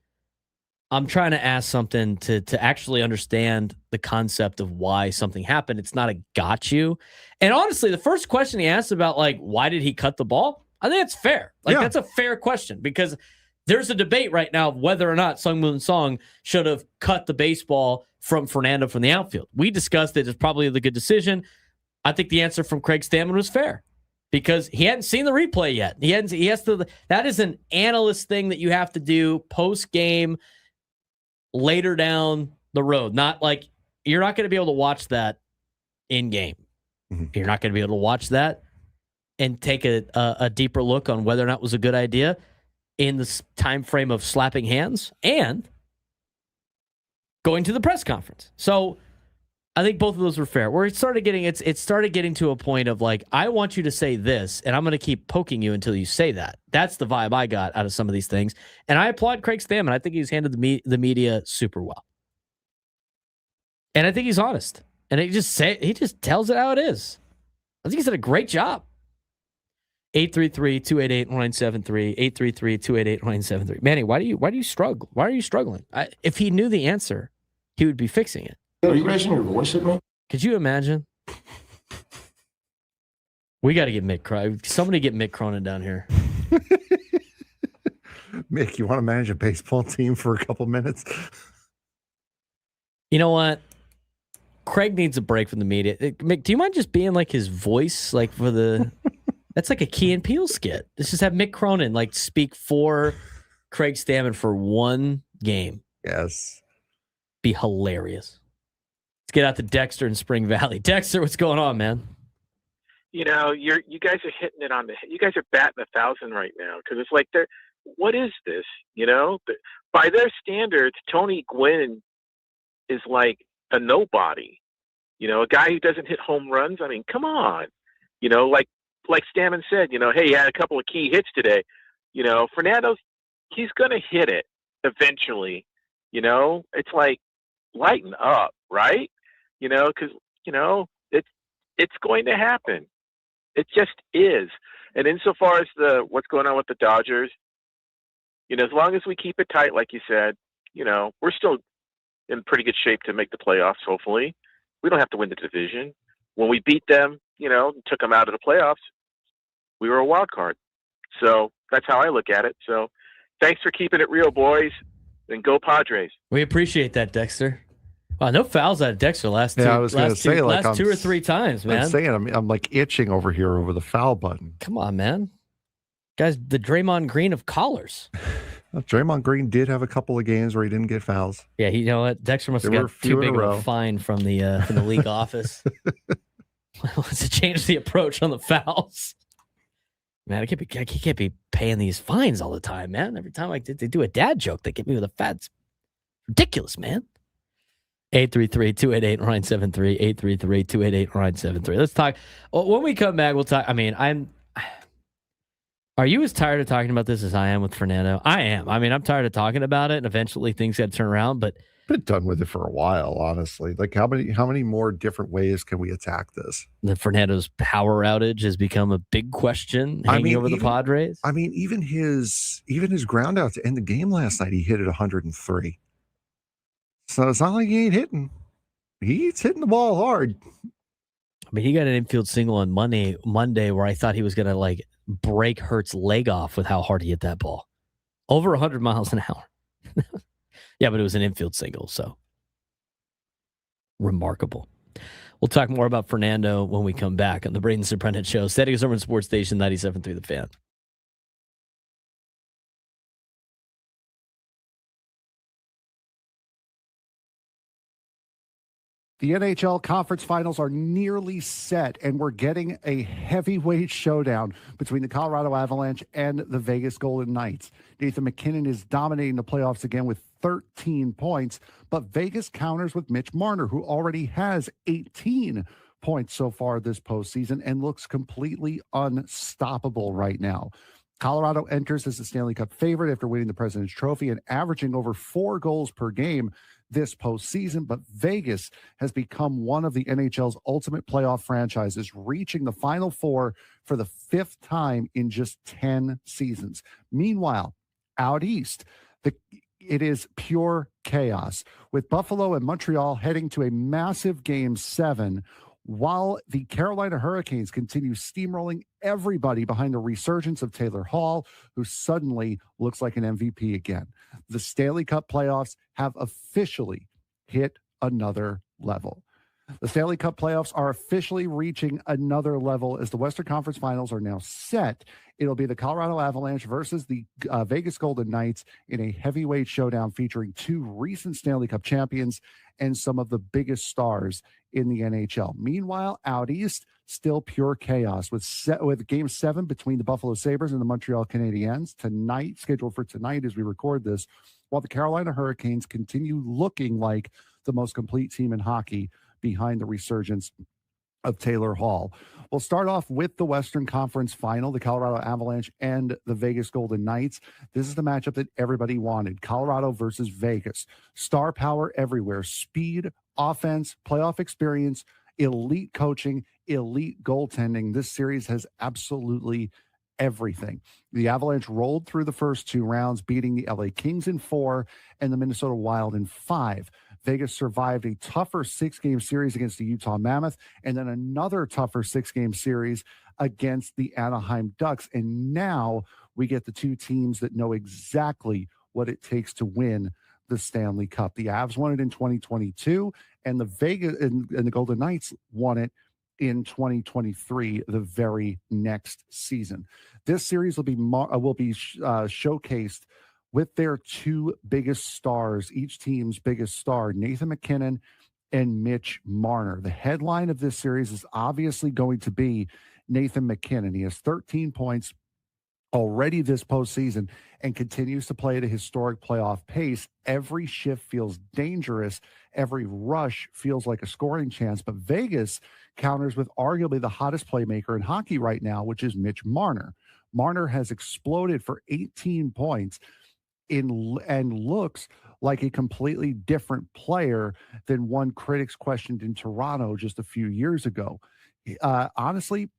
Speaker 2: I'm trying to ask something to actually understand the concept of why something happened. It's not a got you. And honestly, the first question he asked about, like, why did he cut the ball? I think it's fair. Like, that's a fair question because there's a debate right now of whether or not Sungmoon Song should have cut the baseball from Fernando from the outfield. We discussed it as probably the good decision. I think the answer from Craig Stammen was fair because he hadn't seen the replay yet. He has to. That is an analyst thing that you have to do post game. Later down the road, not like you're not going to be able to watch that in game. Mm-hmm. You're not going to be able to watch that and take a deeper look on whether or not it was a good idea in the time frame of slapping hands and going to the press conference. So I think both of those were fair. Where it started getting to a point of like, I want you to say this, and I'm going to keep poking you until you say that. That's the vibe I got out of some of these things. And I applaud Craig Stammen. I think he's handled the media super well. And I think he's honest. And he just tells it how it is. I think he's done a great job. 833-288-0973. 833-288-0973. Manny, why do you struggle? Why are you struggling? If he knew the answer, he would be fixing it.
Speaker 16: Are you raising your voice at me?
Speaker 2: Could you imagine? We got to get Mick Cronin. Somebody get Mick Cronin down here.
Speaker 5: Mick, you want to manage a baseball team for a couple minutes?
Speaker 2: You know what? Craig needs a break from the media. Mick, do you mind just being like his voice, like for the? That's like a Key and Peele skit. Let's just have Mick Cronin like speak for Craig Stammen for one game.
Speaker 5: Yes,
Speaker 2: be hilarious. Let's get out to Dexter in Spring Valley. Dexter, what's going on, man?
Speaker 16: You know, you guys are hitting it on the. You guys are batting 1,000 right now because it's like what is this? You know, by their standards, Tony Gwynn is like a nobody. You know, a guy who doesn't hit home runs. I mean, come on. You know, like Stammen said, you know, hey, he had a couple of key hits today. You know, Fernando, he's going to hit it eventually. You know, it's like lighten up, right? You know, because, you know, it's going to happen. It just is. And insofar as what's going on with the Dodgers, you know, as long as we keep it tight, like you said, you know, we're still in pretty good shape to make the playoffs, hopefully. We don't have to win the division. When we beat them, you know, took them out of the playoffs, we were a wild card. So that's how I look at it. So thanks for keeping it real, boys, and go Padres.
Speaker 2: We appreciate that, Dexter. Wow, no fouls out of Dexter last two or three times, man.
Speaker 6: I'm saying I'm like itching over here over the foul button.
Speaker 2: Come on, man. Guys, the Draymond Green of callers.
Speaker 5: Well, Draymond Green did have a couple of games where he didn't get fouls.
Speaker 2: Yeah, you know what? Dexter must have got too big of a fine from the league office. Let's change the approach on the fouls. Man, I can't be paying these fines all the time, man. Every time they do a dad joke, they get me with a fat. It's ridiculous, man. 833-288-973, 833-288-973. Let's talk. When we come back, we'll talk. I mean, are you as tired of talking about this as I am with Fernando? I am. I mean, I'm tired of talking about it, and eventually things got to turn around, but
Speaker 5: been done with it for a while, honestly. Like how many more different ways can we attack this?
Speaker 2: The Fernando's power outage has become a big question hanging over the Padres.
Speaker 5: I mean, even his ground out to end the game last night, he hit it 103. So it's not like he ain't hitting. He's hitting the ball hard.
Speaker 2: I mean, he got an infield single on Monday where I thought he was going to like break Hurt's leg off with how hard he hit that ball. Over 100 miles an hour. Yeah, but it was an infield single, so remarkable. We'll talk more about Fernando when we come back on the Braden Surprenant Show. Static Urban Sports Station 97.3 The Fan.
Speaker 6: The NHL Conference Finals are nearly set, and we're getting a heavyweight showdown between the Colorado Avalanche and the Vegas Golden Knights. Nathan MacKinnon is dominating the playoffs again with 13 points, but Vegas counters with Mitch Marner, who already has 18 points so far this postseason and looks completely unstoppable right now. Colorado enters as the Stanley Cup favorite after winning the President's Trophy and averaging over 4 goals per game this postseason, but Vegas has become one of the NHL's ultimate playoff franchises, reaching the Final Four for the 5th time in just 10 seasons. Meanwhile, out east, it is pure chaos, with Buffalo and Montreal heading to a massive Game 7, while the Carolina Hurricanes continue steamrolling everybody behind the resurgence of Taylor Hall, who suddenly looks like an MVP again. The Stanley Cup playoffs have officially hit another level. The Stanley Cup playoffs are officially reaching another level as the Western Conference Finals are now set. It'll be the Colorado Avalanche versus the Vegas Golden Knights in a heavyweight showdown featuring 2 recent Stanley Cup champions and some of the biggest stars in the NHL. Meanwhile, out east, still pure chaos with Game 7 between the Buffalo Sabres and the Montreal Canadiens tonight, scheduled for tonight as we record this, while the Carolina Hurricanes continue looking like the most complete team in hockey behind the resurgence of Taylor Hall. We'll start off with the Western Conference Final, the Colorado Avalanche and the Vegas Golden Knights. This is the matchup that everybody wanted. Colorado versus Vegas. Star power everywhere. Speed, offense, playoff experience, elite coaching, elite goaltending. This series has absolutely everything. The Avalanche rolled through the first 2 rounds, beating the LA Kings in 4 and the Minnesota Wild in 5. Vegas survived a tougher 6-game series against the Utah Mammoth and then another tougher 6-game series against the Anaheim Ducks. And now we get the two teams that know exactly what it takes to win the Stanley Cup. The Avs won it in 2022, and the Vegas and the Golden Knights won it in 2023, the very next season. This series will be showcased with their two biggest stars, each team's biggest star, Nathan MacKinnon and Mitch Marner. The headline of this series is obviously going to be Nathan MacKinnon. He has 13 points already this postseason and continues to play at a historic playoff pace. Every shift feels dangerous. Every rush feels like a scoring chance. But Vegas counters with arguably the hottest playmaker in hockey right now, which is Mitch Marner. Marner has exploded for 18 points and looks like a completely different player than one critics questioned in Toronto just a few years ago. Honestly,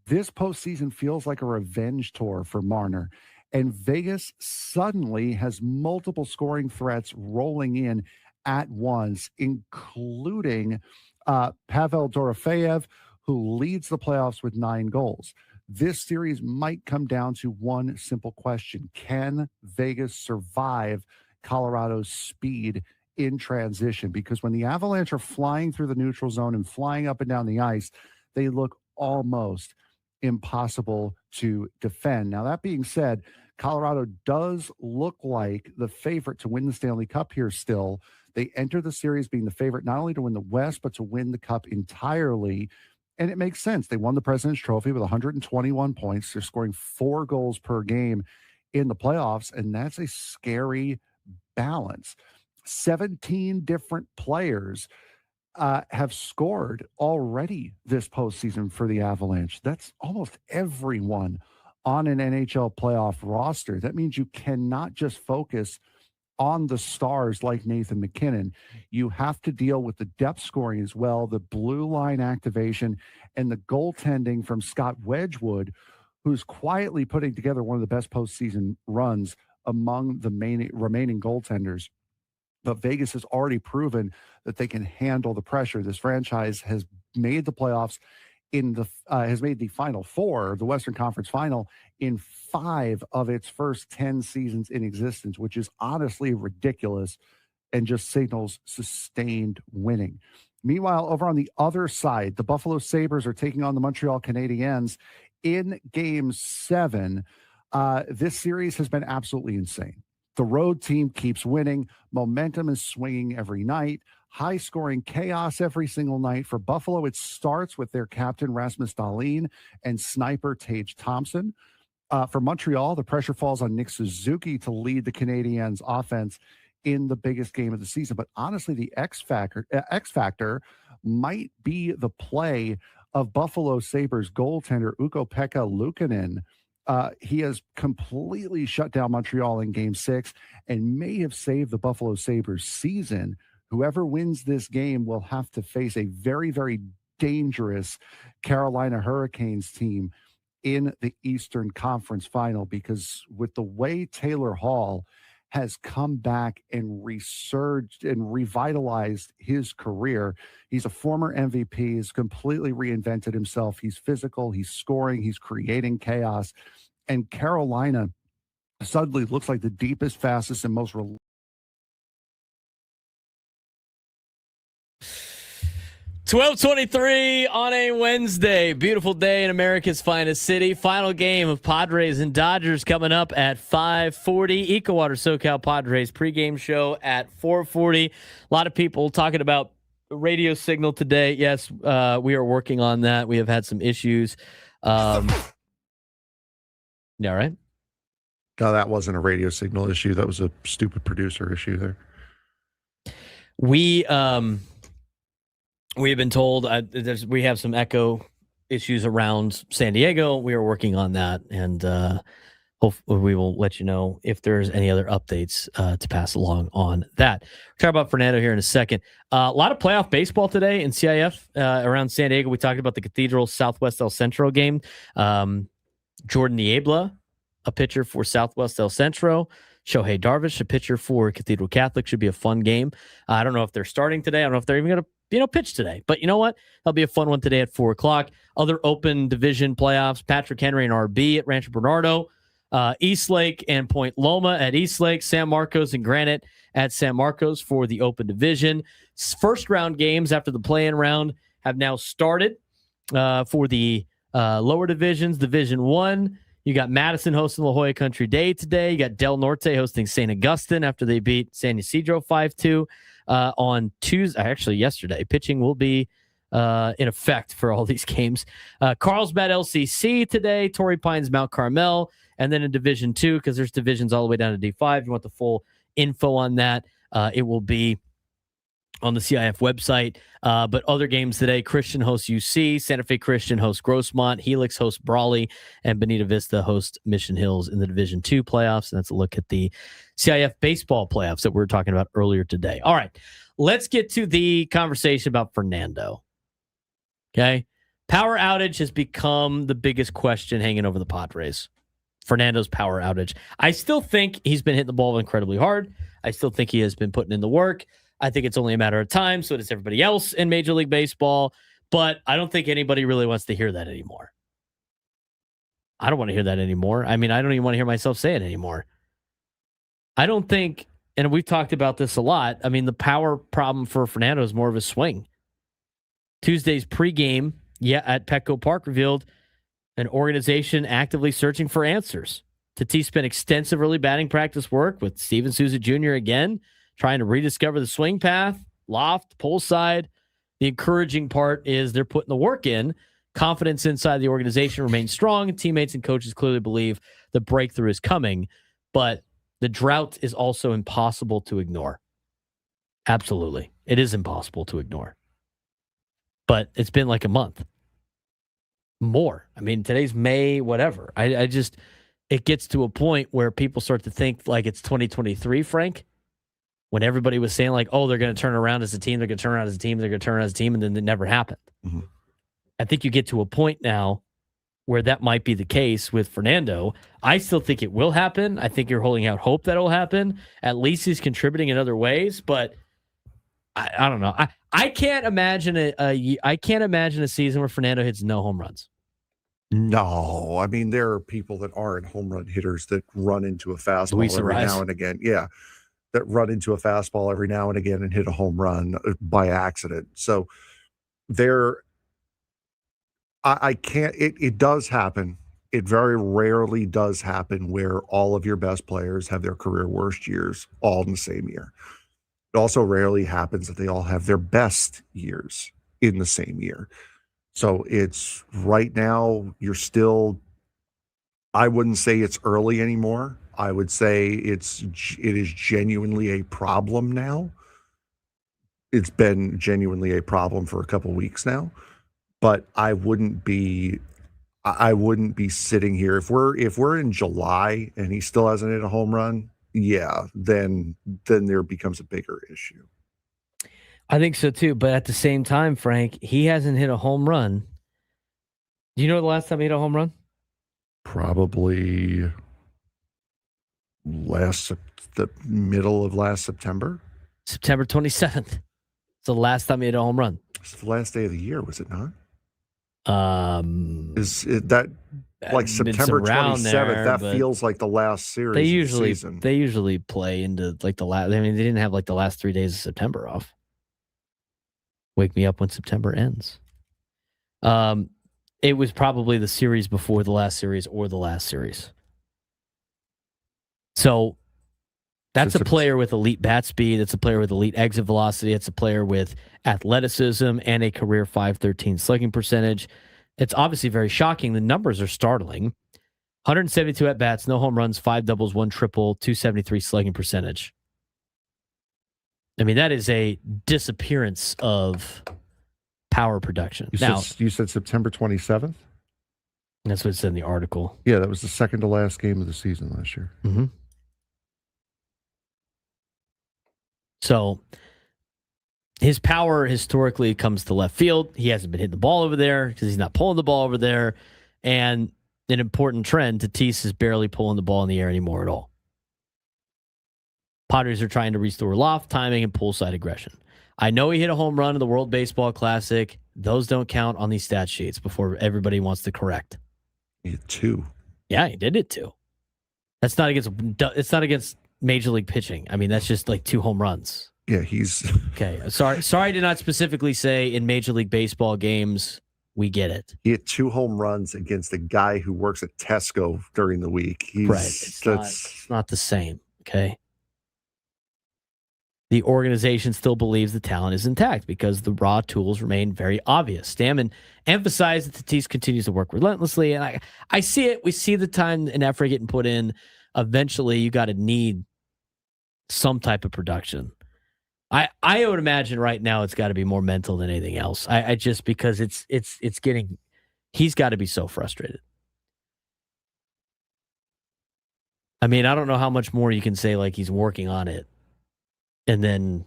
Speaker 6: this postseason feels like a revenge tour for Marner, and Vegas suddenly has multiple scoring threats rolling in at once, including Pavel Dorofeyev, who leads the playoffs with 9 goals. This series might come down to one simple question. Can Vegas survive Colorado's speed in transition? Because when the Avalanche are flying through the neutral zone and flying up and down the ice, they look almost impossible to defend. Now, that being said, Colorado does look like the favorite to win the Stanley Cup here still. They enter the series being the favorite not only to win the West, but to win the Cup entirely. And it makes sense. They won the President's Trophy with 121 points. They're scoring 4 goals per game in the playoffs, and that's a scary balance. 17 different players have scored already this postseason for the Avalanche. That's almost everyone on an NHL playoff roster. That means you cannot just focus on the stars like Nathan MacKinnon. You have to deal with the depth scoring as well, the blue line activation, and the goaltending from Scott Wedgwood, who's quietly putting together one of the best postseason runs among the remaining goaltenders. But Vegas has already proven that they can handle the pressure. This franchise has made the playoffs has made the Final Four, the Western Conference Final, in 5 of its first 10 seasons in existence, which is honestly ridiculous and just signals sustained winning. Meanwhile, over on the other side, the Buffalo Sabres are taking on the Montreal Canadiens in Game 7. This series has been absolutely insane. The road team keeps winning. Momentum is swinging every night. High-scoring chaos every single night. For Buffalo, it starts with their captain, Rasmus Dahlin, and sniper Tage Thompson. For Montreal, the pressure falls on Nick Suzuki to lead the Canadiens' offense in the biggest game of the season. But honestly, the X factor might be the play of Buffalo Sabres goaltender Ukko-Pekka Luukkonen. He has completely shut down Montreal in Game 6 and may have saved the Buffalo Sabres season. Whoever wins this game will have to face a very, very dangerous Carolina Hurricanes team in the Eastern Conference Final, because with the way Taylor Hall has come back and resurged and revitalized his career. He's a former MVP. He's completely reinvented himself. He's physical. He's scoring. He's creating chaos. And Carolina suddenly looks like the deepest, fastest, and most
Speaker 2: 12:23 on a Wednesday. Beautiful day in America's finest city. Final game of Padres and Dodgers coming up at 5:40. EcoWater SoCal Padres pregame show at 4:40. A lot of people talking about radio signal today. Yes, we are working on that. We have had some issues. Yeah, right?
Speaker 5: No, that wasn't a radio signal issue. That was a stupid producer issue there.
Speaker 2: We have been told we have some echo issues around San Diego. We are working on that, and hopefully we will let you know if there's any other updates to pass along on that. We'll talk about Fernando here in a second. A lot of playoff baseball today in CIF around San Diego. We talked about the Cathedral Southwest El Centro game. Jordan Niebla, a pitcher for Southwest El Centro. Shohei Darvish, a pitcher for Cathedral Catholic. Should be a fun game. I don't know if they're starting today. I don't know if they're even going to pitch today. But you know what? That'll be a fun one today at 4 o'clock. Other open division playoffs, Patrick Henry and RB at Rancho Bernardo. Eastlake and Point Loma at Eastlake, San Marcos and Granite at San Marcos for the Open Division. First round games after the play-in round have now started for the lower divisions. Division 1, you got Madison hosting La Jolla Country Day today. You got Del Norte hosting St. Augustine after they beat San Ysidro 5-2 on Tuesday. Actually, yesterday. Pitching will be in effect for all these games. Carlsbad LCC today, Torrey Pines Mount Carmel, and then in Division 2, because there's divisions all the way down to D5. If you want the full info on that, it will be on the CIF website. But other games today, Christian hosts UC, Santa Fe Christian hosts Grossmont, Helix hosts Brawley, and Bonita Vista hosts Mission Hills in the Division 2 playoffs. And that's a look at the CIF baseball playoffs that we were talking about earlier today. All right, let's get to the conversation about Fernando. Okay. Power outage has become the biggest question hanging over the Padres. Fernando's power outage. I still think he's been hitting the ball incredibly hard. I still think he has been putting in the work. I think it's only a matter of time. So does everybody else in Major League Baseball. But I don't think anybody really wants to hear that anymore. I don't want to hear that anymore. I mean, I don't even want to hear myself say it anymore. I don't think, and we've talked about this a lot, I mean, the power problem for Fernando is more of a swing. Tuesday's pregame, at Petco Park revealed an organization actively searching for answers. Tatis spent extensive early batting practice work with Steven Souza Jr. again, trying to rediscover the swing path, loft, pull side. The encouraging part is they're putting the work in. Confidence inside the organization remains strong. Teammates and coaches clearly believe the breakthrough is coming, but the drought is also impossible to ignore. Absolutely. It is impossible to ignore. But it's been like a month. More. I mean, today's May, whatever. I just, it gets to a point where people start to think like it's 2023, Frank, when everybody was saying like, oh, they're going to turn around as a team, they're going to turn around as a team, they're going to turn around as a team, and then it never happened.
Speaker 5: Mm-hmm.
Speaker 2: I think you get to a point now where that might be the case with Fernando. I still think it will happen. I think you're holding out hope that it will happen. At least he's contributing in other ways, but I don't know. I can't imagine a season where Fernando hits no home runs.
Speaker 5: No, I mean, there are people that aren't home run hitters that run into a fastball every now and again. Yeah, that run into a fastball every now and again and hit a home run by accident. So I can't, it does happen. It very rarely does happen where all of your best players have their career worst years all in the same year. It also rarely happens that they all have their best years in the same year. So it's right now, I wouldn't say it's early anymore. I would say it is genuinely a problem now. It's been genuinely a problem for a couple of weeks now, but I wouldn't be sitting here if we're in July and he still hasn't hit a home run. Yeah, then there becomes a bigger issue.
Speaker 2: I think so too, but at the same time, Frank, he hasn't hit a home run. Do you know the last time he hit a home run?
Speaker 5: Probably the middle of last September.
Speaker 2: September 27th. It's the last time he hit a home run.
Speaker 5: It's the last day of the year, was it not?
Speaker 2: Is
Speaker 5: it that like September 27th? That feels like the last series.
Speaker 2: They usually play into like the last. I mean, they didn't have like the last 3 days of September off. Wake me up when September ends. It was probably the series before the last series or the last series. So that's a player with elite bat speed. It's a player with elite exit velocity. It's a player with athleticism and a career .513 slugging percentage. It's obviously very shocking. The numbers are startling. 172 at-bats, no home runs, 5 doubles, 1 triple, 273 slugging percentage. I mean, that is a disappearance of power production.
Speaker 5: You said September 27th?
Speaker 2: That's what it said in the article.
Speaker 5: Yeah, that was the second to last game of the season last year.
Speaker 2: Mm-hmm. So his power historically comes to left field. He hasn't been hitting the ball over there because he's not pulling the ball over there. And an important trend, Tatis is barely pulling the ball in the air anymore at all. Padres are trying to restore loft, timing, and pull side aggression. I know he hit a home run in the World Baseball Classic. Those don't count on these stat sheets before everybody wants to correct.
Speaker 5: He hit 2.
Speaker 2: Yeah, he did it too. That's not against. It's not against Major League pitching. I mean, that's just like 2 home runs.
Speaker 5: Yeah, he's
Speaker 2: okay. Sorry, I did not specifically say in Major League Baseball games. We get it.
Speaker 5: He hit 2 home runs against a guy who works at Tesco during the week.
Speaker 2: Right. It's not the same. Okay. The organization still believes the talent is intact because the raw tools remain very obvious. Stammen emphasized that Tatis continues to work relentlessly, and I see it. We see the time and effort getting put in. Eventually, you got to need some type of production. I would imagine right now it's got to be more mental than anything else. I just because it's getting. He's got to be so frustrated. I mean, I don't know how much more you can say like he's working on it. And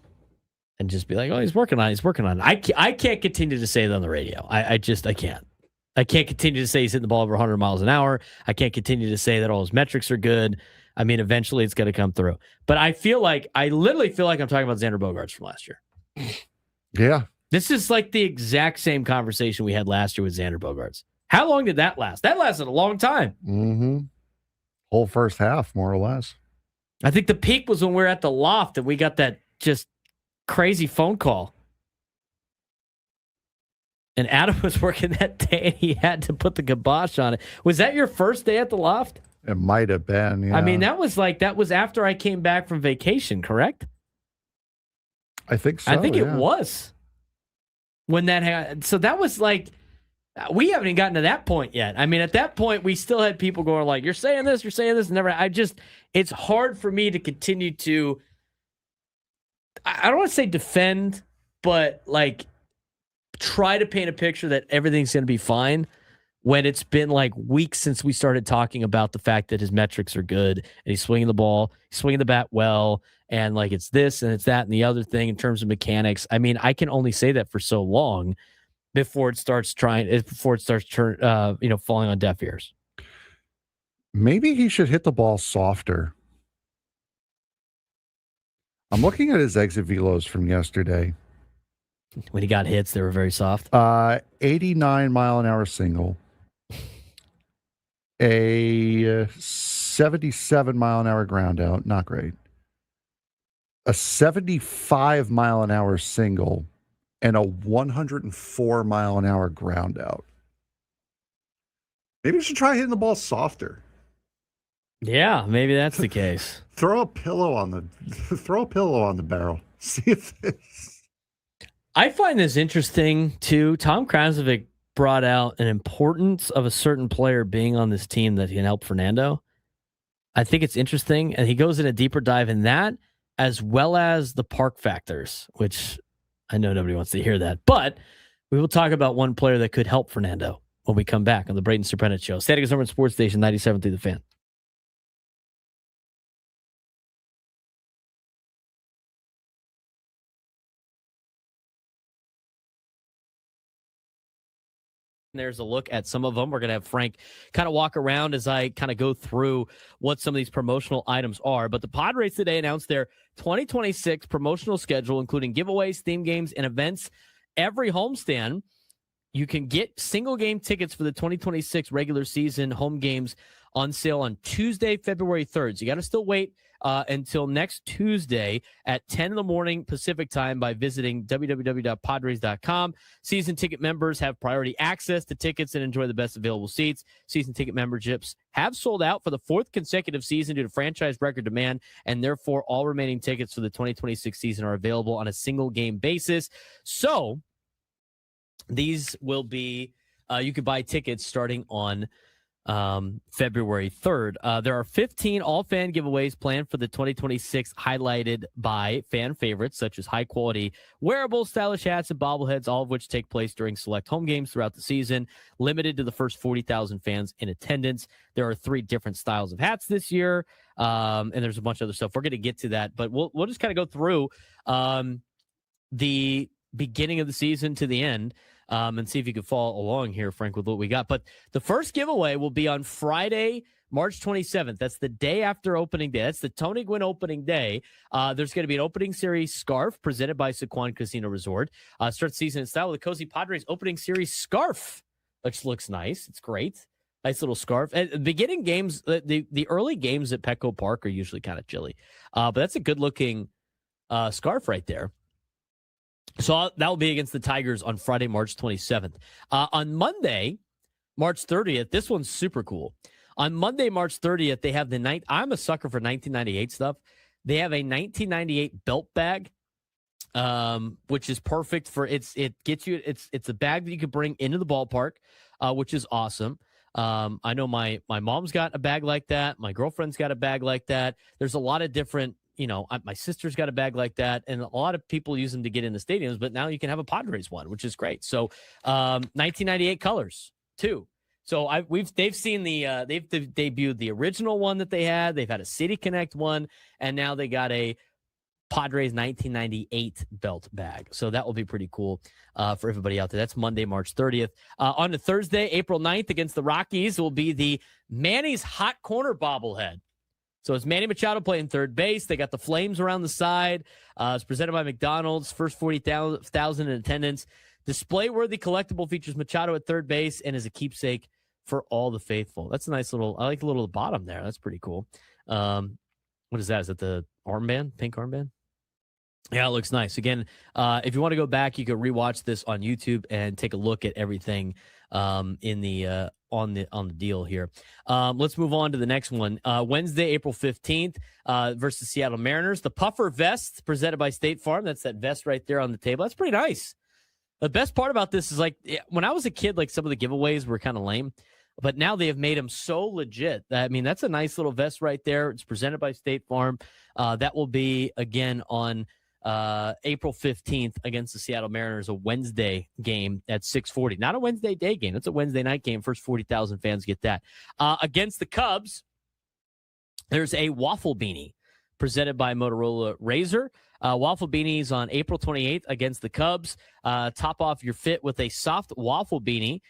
Speaker 2: just be like, oh, he's working on it. I can't continue to say that on the radio. I can't. I can't continue to say he's hitting the ball over 100 miles an hour. I can't continue to say that all his metrics are good. I mean, eventually it's going to come through. But I literally feel like I'm talking about Xander Bogaerts from last year.
Speaker 6: Yeah.
Speaker 2: This is like the exact same conversation we had last year with Xander Bogaerts. How long did that last? That lasted a long time.
Speaker 6: Mm-hmm. Whole first half, more or less.
Speaker 2: I think the peak was when we were at the loft and we got that just crazy phone call. And Adam was working that day and he had to put the kibosh on it. Was that your first day at the loft?
Speaker 6: It might have been. Yeah.
Speaker 2: I mean, that was after I came back from vacation, correct?
Speaker 6: I think so.
Speaker 2: I think it was when that happened. So that was like, we haven't even gotten to that point yet. I mean, at that point, we still had people going like, you're saying this, and never. It's hard for me to continue to, I don't want to say defend, but like try to paint a picture that everything's going to be fine when it's been like weeks since we started talking about the fact that his metrics are good and he's swinging the ball, he's swinging the bat well, and like it's this and it's that and the other thing in terms of mechanics. I mean, I can only say that for so long before it starts falling on deaf ears.
Speaker 6: Maybe he should hit the ball softer. I'm looking at his exit velos from yesterday.
Speaker 2: When he got hits, they were very soft.
Speaker 6: 89 mile an hour single. A 77 mile an hour ground out. Not great. A 75 mile an hour single and a 104 mile an hour ground out.
Speaker 5: Maybe you should try hitting the ball softer.
Speaker 2: Yeah, maybe that's the case.
Speaker 5: Throw a pillow on the barrel. See if it's...
Speaker 2: I find this interesting too. Tom Krasovic brought out an importance of a certain player being on this team that can help Fernando. I think it's interesting, and he goes in a deeper dive in that, as well as the park factors, which I know nobody wants to hear that, but we will talk about one player that could help Fernando when we come back on the Braden Surprenant Show. Static Number Sports Station 97 through the Fan. There's a look at some of them. We're going to have Frank kind of walk around as I kind of go through what some of these promotional items are. But the Padres today announced their 2026 promotional schedule, including giveaways, theme games, and events. Every homestand, you can get single game tickets for the 2026 regular season home games on sale on Tuesday, February 3rd. So you got to still wait until next Tuesday at 10 in the morning Pacific time by visiting www.padres.com. Season ticket members have priority access to tickets and enjoy the best available seats. Season ticket memberships have sold out for the 4th consecutive season due to franchise record demand, and therefore all remaining tickets for the 2026 season are available on a single game basis. So these will be, you could buy tickets starting on February 3rd. There are 15 all-fan giveaways planned for the 2026, highlighted by fan favorites such as high-quality wearables, stylish hats, and bobbleheads, all of which take place during select home games throughout the season, limited to the first 40,000 fans in attendance. There are 3 different styles of hats this year, and there's a bunch of other stuff. We're going to get to that, but we'll just kind of go through the beginning of the season to the end. And see if you can follow along here, Frank, with what we got. But the first giveaway will be on Friday, March 27th. That's the day after opening day. That's the Tony Gwynn opening day. There's going to be an opening series scarf presented by Sequan Casino Resort. Start the season in style with the Cozy Padres opening series scarf, which looks nice. It's great. Nice little scarf. At the beginning games, the early games at Petco Park are usually kind of chilly. But that's a good-looking scarf right there. So that will be against the Tigers on Friday, March 27th. On Monday, March 30th, this one's super cool. On Monday, March 30th, they have the night. I'm a sucker for 1998 stuff. They have a 1998 belt bag, which is perfect for it gets you. It's a bag that you could bring into the ballpark, which is awesome. I know my mom's got a bag like that. My girlfriend's got a bag like that. There's a lot of different. My sister's got a bag like that, and a lot of people use them to get in the stadiums, but now you can have a Padres one, which is great. So 1998 colors too. So they've seen they've debuted the original one that they had. They've had a City Connect one, and now they got a Padres 1998 belt bag. So that will be pretty cool for everybody out there. That's Monday, March 30th. On to Thursday, April 9th against the Rockies will be the Manny's Hot Corner bobblehead. So it's Manny Machado playing third base. They got the flames around the side. It's presented by McDonald's. First 40,000 in attendance. Display-worthy collectible features Machado at third base and is a keepsake for all the faithful. That's a nice little. I like the little bottom there. That's pretty cool. What is that? Is that the armband? Pink armband? Yeah, it looks nice. Again, if you want to go back, you can rewatch this on YouTube and take a look at everything in the on the deal here. Let's move on to the next one. Wednesday, April 15th versus Seattle Mariners. The puffer vest presented by State Farm. That's that vest right there on the table. That's pretty nice. The best part about this is, like, when I was a kid, like, some of the giveaways were kind of lame, but now they have made them so legit. I mean, that's a nice little vest right there. It's presented by State Farm. That will be, again, on April 15th against the Seattle Mariners, a Wednesday game at 6:40. Not a Wednesday day game. It's a Wednesday night game. First 40,000 fans get that. Against the Cubs, there's a waffle beanie presented by Motorola Razr. Waffle beanies on April 28th against the Cubs. Top off your fit with a soft waffle beanie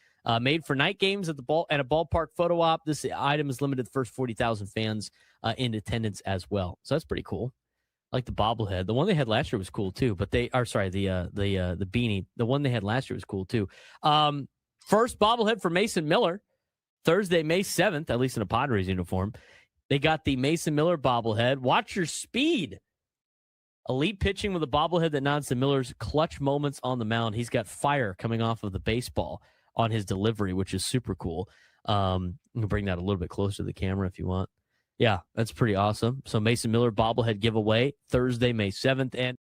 Speaker 2: made for night games at a ballpark photo op. This item is limited to the first 40,000 fans in attendance as well. So that's pretty cool. I like the bobblehead. The one they had last year was cool too. But the beanie. The one they had last year was cool too. First bobblehead for Mason Miller, Thursday, May 7th, at least in a Padres uniform. They got the Mason Miller bobblehead. Watch your speed. Elite pitching with a bobblehead that nods to Miller's clutch moments on the mound. He's got fire coming off of the baseball on his delivery, which is super cool. You can bring that a little bit closer to the camera if you want. Yeah, that's pretty awesome. So Mason Miller bobblehead giveaway Thursday, May 7th. And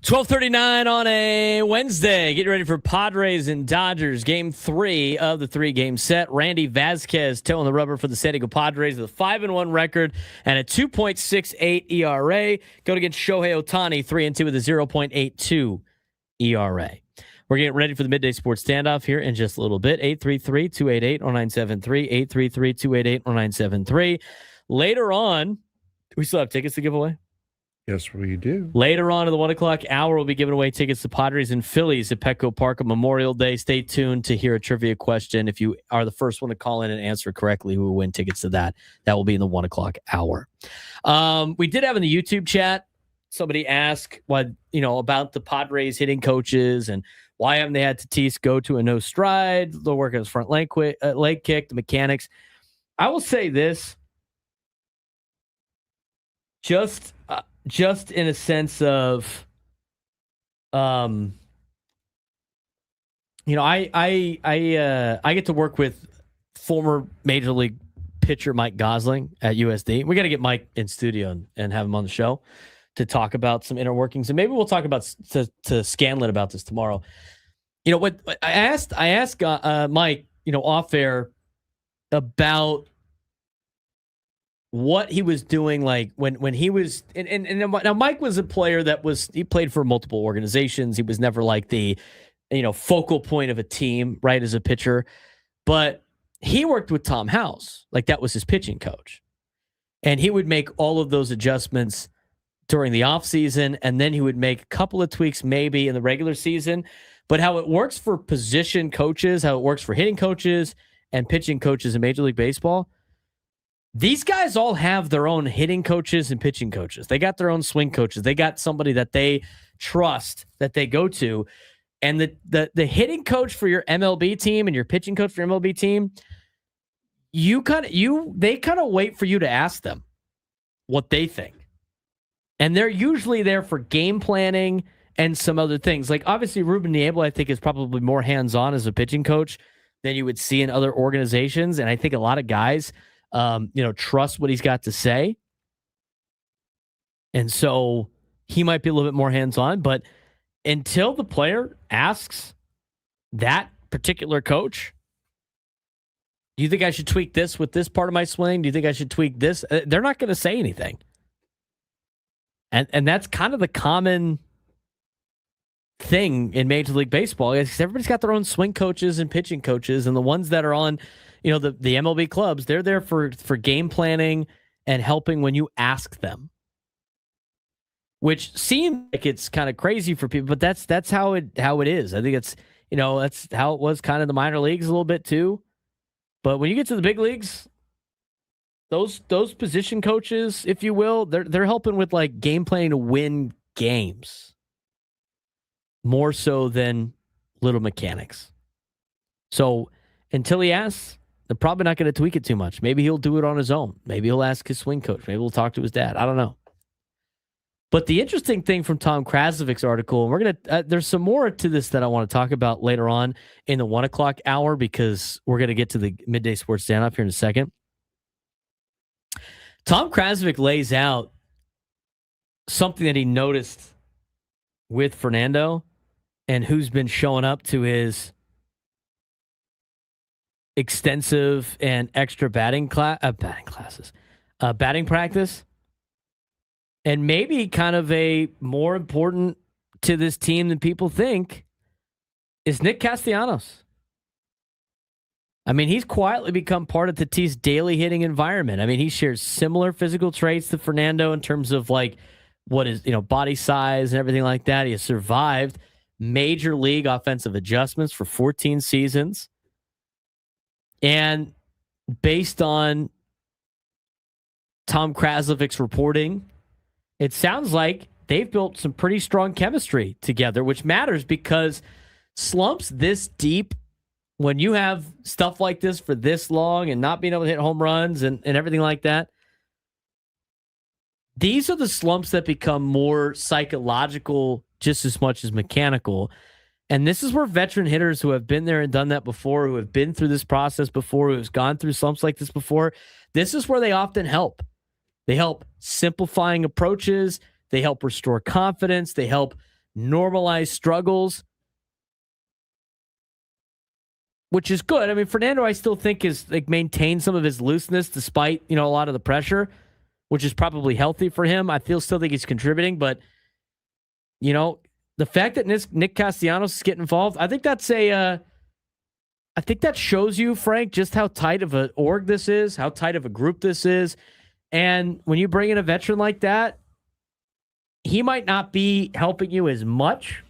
Speaker 2: $12:39 on a Wednesday. Getting ready for Padres and Dodgers, Game 3 of the 3-game set. Randy Vasquez toeing the rubber for the San Diego Padres with a 5-1 record and a 2.68 ERA. Going against Shohei Ohtani, 3-2 with a 0.82 ERA. We're getting ready for the Midday Sports Standoff here in just a little bit. 833-288-0973, 833-288-0973. Later on, we still have tickets to give away.
Speaker 5: Yes, we do.
Speaker 2: Later on in the 1 o'clock hour, we'll be giving away tickets to Padres and Phillies at Petco Park on Memorial Day. Stay tuned to hear a trivia question. If you are the first one to call in and answer correctly, who will win tickets to that? That will be in the 1 o'clock hour. We did have in the YouTube chat, somebody ask about the Padres hitting coaches and why haven't they had Tatis go to a no stride? They'll work on his front leg kick, the mechanics. I will say this, just in a sense of, I get to work with former Major League pitcher Mike Gosling at USD. We got to get Mike in studio and have him on the show to talk about some inner workings, and maybe we'll talk about to Scanlon about this tomorrow. What I asked Mike, off air about what he was doing, like when he was, and now Mike was a player he played for multiple organizations. He was never like the, focal point of a team, right, as a pitcher, but he worked with Tom House, like that was his pitching coach, and he would make all of those adjustments during the offseason, and then he would make a couple of tweaks maybe in the regular season. But how it works for position coaches, how it works for hitting coaches and pitching coaches in Major League Baseball, these guys all have their own hitting coaches and pitching coaches. They got their own swing coaches. They got somebody that they trust, that they go to. And the hitting coach for your MLB team and your pitching coach for your MLB team, they kind of wait for you to ask them what they think. And they're usually there for game planning and some other things. Like, obviously, Ruben Niebla, I think, is probably more hands-on as a pitching coach than you would see in other organizations. And I think a lot of guys, trust what he's got to say. And so he might be a little bit more hands-on. But until the player asks that particular coach, do you think I should tweak this with this part of my swing? Do you think I should tweak this? They're not going to say anything. And that's kind of the common thing in Major League Baseball. Everybody's got their own swing coaches and pitching coaches, and the ones that are on, the MLB clubs, they're there for game planning and helping when you ask them. Which seems like it's kind of crazy for people, but that's how it is. I think it's that's how it was kind of the minor leagues a little bit too. But when you get to the big leagues, those position coaches, if you will, they're helping with like game planning to win games more so than little mechanics. So until he asks, they're probably not going to tweak it too much. Maybe he'll do it on his own. Maybe he'll ask his swing coach. Maybe he'll talk to his dad. I don't know. But the interesting thing from Tom Krasovic's article, and we're going to, there's some more to this that I want to talk about later on in the 1 o'clock hour, because we're going to get to the midday sports stand-up here in a second. Tom Krasovic lays out something that he noticed with Fernando and who's been showing up to his extensive and extra batting practice, and maybe kind of a more important to this team than people think is Nick Castellanos. I mean, he's quietly become part of Tatis' daily hitting environment. I mean, he shares similar physical traits to Fernando in terms of like what is, body size and everything like that. He has survived major league offensive adjustments for 14 seasons. And based on Tom Krasovic's reporting, it sounds like they've built some pretty strong chemistry together, which matters because slumps this deep, when you have stuff like this for this long and not being able to hit home runs and everything like that, these are the slumps that become more psychological just as much as mechanical. And this is where veteran hitters who have been there and done that before, who have been through this process before, who have gone through slumps like this before, this is where they often help. They help simplifying approaches. They help restore confidence. They help normalize struggles, which is good. I mean, Fernando, I still think is like maintained some of his looseness despite, a lot of the pressure, which is probably healthy for him. I still think he's contributing, but the fact that Nick Castellanos is getting involved, I think that's I think that shows you, Frank, just how tight of an org this is, how tight of a group this is, And when you bring in a veteran like that, he might not be helping you as much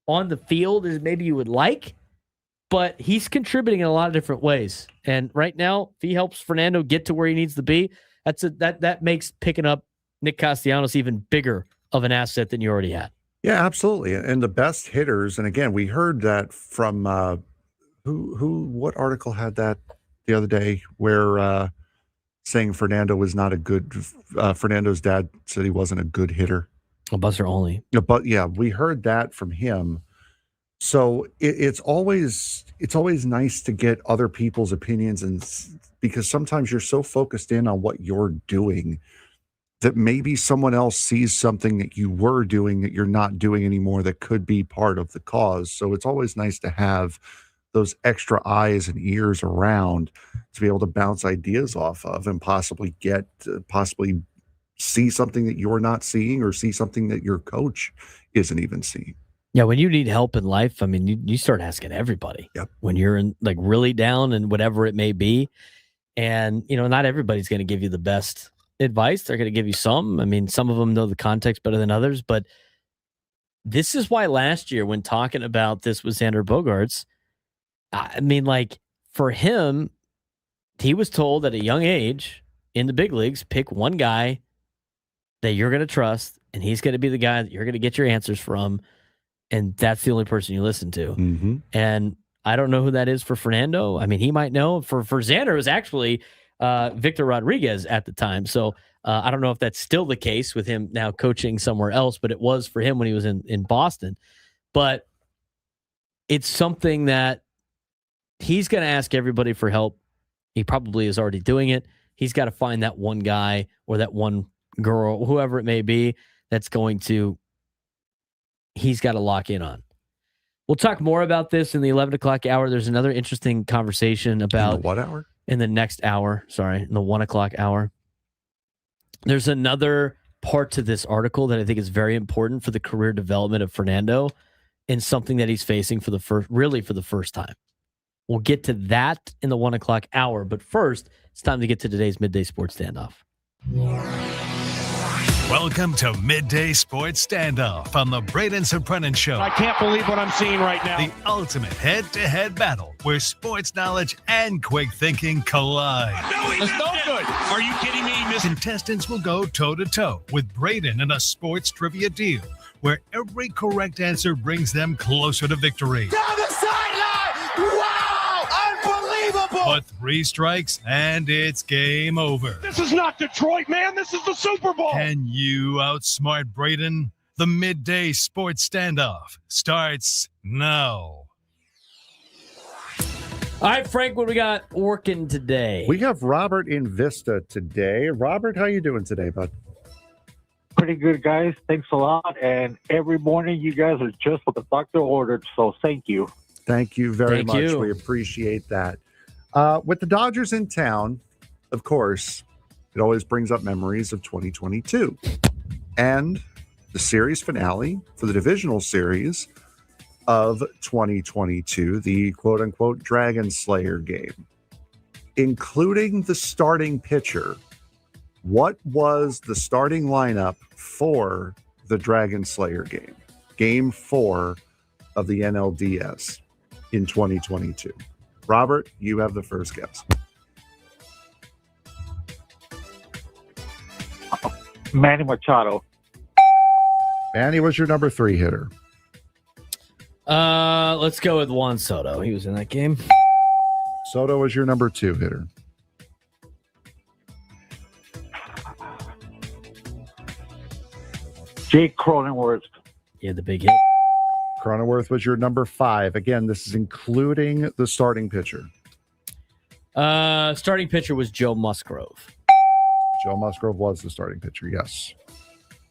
Speaker 2: on the field as maybe you would like, but he's contributing in a lot of different ways. And right now, if he helps Fernando get to where he needs to be, that makes picking up Nick Castellanos even bigger of an asset than you already had.
Speaker 5: Yeah, absolutely. And the best hitters, and again, we heard that from what article had that the other day where saying Fernando was not a good Fernando's dad said he wasn't a good hitter.
Speaker 2: A buzzer only.
Speaker 5: But yeah, we heard that from him. So it's always nice to get other people's opinions, and because sometimes you're so focused in on what you're doing that maybe someone else sees something that you were doing that you're not doing anymore that could be part of the cause. So it's always nice to have those extra eyes and ears around to be able to bounce ideas off of and possibly see something that you're not seeing or see something that your coach isn't even seeing.
Speaker 2: Yeah, when you need help in life, I mean, you start asking everybody.
Speaker 5: Yep.
Speaker 2: When you're in like really down and whatever it may be. And, not everybody's going to give you the best advice. They're going to give you some. I mean, some of them know the context better than others, but this is why last year when talking about this with Xander Bogaerts, I mean, like for him, he was told at a young age in the big leagues, pick one guy that you're going to trust, and he's going to be the guy that you're going to get your answers from. And that's the only person you listen to.
Speaker 5: Mm-hmm.
Speaker 2: And I don't know who that is for Fernando. I mean, he might know. For Xander, it was actually Victor Rodriguez at the time. So I don't know if that's still the case with him now coaching somewhere else, but it was for him when he was in Boston. But it's something that he's going to ask everybody for help. He probably is already doing it. He's got to find that one guy or that one girl, whoever it may be, that's going to, he's got to lock in on. We'll talk more about this in the 11 o'clock hour. There's another interesting conversation about...
Speaker 5: In the what hour?
Speaker 2: In the next hour. Sorry, in the 1 o'clock hour. There's another part to this article that I think is very important for the career development of Fernando and something that he's facing for the first time. We'll get to that in the 1 o'clock hour. But first, it's time to get to today's Midday Sports Standoff.
Speaker 1: Welcome to Midday Sports Standoff on the Braden Surprenant Show.
Speaker 13: I can't believe what I'm seeing right now.
Speaker 1: The ultimate head-to-head battle where sports knowledge and quick thinking collide.
Speaker 13: No, he's no good. Are you kidding me?
Speaker 1: Contestants will go toe-to-toe with Braden in a sports trivia deal where every correct answer brings them closer to victory.
Speaker 13: Down the sideline! Wow! Unbelievable!
Speaker 1: But 3 strikes and it's game over.
Speaker 13: This is not Detroit, man. This is the Super Bowl.
Speaker 1: Can you outsmart Braden? The Midday Sports Standoff starts now.
Speaker 2: All right, Frank, what we got working today?
Speaker 5: We have Robert in Vista today. Robert, how you doing today, bud?
Speaker 17: Pretty good, guys. Thanks a lot. And every morning you guys are just what the doctor ordered, so thank you.
Speaker 5: Thank you very much.
Speaker 2: You.
Speaker 5: We appreciate that. With the Dodgers in town, of course, it always brings up memories of 2022 and the series finale for the divisional series of 2022, the quote-unquote Dragon Slayer game, including the starting pitcher. What was the starting lineup for the Dragon Slayer game? Game 4 of the NLDS in 2022. Robert, you have the first guess.
Speaker 17: Manny Machado.
Speaker 5: Manny was your number 3 hitter.
Speaker 2: Let's go with Juan Soto. He was in that game.
Speaker 5: Soto was your number 2 hitter.
Speaker 17: Jake Cronenworth.
Speaker 2: He had the big hit.
Speaker 5: Cronenworth was your number 5. Again, this is including the starting pitcher.
Speaker 2: Starting pitcher was Joe Musgrove.
Speaker 5: Joe Musgrove was the starting pitcher, yes.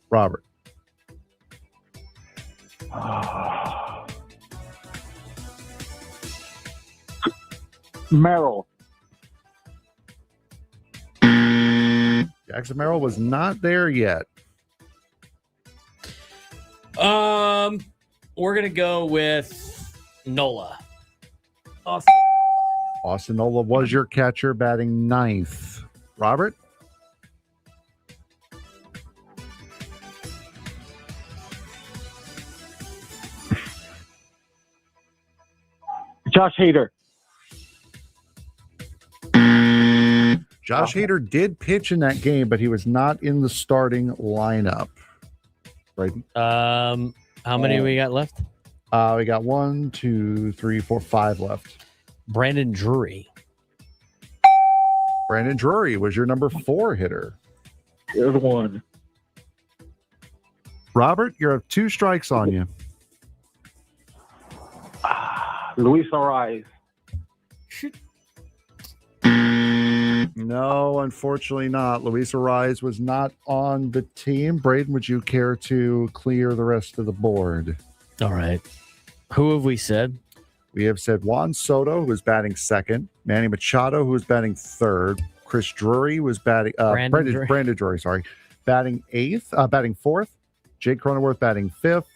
Speaker 5: Robert.
Speaker 17: Merrill.
Speaker 5: Jackson Merrill was not there yet.
Speaker 2: We're gonna go with Nola.
Speaker 5: Austin Nola was your catcher, batting 9th. Robert?
Speaker 17: Josh Hader.
Speaker 6: Josh Hader did pitch in that game, but he was not in the starting lineup. Right?
Speaker 2: How many we got left?
Speaker 6: We got 1, 2, 3, 4, 5 left.
Speaker 2: Brandon Drury.
Speaker 6: Brandon Drury was your number 4 hitter.
Speaker 17: Good one.
Speaker 6: Robert, you have 2 strikes on you.
Speaker 17: Luis Ariz.
Speaker 6: No, unfortunately not. Luis Ariz was not on the team. Braden, would you care to clear the rest of the board?
Speaker 2: All right. Who have we said?
Speaker 6: We have said Juan Soto, who was batting second. Manny Machado, who was batting third. Chris Drury was batting. Brandon Drury, sorry, batting fourth. Jake Cronenworth batting fifth.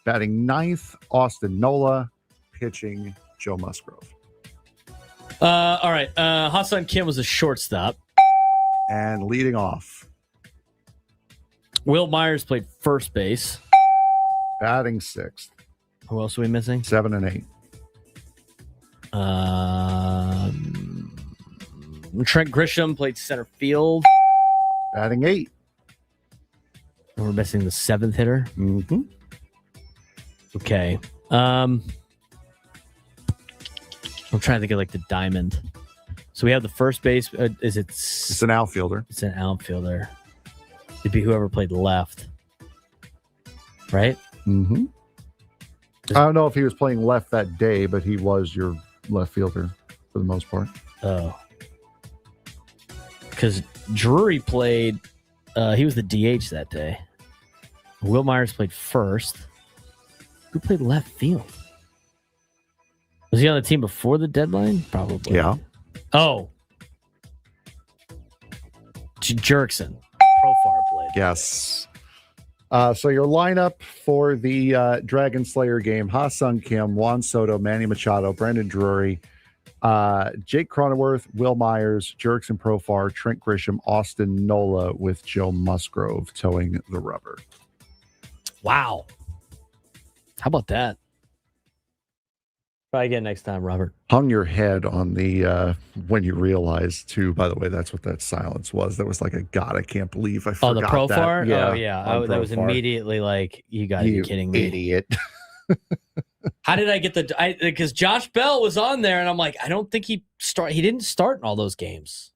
Speaker 6: Batting ninth, Austin Nola. Pitching, Joe Musgrove.
Speaker 2: All right. Ha-Seong Kim was a shortstop.
Speaker 6: And leading off,
Speaker 2: Will Myers played first base.
Speaker 6: Batting sixth.
Speaker 2: Who else are we missing?
Speaker 6: 7 and 8.
Speaker 2: Trent Grisham played center field.
Speaker 6: Batting 8.
Speaker 2: And we're missing the 7th hitter.
Speaker 6: Mm-hmm.
Speaker 2: Okay. I'm trying to think of like the diamond. So we have the first base. It's
Speaker 6: an outfielder.
Speaker 2: It's an outfielder. It'd be whoever played left. Right?
Speaker 6: Mm-hmm. I don't know if he was playing left that day, but he was your left fielder for the most part.
Speaker 2: Oh. Because Drury played, he was the DH that day. Will Myers played first. Who played left field? Was he on the team before the deadline? Probably.
Speaker 6: Yeah.
Speaker 2: Oh. Jurickson. Profar played.
Speaker 6: Yes. So your lineup for the Dragon Slayer game: Ha-Seong Kim, Juan Soto, Manny Machado, Brandon Drury, Jake Cronenworth, Will Myers, Jurickson Profar, Trent Grisham, Austin Nola, with Joe Musgrove towing the rubber.
Speaker 2: Wow. How about that? Try again next time, Robert.
Speaker 6: Hung your head on the when you realized too. By the way, that's what that silence was. That was like a God, I can't believe I forgot.
Speaker 2: Oh, the Profar?
Speaker 6: That.
Speaker 2: Oh, yeah. That was immediately like, you got to be kidding me.
Speaker 6: Idiot.
Speaker 2: How did I get because Josh Bell was on there, and I'm like, I don't think he didn't start in all those games.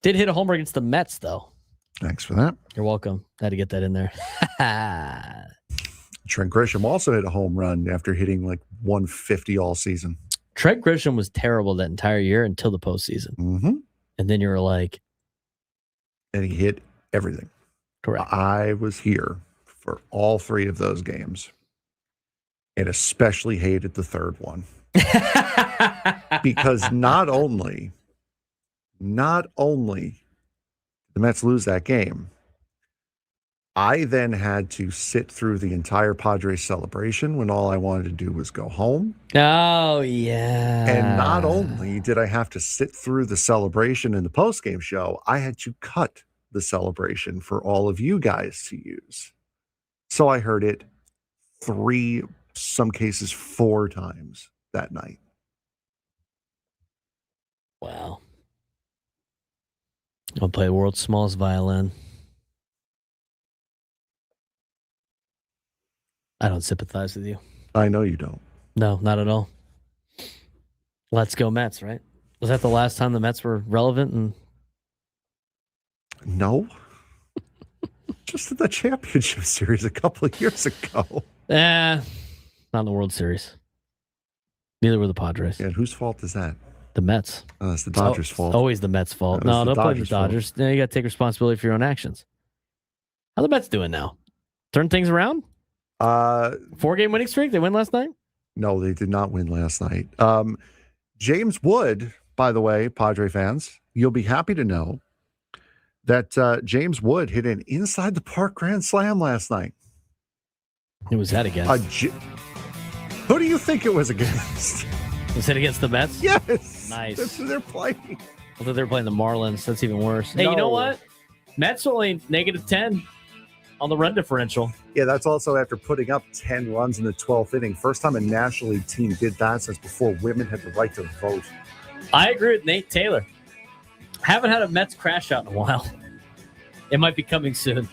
Speaker 2: Did hit a homer against the Mets, though.
Speaker 6: Thanks for that.
Speaker 2: You're welcome. Had to get that in there.
Speaker 6: Trent Grisham also hit a home run after hitting like 150 all season.
Speaker 2: Trent Grisham was terrible that entire year until the postseason.
Speaker 6: Mm-hmm.
Speaker 2: And then you were like...
Speaker 6: And he hit everything.
Speaker 2: Correct.
Speaker 6: I was here for all 3 of those games and especially hated the third one. Because not only the Mets lose that game, I then had to sit through the entire Padres celebration when all I wanted to do was go home.
Speaker 2: Oh, yeah.
Speaker 6: And not only did I have to sit through the celebration in the postgame show, I had to cut the celebration for all of you guys to use. So I heard it 3, some cases 4 times that night.
Speaker 2: Wow. I'll play the world's smallest violin. I don't sympathize with you.
Speaker 6: I know you don't.
Speaker 2: No, not at all. Let's go Mets, right? Was that the last time the Mets were relevant? And
Speaker 6: no. Just in the championship series a couple of years ago.
Speaker 2: Not in the World Series. Neither were the Padres.
Speaker 6: Yeah, and whose fault is that?
Speaker 2: The Mets.
Speaker 6: Oh, it's the Dodgers' fault.
Speaker 2: Always the Mets' fault. No, don't blame the Dodgers. No, you got to take responsibility for your own actions. How the Mets doing now? Turn things around? 4-game winning streak? They win last night?
Speaker 6: No, they did not win last night. James Wood, by the way, Padre fans, you'll be happy to know that James Wood hit an inside the park grand slam last night.
Speaker 2: Who was that against?
Speaker 6: Who do you think it was against?
Speaker 2: Was it against the Mets?
Speaker 6: Yes.
Speaker 2: Nice.
Speaker 6: That's who they're playing.
Speaker 2: I thought they were playing the Marlins. That's even worse. Hey, you know what? Mets only -10. on the run differential.
Speaker 5: Yeah, that's also after putting up 10 runs in the 12th inning. First time a National League team did that since before women had the right to vote.
Speaker 2: I agree with Nate Taylor. Haven't had a Mets crash out in a while. It might be coming soon.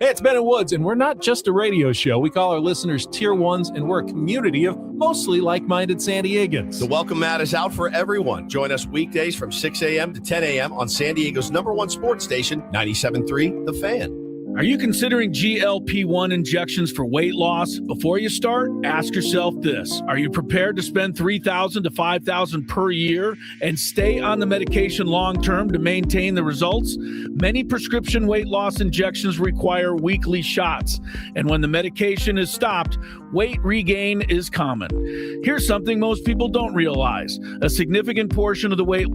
Speaker 18: Hey, it's Ben and Woods, and we're not just a radio show. We call our listeners Tier 1s, and we're a community of mostly like-minded San Diegans.
Speaker 19: The welcome mat is out for everyone. Join us weekdays from 6 a.m. to 10 a.m. on San Diego's #1 sports station, 97.3 The Fan.
Speaker 20: Are you considering GLP-1 injections for weight loss? Before you start, ask yourself this. Are you prepared to spend $3,000 to $5,000 per year and stay on the medication long-term to maintain the results? Many prescription weight loss injections require weekly shots, and when the medication is stopped, weight regain is common. Here's something most people don't realize. A significant portion of the weight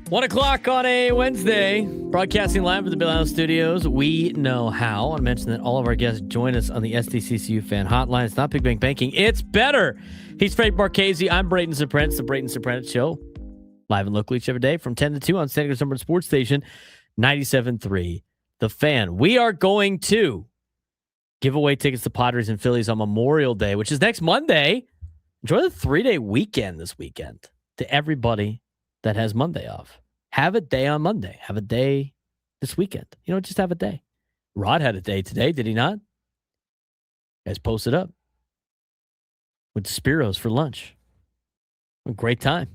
Speaker 2: 1 o'clock on a Wednesday, broadcasting live from the Bill Allen Studios. We know how. I want to mention that all of our guests join us on the SDCCU fan hotline. It's not Big Bang Banking. It's better. He's Frank Marchese. I'm Braden Surprenant. It's the Braden Surprenant Show. Live and local each every day from 10 to 2 on San Diego's number one sports station, 97.3 The Fan. We are going to give away tickets to Padres and Phillies on Memorial Day, which is next Monday. Enjoy the 3-day weekend this weekend to everybody that has Monday off. Have a day on Monday. Have a day this weekend. Just have a day. Rod had a day today, did he not? You guys posted up. Went to Spiro's for lunch. A great time.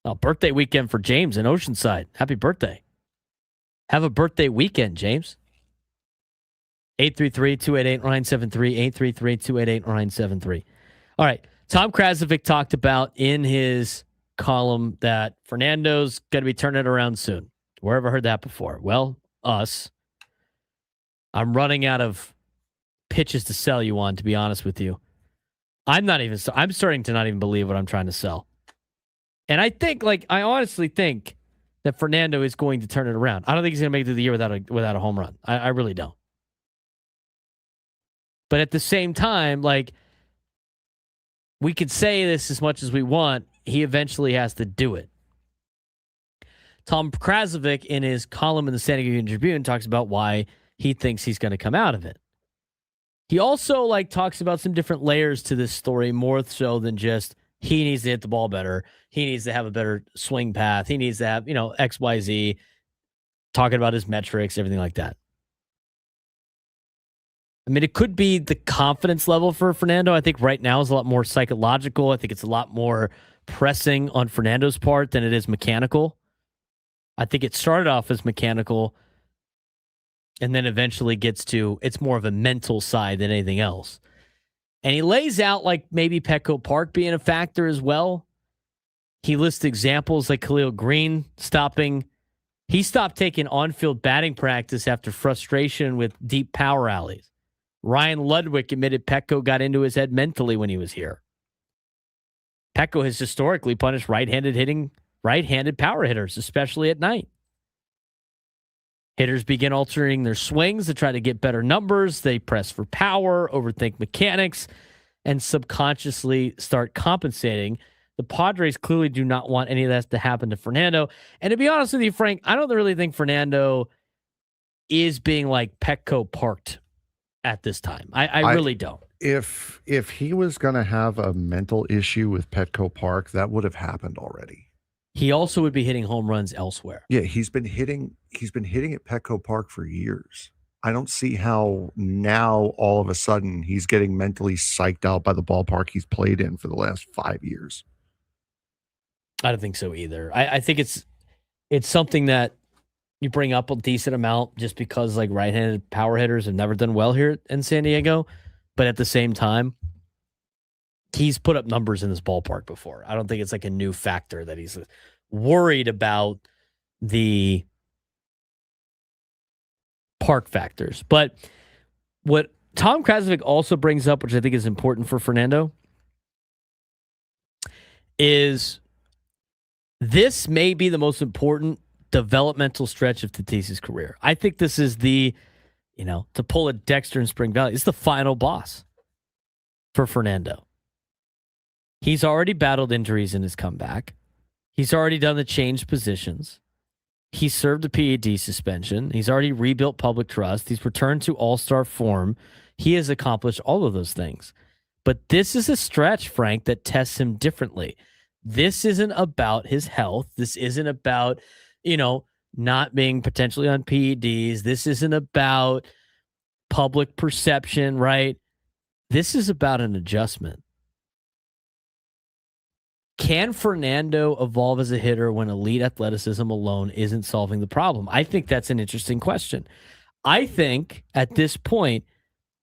Speaker 2: Oh, birthday weekend for James in Oceanside. Happy birthday. Have a birthday weekend, James. 833-288-0973. 833-288-0973. All right. Tom Krasovic talked about in his column that Fernando's going to be turning it around soon. Where have I heard that before? Well, us. I'm running out of pitches to sell you on, to be honest with you. I'm starting to not even believe what I'm trying to sell. And I honestly think that Fernando is going to turn it around. I don't think he's going to make it through the year without a home run. I really don't. But at the same time, we could say this as much as we want. He eventually has to do it. Tom Krasovic, in his column in the San Diego Tribune, talks about why he thinks he's going to come out of it. He also talks about some different layers to this story, more so than just he needs to hit the ball better. He needs to have a better swing path. He needs to have, X, Y, Z, talking about his metrics, everything like that. I mean, it could be the confidence level for Fernando. I think right now is a lot more psychological. I think it's a lot more pressing on Fernando's part than it is mechanical. I think it started off as mechanical and then eventually gets to, it's more of a mental side than anything else. And he lays out maybe Petco Park being a factor as well. He lists examples like Khalil Green he stopped taking on-field batting practice after frustration with deep power alleys. Ryan Ludwig admitted Petco got into his head mentally when he was here. Petco has historically punished right-handed power hitters, especially at night. Hitters begin altering their swings to try to get better numbers. They press for power, overthink mechanics, and subconsciously start compensating. The Padres clearly do not want any of that to happen to Fernando. And to be honest with you, Frank, I don't really think Fernando is being Petco parked at this time. I really don't.
Speaker 6: If he was going to have a mental issue with Petco Park, that would have happened already.
Speaker 2: He also would be hitting home runs elsewhere.
Speaker 6: Yeah, he's been hitting at Petco Park for years. I don't see how now all of a sudden he's getting mentally psyched out by the ballpark he's played in for the last 5 years.
Speaker 2: I don't think so either. I think it's something that you bring up a decent amount just because right-handed power hitters have never done well here in San Diego. But at the same time, he's put up numbers in this ballpark before. I don't think it's a new factor that he's worried about the park factors. But what Tom Krasovic also brings up, which I think is important for Fernando, is this may be the most important developmental stretch of Tatis's career. I think this is to pull a Dexter in Spring Valley, it's the final boss for Fernando. He's already battled injuries in his comeback. He's already done the changed positions. He served a PED suspension. He's already rebuilt public trust. He's returned to all-star form. He has accomplished all of those things. But this is a stretch, Frank, that tests him differently. This isn't about his health. This isn't about, not being potentially on PEDs. This isn't about public perception, right? This is about an adjustment. Can Fernando evolve as a hitter when elite athleticism alone isn't solving the problem? I think that's an interesting question. I think at this point,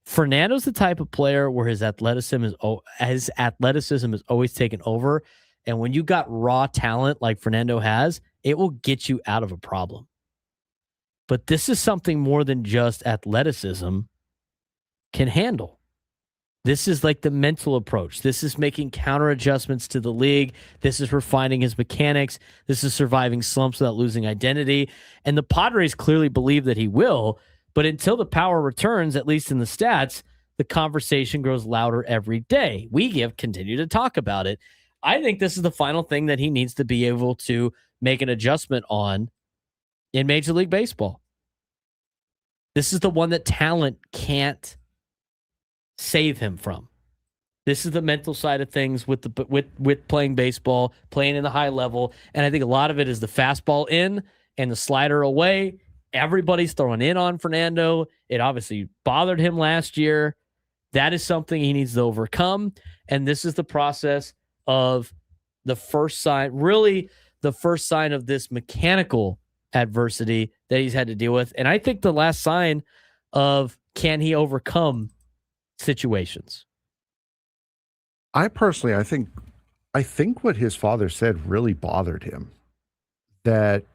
Speaker 2: Fernando's the type of player where his athleticism is always taken over. And when you got raw talent like Fernando has, it will get you out of a problem. But this is something more than just athleticism can handle. This is like the mental approach. This is making counter adjustments to the league. This is refining his mechanics. This is surviving slumps without losing identity. And the Padres clearly believe that he will, but until the power returns, at least in the stats, the conversation grows louder every day. We continue to talk about it. I think this is the final thing that he needs to be able to make an adjustment on in Major League Baseball. This is the one that talent can't save him from. This is the mental side of things with playing baseball, playing in the high level, and I think a lot of it is the fastball in and the slider away. Everybody's throwing in on Fernando. It obviously bothered him last year. That is something he needs to overcome, and this is the process of the first sign, really the first sign of this mechanical adversity that he's had to deal with. And I think the last sign of can he overcome situations.
Speaker 5: I think what his father said really bothered him, that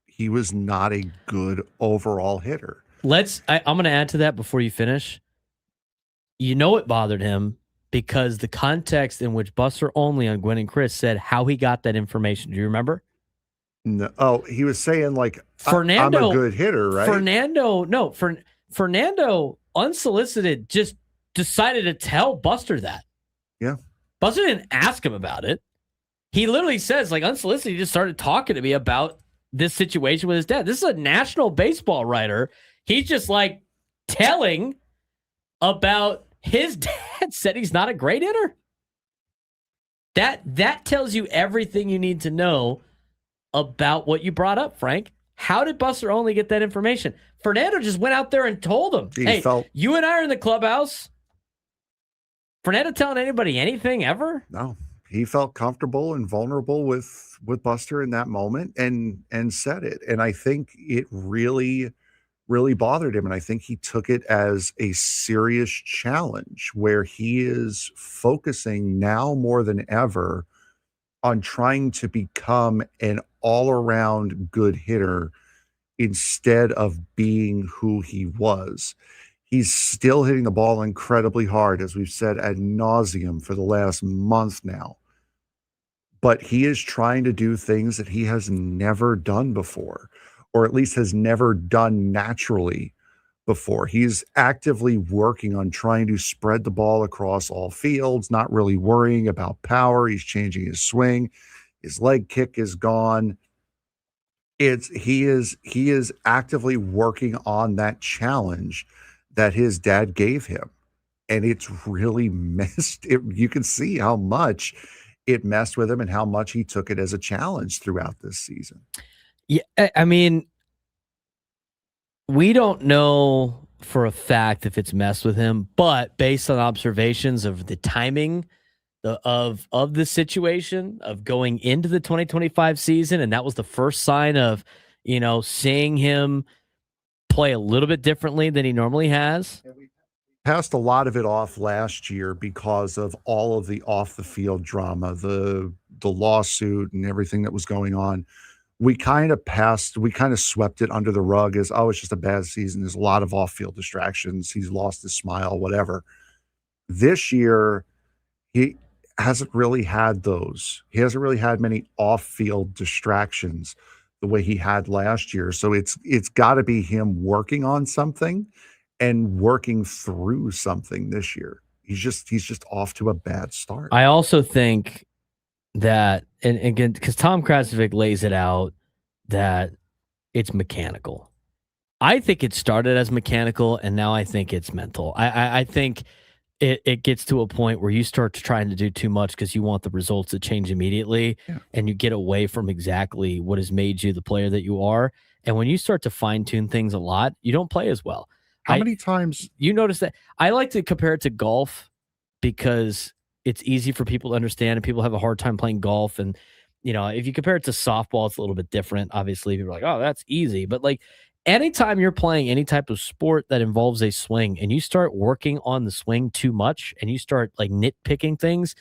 Speaker 5: he was not a good overall hitter.
Speaker 2: I'm going to add to that before you finish. You know it bothered him because the context in which Buster Olney on Gwen and Chris said how he got that information. Do you remember?
Speaker 5: No. Oh, he was saying like,
Speaker 2: Fernando,
Speaker 5: I'm a good hitter, right?
Speaker 2: Fernando unsolicited just decided to tell Buster that.
Speaker 5: Yeah.
Speaker 2: Buster didn't ask him about it. He literally says, like, unsolicited, he just started talking to me about this situation with his dad. This is a national baseball writer. He's just like telling about his dad said he's not a great hitter. That tells you everything you need to know about what you brought up, Frank. How did Buster Olney get that information? Fernando just went out there and told him, you and I are in the clubhouse. Fernando telling anybody anything ever?
Speaker 5: No. He felt comfortable and vulnerable with Buster in that moment and said it. And I think it really, really bothered him. And I think he took it as a serious challenge where he is focusing now more than ever on trying to become an all-around good hitter instead of being who he was. He's still hitting the ball incredibly hard, as we've said ad nauseum for the last month now. But he is trying to do things that he has never done before, or at least has never done naturally before. He's actively working on trying to spread the ball across all fields, not really worrying about power. He's changing his swing. His leg kick is gone. He is actively working on that challenge that his dad gave him. And it's really messed. You can see how much it messed with him and how much he took it as a challenge throughout this season.
Speaker 2: Yeah, I mean, we don't know for a fact if it's messed with him, but based on observations of the timing of the situation of going into the 2025 season, and that was the first sign of, seeing him play a little bit differently than he normally has.
Speaker 5: Passed a lot of it off last year because of all of the off the field drama, the lawsuit and everything that was going on. We kind of swept it under the rug as, it's just a bad season. There's a lot of off field distractions. He's lost his smile, whatever. This year, he hasn't really had those. He hasn't really had many off field distractions the way he had last year. So it's got to be him working on something and working through something this year. He's just off to a bad start.
Speaker 2: I also think that, and again, because Tom Krasovic lays it out, that it's mechanical. I think it started as mechanical, and now I think it's mental. I think it gets to a point where you start trying to do too much because you want the results to change immediately, and you get away from exactly what has made you the player that you are. And when you start to fine-tune things a lot, you don't play as well.
Speaker 5: How many times
Speaker 2: you notice that? I like to compare it to golf because it's easy for people to understand, and people have a hard time playing golf. And, if you compare it to softball, it's a little bit different. Obviously, people are like, oh, that's easy. But like anytime you're playing any type of sport that involves a swing and you start working on the swing too much and you start like nitpicking things,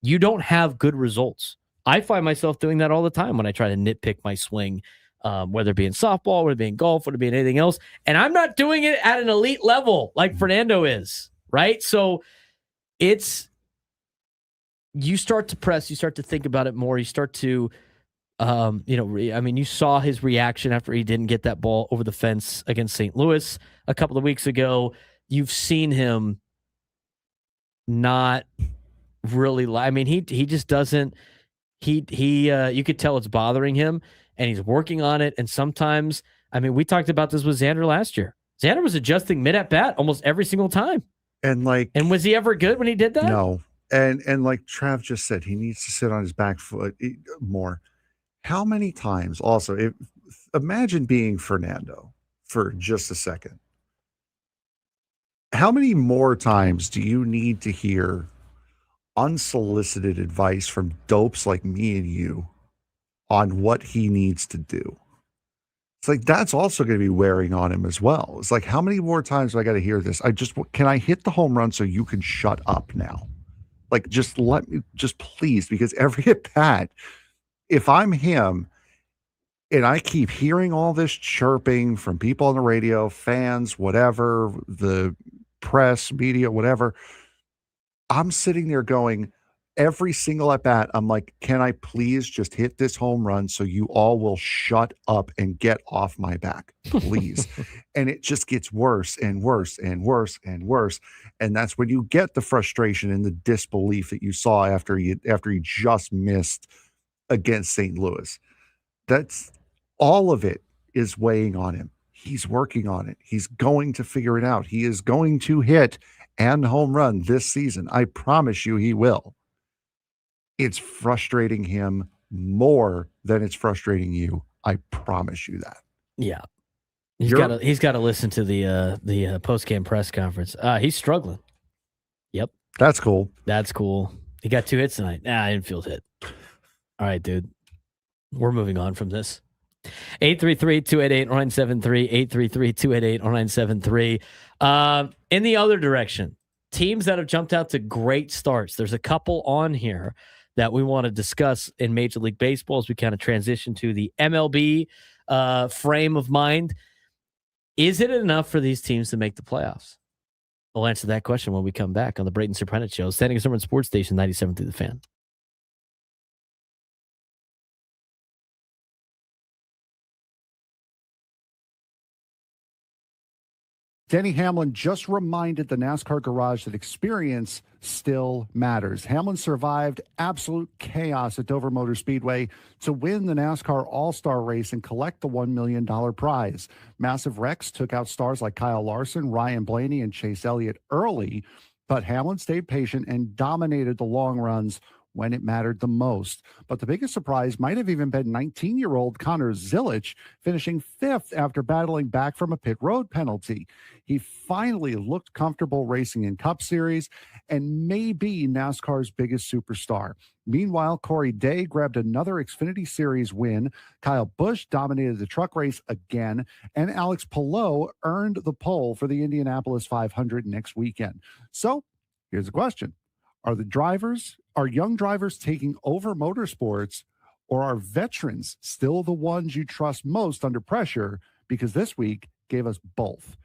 Speaker 2: you don't have good results. I find myself doing that all the time when I try to nitpick my swing. Whether it be in softball, whether it be in golf, whether it be in anything else. And I'm not doing it at an elite level like Fernando is, right? So you start to press, you start to think about it more. You start to, you saw his reaction after he didn't get that ball over the fence against St. Louis a couple of weeks ago. You've seen him not really. He just doesn't. You could tell it's bothering him, and he's working on it. And sometimes, we talked about this with Xander last year. Xander was adjusting mid at bat almost every single time.
Speaker 5: And
Speaker 2: was he ever good when he did that?
Speaker 5: No. And like Trav just said, he needs to sit on his back foot more. How many times also, imagine being Fernando for just a second. How many more times do you need to hear unsolicited advice from dopes like me and you on what he needs to do? It's like, that's also going to be wearing on him as well. It's like, how many more times do I got to hear this? Can I hit the home run so you can shut up now? Like, just please, because every at bat, if I'm him and I keep hearing all this chirping from people on the radio, fans, whatever, the press, media, whatever, I'm sitting there going, every single at bat, I'm like, can I please just hit this home run so you all will shut up and get off my back, please? And it just gets worse and worse and worse and worse. And that's when you get the frustration and the disbelief that you saw after he just missed against St. Louis. That's all of it is weighing on him. He's working on it. He's going to figure it out. He is going to hit and home run this season. I promise you he will. It's frustrating him more than it's frustrating you. I promise you that.
Speaker 2: Yeah. He's got to listen to the post-game press conference. He's struggling. Yep.
Speaker 5: That's cool.
Speaker 2: That's cool. He got 2 hits tonight. I didn't feel hit. All right, dude. We're moving on from this. 833-288-0973. 833-288-0973. In the other direction, teams that have jumped out to great starts. There's a couple on here that we want to discuss in Major League Baseball as we kind of transition to the MLB frame of mind. Is it enough for these teams to make the playoffs? We'll answer that question when we come back on the Braden Surprenant Show, Standing Summer Sports Station 97 through the Fan.
Speaker 6: Denny Hamlin just reminded the NASCAR garage that experience still matters. Hamlin survived absolute chaos at Dover Motor Speedway to win the NASCAR All-Star race and collect the $1 million prize. Massive wrecks took out stars like Kyle Larson, Ryan Blaney, and Chase Elliott early, but Hamlin stayed patient and dominated the long runs when it mattered the most. But the biggest surprise might have even been 19-year-old Connor Zilisch finishing 5th after battling back from a pit road penalty. He finally looked comfortable racing in Cup Series and may be NASCAR's biggest superstar. Meanwhile, Corey Day grabbed another Xfinity Series win. Kyle Busch dominated the truck race again, and Alex Palou earned the pole for the Indianapolis 500 next weekend. So here's the question. Are young drivers taking over motorsports, or are veterans still the ones you trust most under pressure? Because this week gave us both.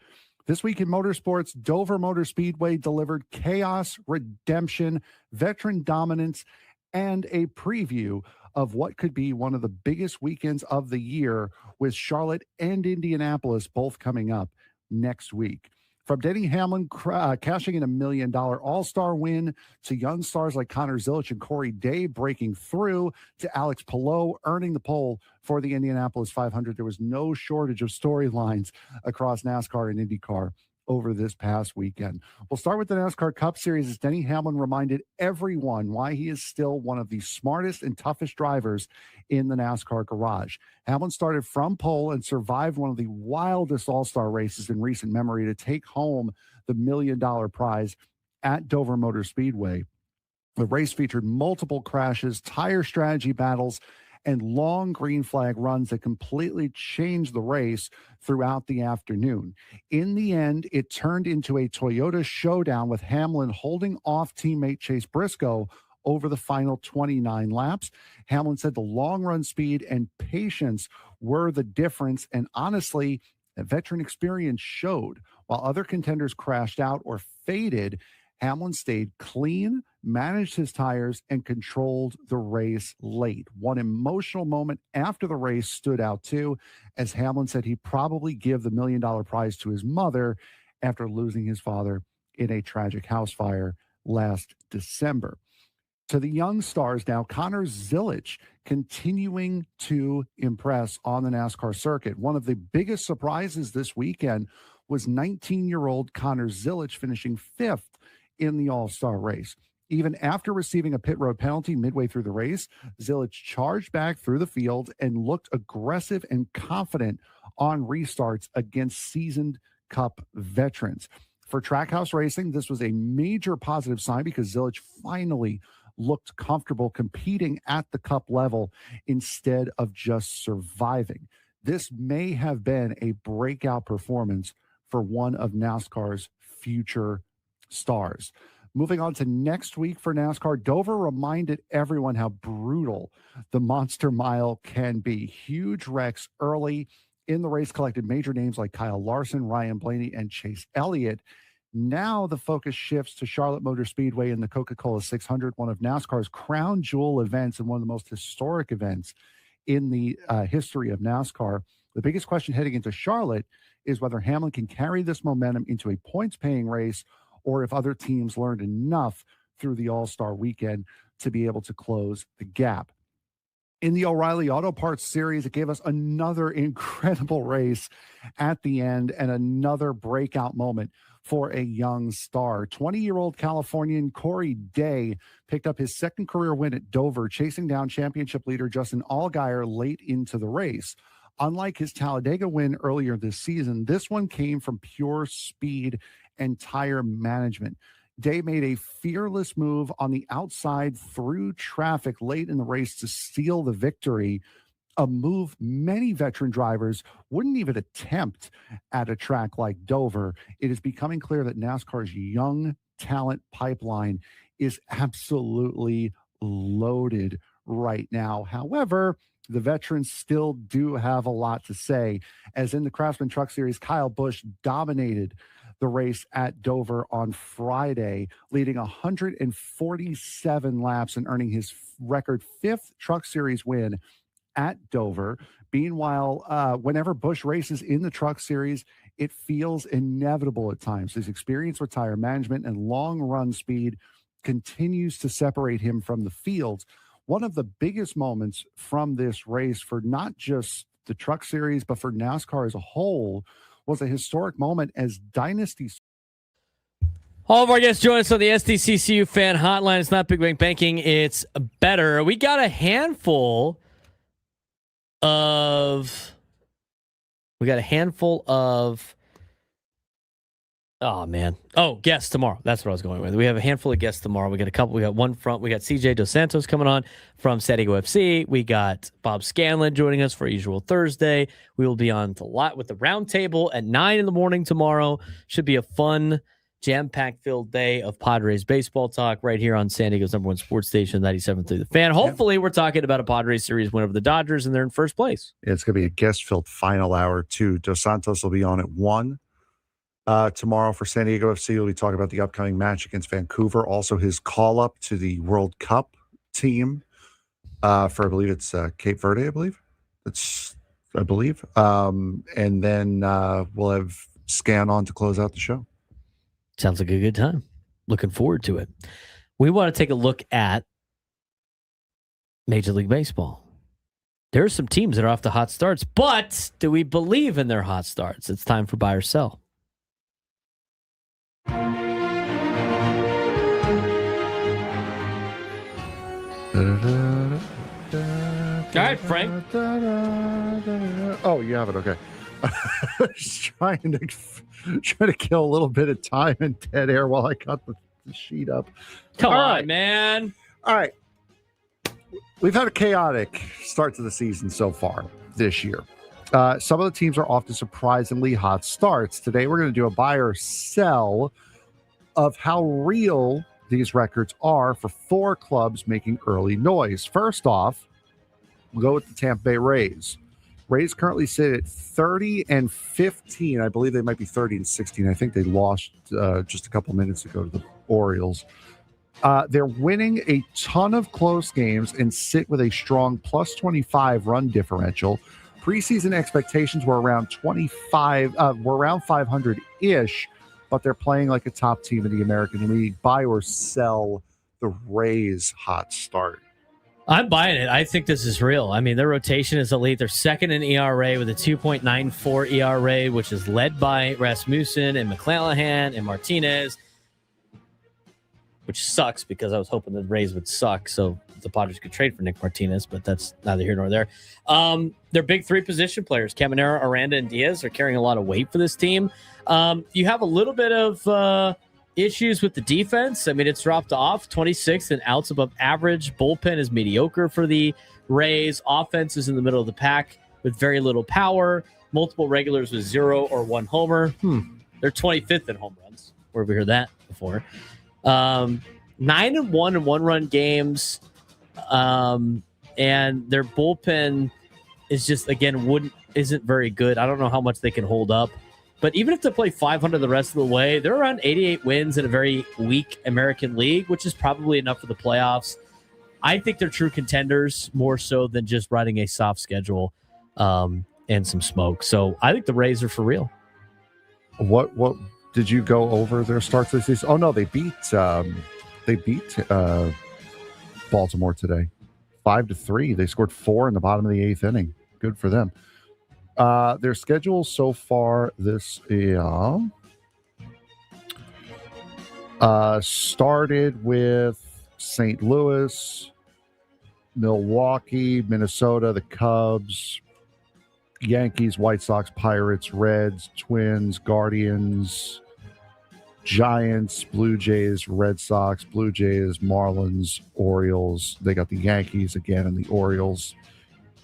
Speaker 6: This week in motorsports, Dover Motor Speedway delivered chaos, redemption, veteran dominance, and a preview of what could be one of the biggest weekends of the year, with Charlotte and Indianapolis both coming up next week. From Denny Hamlin cashing in $1 million All-Star win, to young stars like Connor Zilisch and Corey Day breaking through, to Alex Palou earning the pole for the Indianapolis 500, there was no shortage of storylines across NASCAR and IndyCar over this past weekend. We'll start with the NASCAR Cup Series as Denny Hamlin reminded everyone why he is still one of the smartest and toughest drivers in the NASCAR garage. Hamlin started from pole and survived one of the wildest all-star races in recent memory to take home the $1 million prize at Dover Motor Speedway. The race featured multiple crashes, tire strategy battles, and long green flag runs that completely changed the race throughout the afternoon. In the end, it turned into a Toyota showdown, with Hamlin holding off teammate Chase Briscoe over the final 29 laps. Hamlin said the long run speed and patience were the difference, and honestly, that veteran experience showed. While other contenders crashed out or faded, Hamlin stayed clean, managed his tires, and controlled the race late. One emotional moment after the race stood out too, as Hamlin said he'd probably give the $1 million prize to his mother after losing his father in a tragic house fire last December. To the young stars now, Connor Zilisch continuing to impress on the NASCAR circuit. One of the biggest surprises this weekend was 19-year-old Connor Zilisch finishing 5th in the All-Star race. Even after receiving a pit road penalty midway through the race, Zilisch charged back through the field and looked aggressive and confident on restarts against seasoned Cup veterans. For Trackhouse Racing, this was a major positive sign because Zilisch finally looked comfortable competing at the Cup level instead of just surviving. This may have been a breakout performance for one of NASCAR's future stars. Moving on to next week for NASCAR, Dover reminded everyone how brutal the Monster Mile can be. Huge wrecks early in the race collected major names like Kyle Larson, Ryan Blaney, and Chase Elliott. Now the focus shifts to Charlotte Motor Speedway and the Coca-Cola 600, one of NASCAR's crown jewel events and one of the most historic events in the history of NASCAR. The biggest question heading into Charlotte is whether Hamlin can carry this momentum into a points-paying race or if other teams learned enough through the All-Star weekend to be able to close the gap. In the O'Reilly Auto Parts Series, it gave us another incredible race at the end and another breakout moment for a young star. 20-year-old Californian Corey Day picked up his second career win at Dover, chasing down championship leader Justin Allgaier late into the race. Unlike his Talladega win earlier this season, this one came from pure speed and tire management. Day made a fearless move on the outside through traffic late in the race to steal the victory, a move many veteran drivers wouldn't even attempt at a track like Dover. It is becoming clear that NASCAR's young talent pipeline is absolutely loaded right now. However, the veterans still do have a lot to say, as in the Craftsman Truck Series, Kyle Busch dominated the race at Dover on Friday, leading 147 laps and earning his record 5th Truck Series win at Dover. Meanwhile, whenever Busch races in the Truck Series, it feels inevitable at times. His experience with tire management and long run speed continues to separate him from the field. One of the biggest moments from this race for not just the Truck Series, but for NASCAR as a whole, was a historic moment as Dynasty.
Speaker 2: All of our guests join us on the SDCCU fan hotline. It's not Big Bang Banking, it's better. We got a handful of guests tomorrow. That's what I was going with. We have a handful of guests tomorrow. We got one front. We got CJ Dos Santos coming on from San Diego FC. We got Bob Scanlon joining us for our usual Thursday. We will be on with the round table at 9 a.m. tomorrow. Should be a fun, jam-packed filled day of Padres baseball talk right here on San Diego's #1 sports station, 97.3 The Fan. Hopefully, we're talking about a Padres series win over the Dodgers, and they're in first place.
Speaker 5: It's going to be a guest-filled final hour, too. Dos Santos will be on at 1 tomorrow for San Diego FC. We'll be talking about the upcoming match against Vancouver. Also, his call-up to the World Cup team for, I believe it's Cape Verde, I believe. And then we'll have Scan on to close out the show.
Speaker 2: Sounds like a good time. Looking forward to it. We want to take a look at Major League Baseball. There are some teams that are off to hot starts, but do we believe in their hot starts? It's time for buy or sell.
Speaker 5: All
Speaker 2: right, Frank.
Speaker 5: Oh, you have it. Okay. Just trying to kill a little bit of time in dead air while I got the sheet up.
Speaker 2: Come on, man.
Speaker 5: All right. We've had a chaotic start to the season so far this year. Some of the teams are off to surprisingly hot starts. Today, we're going to do a buy or sell of how real these records are for 4 clubs making early noise. First off, we'll go with the Tampa Bay Rays. Rays currently sit at 30-15. I believe they might be 30-16. I think they lost just a couple minutes ago to the Orioles. They're winning a ton of close games and sit with a strong plus 25 run differential. Preseason expectations were around 500-ish, but they're playing like a top team in the American League. Buy or sell the Rays' hot start?
Speaker 2: I'm buying it. I think this is real. I mean, their rotation is elite. They're second in ERA with a 2.94 ERA, which is led by Rasmussen and McClanahan and Martinez, which sucks because I was hoping the Rays would suck so the Padres could trade for Nick Martinez, but that's neither here nor there. Their big three position players, Caminero, Aranda, and Diaz, are carrying a lot of weight for this team. You have a little bit of issues with the defense. I mean, it's dropped off 26th and outs above average. Bullpen is mediocre for the Rays. Offense is in the middle of the pack with very little power. Multiple regulars with 0 or 1 homer. They're 25th in home runs. Where have we heard that before? 9-1 in 1-run games. And their bullpen is just, again, isn't very good. I don't know how much they can hold up. But even if they play 500 the rest of the way, they're around 88 wins in a very weak American League, which is probably enough for the playoffs. I think they're true contenders more so than just riding a soft schedule and some smoke. So I think the Rays are for real.
Speaker 5: What did you go over their starts this season? Oh no, they beat Baltimore today, 5-3. They scored 4 in the bottom of the 8th inning. Good for them. Their schedule so far this year started with St. Louis, Milwaukee, Minnesota, the Cubs, Yankees, White Sox, Pirates, Reds, Twins, Guardians, Giants, Blue Jays, Red Sox, Blue Jays, Marlins, Orioles. They got the Yankees again and the Orioles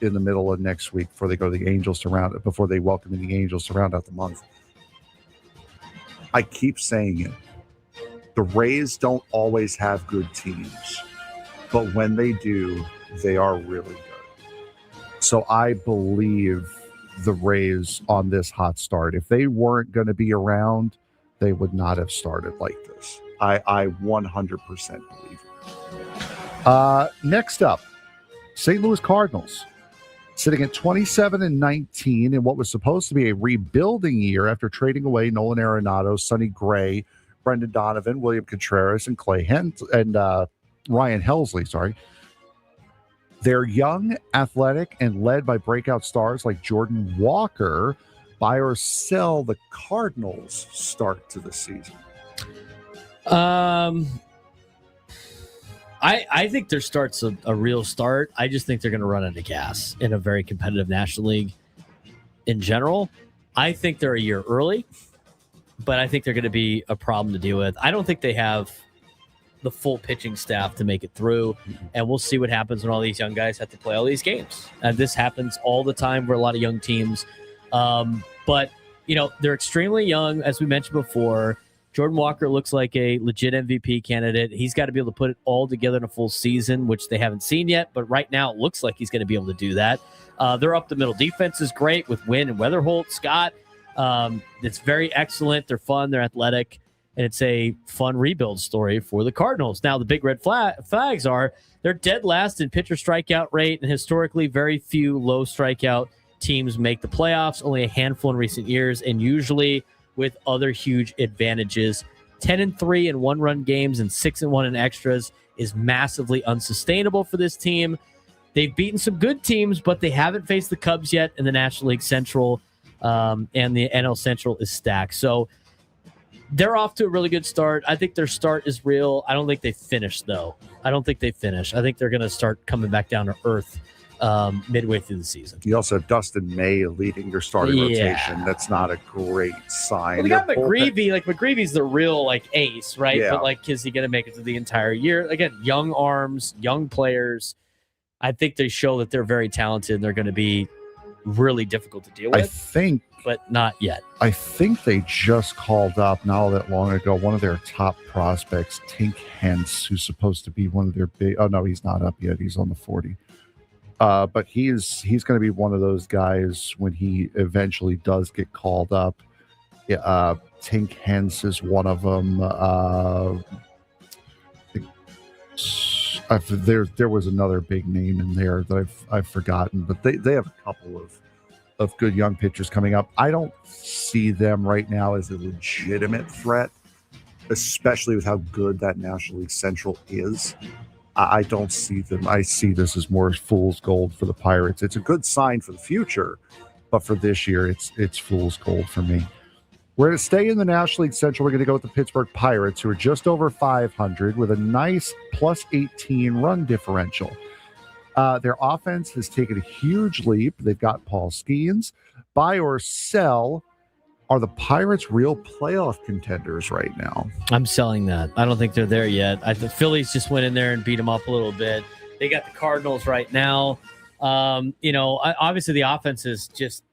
Speaker 5: in the middle of next week before they go to the Angels before they welcome in the Angels to round out the month. I keep saying it. The Rays don't always have good teams, but when they do, they are really good. So I believe the Rays on this hot start. If they weren't going to be around, they would not have started like this. I 100% believe it. Next up, St. Louis Cardinals. Sitting at 27-19 in what was supposed to be a rebuilding year after trading away Nolan Arenado, Sonny Gray, Brendan Donovan, William Contreras, and Ryan Helsley. Sorry. They're young, athletic, and led by breakout stars like Jordan Walker. Buy or sell the Cardinals' start to the season?
Speaker 2: I think their start's a real start. I just think they're going to run out of gas in a very competitive National League in general. I think they're a year early, but I think they're going to be a problem to deal with. I don't think they have the full pitching staff to make it through, and we'll see what happens when all these young guys have to play all these games. And this happens all the time for a lot of young teams. But, they're extremely young, as we mentioned before. Jordan Walker looks like a legit MVP candidate. He's got to be able to put it all together in a full season, which they haven't seen yet. But right now, it looks like he's going to be able to do that. Their up-the-middle defense is great with Wynn and Weatherholt. Scott, it's very excellent. They're fun. They're athletic. And it's a fun rebuild story for the Cardinals. Now, the big red flags are they're dead last in pitcher strikeout rate, and historically, very few low strikeout teams make the playoffs. Only a handful in recent years, and usually with other huge advantages. 10-3 in 1-run games and 6-1 in extras is massively unsustainable for this team. They've beaten some good teams, but they haven't faced the Cubs yet in the National League Central, and the NL Central is stacked. So they're off to a really good start. I think their start is real. I don't think they finish, though. I think they're going to start coming back down to earth midway through the season.
Speaker 5: You also have Dustin May leading your starting rotation. That's not a great sign.
Speaker 2: Well, they got McGreevy. McGreevy's the real ace, right?
Speaker 5: Yeah.
Speaker 2: But is he going to make it through the entire year? Again, young arms, young players. I think they show that they're very talented and they're going to be really difficult to deal with. But not yet.
Speaker 5: I think they just called up not all that long ago one of their top prospects, Tink Hence, who's supposed to be one of their big. Oh no, he's not up yet. He's on the 40.
Speaker 6: But he's going to be one of those guys when he eventually does get called up. Tink Hens is one of them. There was another big name in there that I've forgotten, but they have a couple of good young pitchers coming up. I don't see them right now as a legitimate threat, especially with how good that National League Central is. I don't see them. I see this as more fool's gold for the Pirates. It's a good sign for the future, but for this year, it's fool's gold for me. We're going to stay in the National League Central. We're going to go with the Pittsburgh Pirates, who are just over 500 with a nice plus 18 run differential. Their offense has taken a huge leap. They've got Paul Skeens. Buy or sell. Are the Pirates real playoff contenders right now?
Speaker 2: I'm selling that. I don't think they're there yet. The Phillies just went in there and beat them up a little bit. They got the Cardinals right now. Obviously the offense is just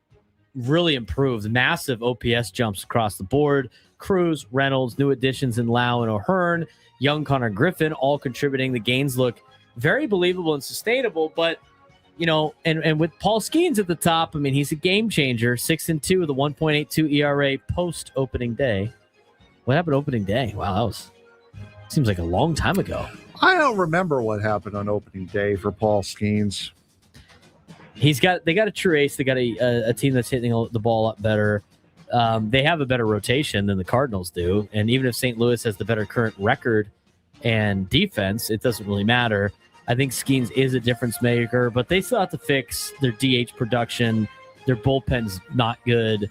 Speaker 2: really improved. Massive OPS jumps across the board. Cruz, Reynolds, new additions in Lau and O'Hearn, young Connor Griffin, all contributing. The gains look very believable and sustainable, but and with Paul Skeens at the top, I mean, he's a game changer. 6-2 with a 1.82 ERA post opening day. What happened opening day? Wow, seems like a long time ago.
Speaker 6: I don't remember what happened on opening day for Paul Skeens.
Speaker 2: They got a true ace. They got a team that's hitting the ball up better. They have a better rotation than the Cardinals do. And even if St. Louis has the better current record and defense, it doesn't really matter. I think Skeens is a difference maker, but they still have to fix their DH production. Their bullpen's not good.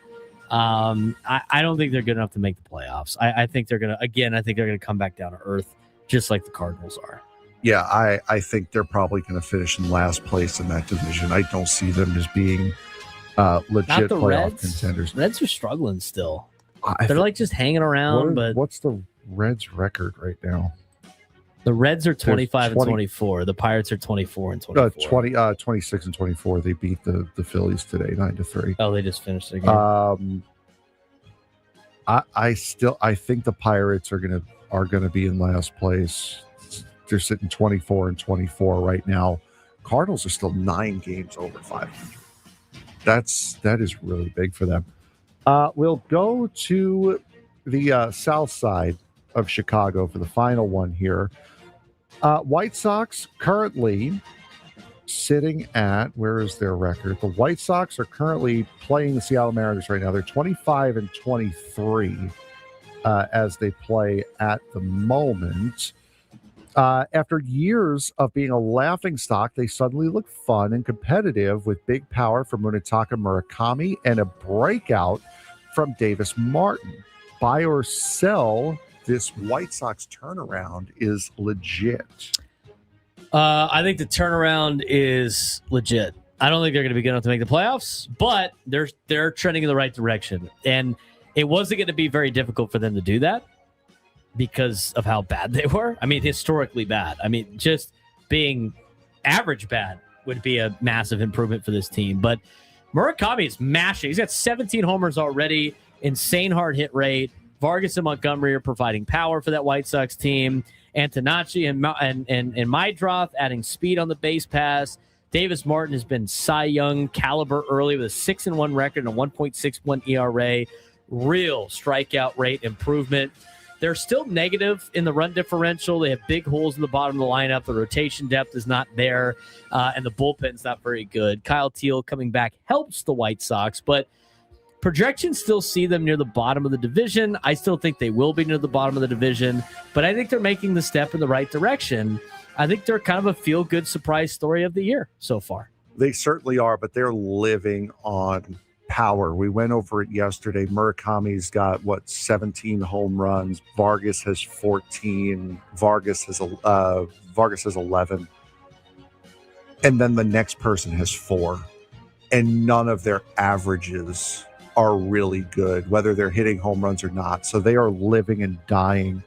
Speaker 2: I don't think they're good enough to make the playoffs. I think they're going to come back down to earth, just like the Cardinals are.
Speaker 6: Yeah, I think they're probably going to finish in last place in that division. I don't see them as being legit playoff contenders.
Speaker 2: Reds are struggling still. They're like just hanging around.
Speaker 6: What's the Reds' record right now?
Speaker 2: The Reds are 25 and 24. The Pirates are 24 and 24.
Speaker 6: 26 and 24. They beat the Phillies today, 9-3.
Speaker 2: Oh, they just finished the game.
Speaker 6: I think the Pirates are gonna be in last place. They're sitting 24 and 24 right now. Cardinals are still 9 games over 500. That is really big for them. We'll go to the south side of Chicago for the final one here. White Sox currently sitting at, where is their record? The White Sox are currently playing the Seattle Mariners right now. They're 25 and 23 as they play at the moment. After years of being a laughingstock, they suddenly look fun and competitive with big power from Munetaka Murakami and a breakout from Davis Martin. Buy or sell, this White Sox turnaround is legit.
Speaker 2: I think the turnaround is legit. I don't think they're going to be good enough to make the playoffs, but they're trending in the right direction. And it wasn't going to be very difficult for them to do that because of how bad they were. I mean, historically bad. I mean, just being average bad would be a massive improvement for this team. But Murakami is mashing. He's got 17 homers already, insane hard hit rate. Vargas and Montgomery are providing power for that White Sox team. Antonacci and Mydroth adding speed on the base pass. Davis Martin has been Cy Young caliber early with a 6-1 record and a 1.61 ERA. Real strikeout rate improvement. They're still negative in the run differential. They have big holes in the bottom of the lineup. The rotation depth is not there, and the bullpen's not very good. Kyle Teal coming back helps the White Sox, but projections still see them near the bottom of the division. I still think they will be near the bottom of the division, but I think they're making the step in the right direction. I think they're kind of a feel-good surprise story of the year so far.
Speaker 6: They certainly are, but they're living on power. We went over it yesterday. Murakami's got 17 home runs. Vargas has 14. Vargas has 11. And then the next person has 4. And none of their averages are really good, whether they're hitting home runs or not. So they are living and dying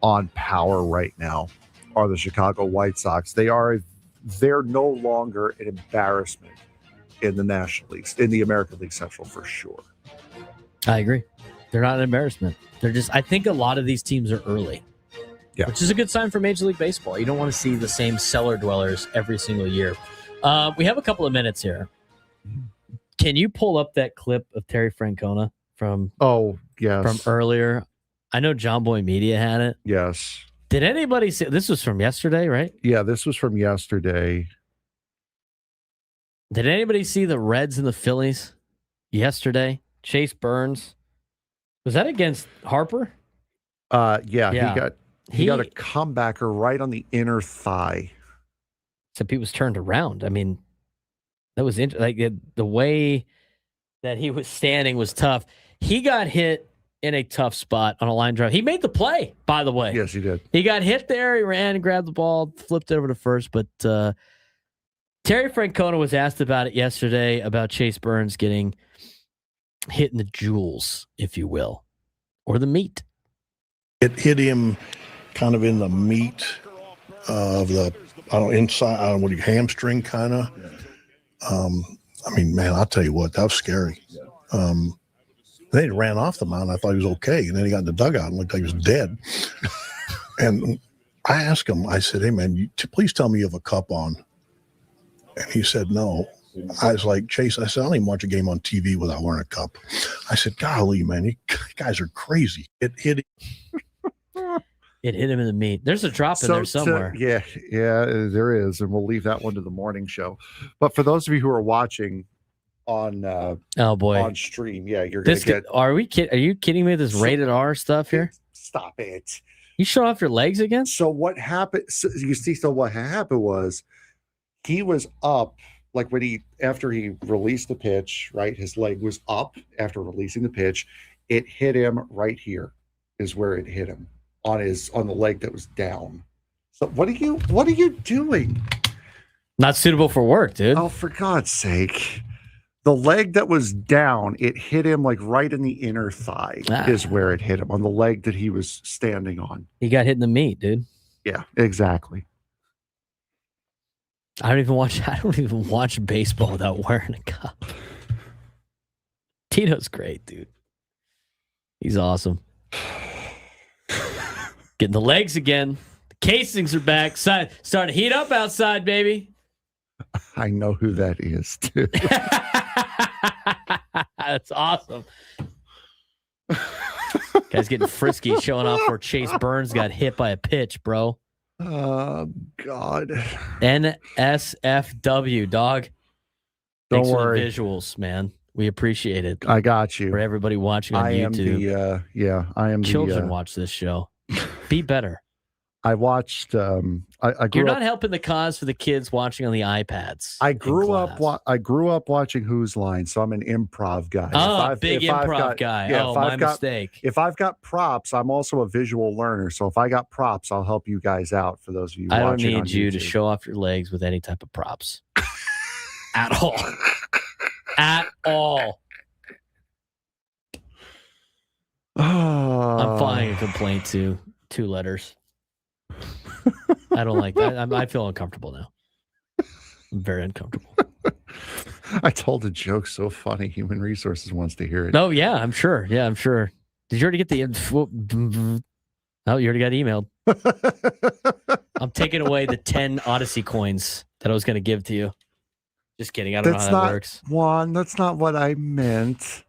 Speaker 6: on power right now, are the Chicago White Sox. They're no longer an embarrassment in the National League, in the American League Central for sure.
Speaker 2: I agree. They're not an embarrassment. They're just, I think a lot of these teams are early, which is a good sign for Major League Baseball. You don't want to see the same cellar dwellers every single year. We have a couple of minutes here. Can you pull up that clip of Terry Francona from earlier? I know John Boy Media had it.
Speaker 5: Yes.
Speaker 2: Did anybody see? This was from yesterday, right?
Speaker 5: Yeah, this was from yesterday.
Speaker 2: Did anybody see the Reds and the Phillies yesterday? Chase Burns. Was that against Harper?
Speaker 5: Yeah. He got a comebacker right on the inner thigh.
Speaker 2: Except he was turned around. I mean, that was like the way that he was standing was tough. He got hit in a tough spot on a line drive. He made the play, by the way.
Speaker 5: Yes, he did.
Speaker 2: He got hit there. He ran and grabbed the ball, flipped it over to first. But Terry Francona was asked about it yesterday, about Chase Burns getting hit in the jewels, if you will, or the meat.
Speaker 21: It hit him kind of in the meat of the, hamstring kind of. I mean, man, I'll tell you what, that was scary. Then he ran off the mound. I thought he was okay. And then he got in the dugout and looked like he was dead. And I asked him, I said, hey, man, please tell me you have a cup on. And he said, no. I was like, Chase, I said, I don't even watch a game on TV without wearing a cup. I said, golly, man, you guys are crazy. It hit him.
Speaker 2: It hit him in the meat. There's a drop in there somewhere.
Speaker 5: Yeah, there is. And we'll leave that one to the morning show. But for those of you who are watching on on stream, yeah, you're going to get.
Speaker 2: Are you kidding me with this rated R stuff here?
Speaker 5: Stop it.
Speaker 2: You show off your legs again?
Speaker 5: So what happened? So what happened was he was up, like after he released the pitch, right? His leg was up after releasing the pitch. It hit him right here is where it hit him on the leg that was down. So what are you doing?
Speaker 2: Not suitable for work, dude.
Speaker 5: Oh, for God's sake. The leg that was down, it hit him like right in the inner thigh is where it hit him, on the leg that he was standing on.
Speaker 2: He got hit in the meat, dude.
Speaker 5: Yeah, exactly.
Speaker 2: I don't even watch baseball without wearing a cup. Tito's great, dude. He's awesome. Getting the legs again. The casings are back. Starting to heat up outside, baby.
Speaker 5: I know who that is, too.
Speaker 2: That's awesome. Guy's getting frisky, showing off where Chase Burns got hit by a pitch, bro.
Speaker 5: Oh, God.
Speaker 2: NSFW, dog.
Speaker 5: Don't
Speaker 2: Thanks
Speaker 5: worry.
Speaker 2: For the visuals, man. We appreciate it.
Speaker 5: I got you.
Speaker 2: For everybody watching on YouTube.
Speaker 5: I am
Speaker 2: Children watch this show. Be better.
Speaker 5: I watched. I grew
Speaker 2: You're not
Speaker 5: up,
Speaker 2: helping the cause for the kids watching on the iPads.
Speaker 5: I grew up watching Who's Line, so I'm an improv guy.
Speaker 2: Big improv guy.
Speaker 5: Yeah,
Speaker 2: my mistake.
Speaker 5: If I've got props, I'm also a visual learner. So if I got props, I'll help you guys out. For those of you,
Speaker 2: I don't
Speaker 5: watching
Speaker 2: need you to show off your legs with any type of props at all. At all. I'm filing a complaint to 2 letters. I don't like that. I feel uncomfortable now. I'm very uncomfortable.
Speaker 5: I told a joke so funny. Human Resources wants to hear it.
Speaker 2: Oh, yeah, I'm sure. Yeah, I'm sure. Did you already get the info? Oh, you already got emailed. I'm taking away the 10 Odyssey coins that I was going to give to you. Just kidding. I don't know how that works.
Speaker 5: That's not what I meant.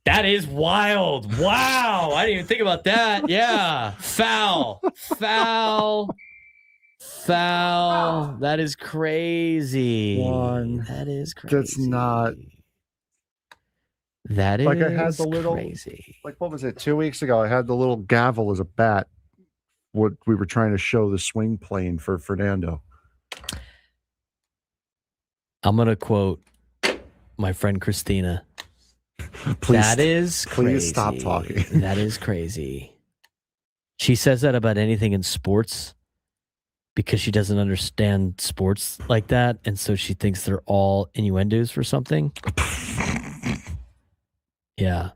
Speaker 2: That is wild. Wow. I didn't even think about that. Yeah. Foul. That is crazy. That is crazy.
Speaker 5: That's not.
Speaker 2: That is
Speaker 5: like I had the little
Speaker 2: crazy.
Speaker 5: Like what was it? 2 weeks ago, I had the little gavel as a bat. What we were trying to show the swing plane for Fernando.
Speaker 2: I'm gonna quote my friend Christina.
Speaker 5: Please
Speaker 2: Stop
Speaker 5: talking.
Speaker 2: That is crazy. She says that about anything in sports because she doesn't understand sports like that, and so she thinks they're all innuendos for something. Yeah.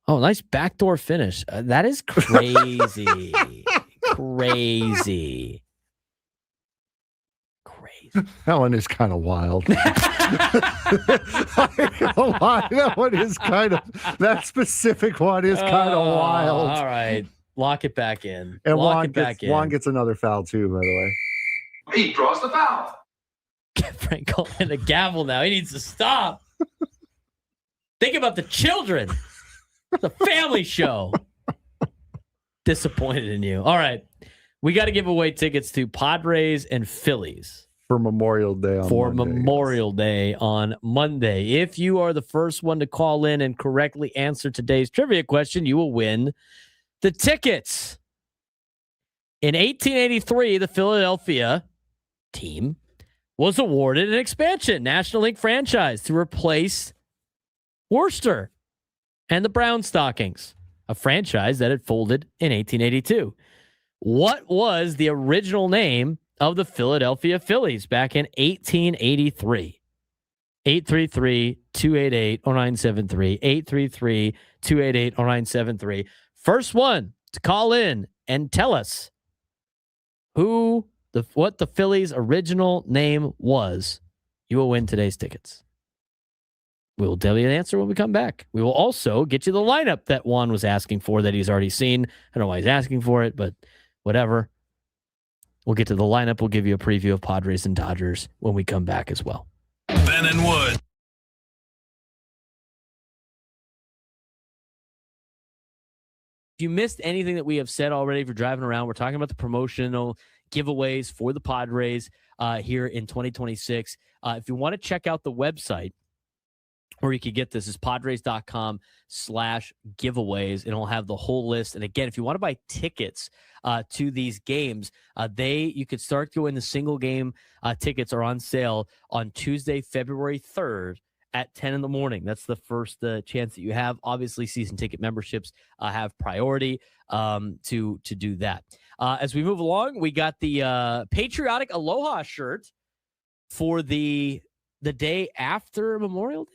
Speaker 2: Oh, nice backdoor finish. That is crazy. Crazy.
Speaker 5: That one is kind of wild. That one is that specific one is kind of wild.
Speaker 2: All right. Lock it back in.
Speaker 5: And
Speaker 2: Lock it back in.
Speaker 5: Juan gets another foul too, by the way.
Speaker 12: He draws the foul.
Speaker 2: Frank calling in a gavel now. He needs to stop. Think about the children. It's a family show. Disappointed in you. All right. We got to give away tickets to Padres and Phillies.
Speaker 5: For Memorial Day on Monday. If you are the first one to call in and correctly answer today's trivia question, you will win the tickets. In 1883, the Philadelphia team was awarded an expansion National League franchise to replace Worcester and the Brown Stockings, a franchise that had folded in 1882. What was the original name of the Philadelphia Phillies back in 1883? 833-288-0973. 833-288-0973. First one to call in and tell us what the Phillies' original name was, you will win today's tickets. We will tell you the answer when we come back. We will also get you the lineup that Juan was asking for that he's already seen. I don't know why he's asking for it, but whatever. We'll get to the lineup. We'll give you a preview of Padres and Dodgers when we come back as well.
Speaker 1: Ben and Wood.
Speaker 2: If you missed anything that we have said already, if you're driving around, we're talking about the promotional giveaways for the Padres here in 2026. If you want to check out the website, or you could get this, is padres.com/giveaways, and it'll have the whole list. And again, if you want to buy tickets to these games, you could start going to single game tickets are on sale on Tuesday, February 3rd at 10 in the morning. That's the first chance that you have. Obviously, season ticket memberships have priority to do that. As we move along, we got the Patriotic Aloha shirt for the day after Memorial Day.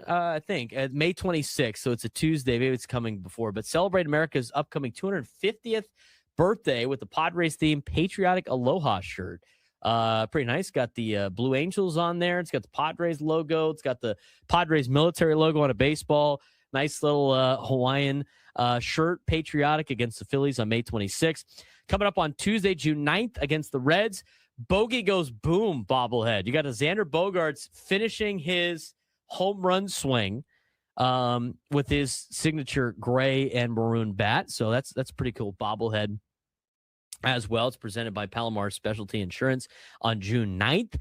Speaker 2: I think May 26th. So it's a Tuesday. Maybe it's coming before, but celebrate America's upcoming 250th birthday with the Padres theme Patriotic Aloha shirt. Pretty nice. Got the Blue Angels on there. It's got the Padres logo. It's got the Padres military logo on a baseball. Nice little Hawaiian shirt, patriotic, against the Phillies on May 26th. Coming up on Tuesday, June 9th against the Reds. Bogey goes boom bobblehead. You got a Xander Bogaerts finishing his home run swing with his signature gray and maroon bat. So that's pretty cool bobblehead as well. It's presented by Palomar Specialty Insurance on June 9th.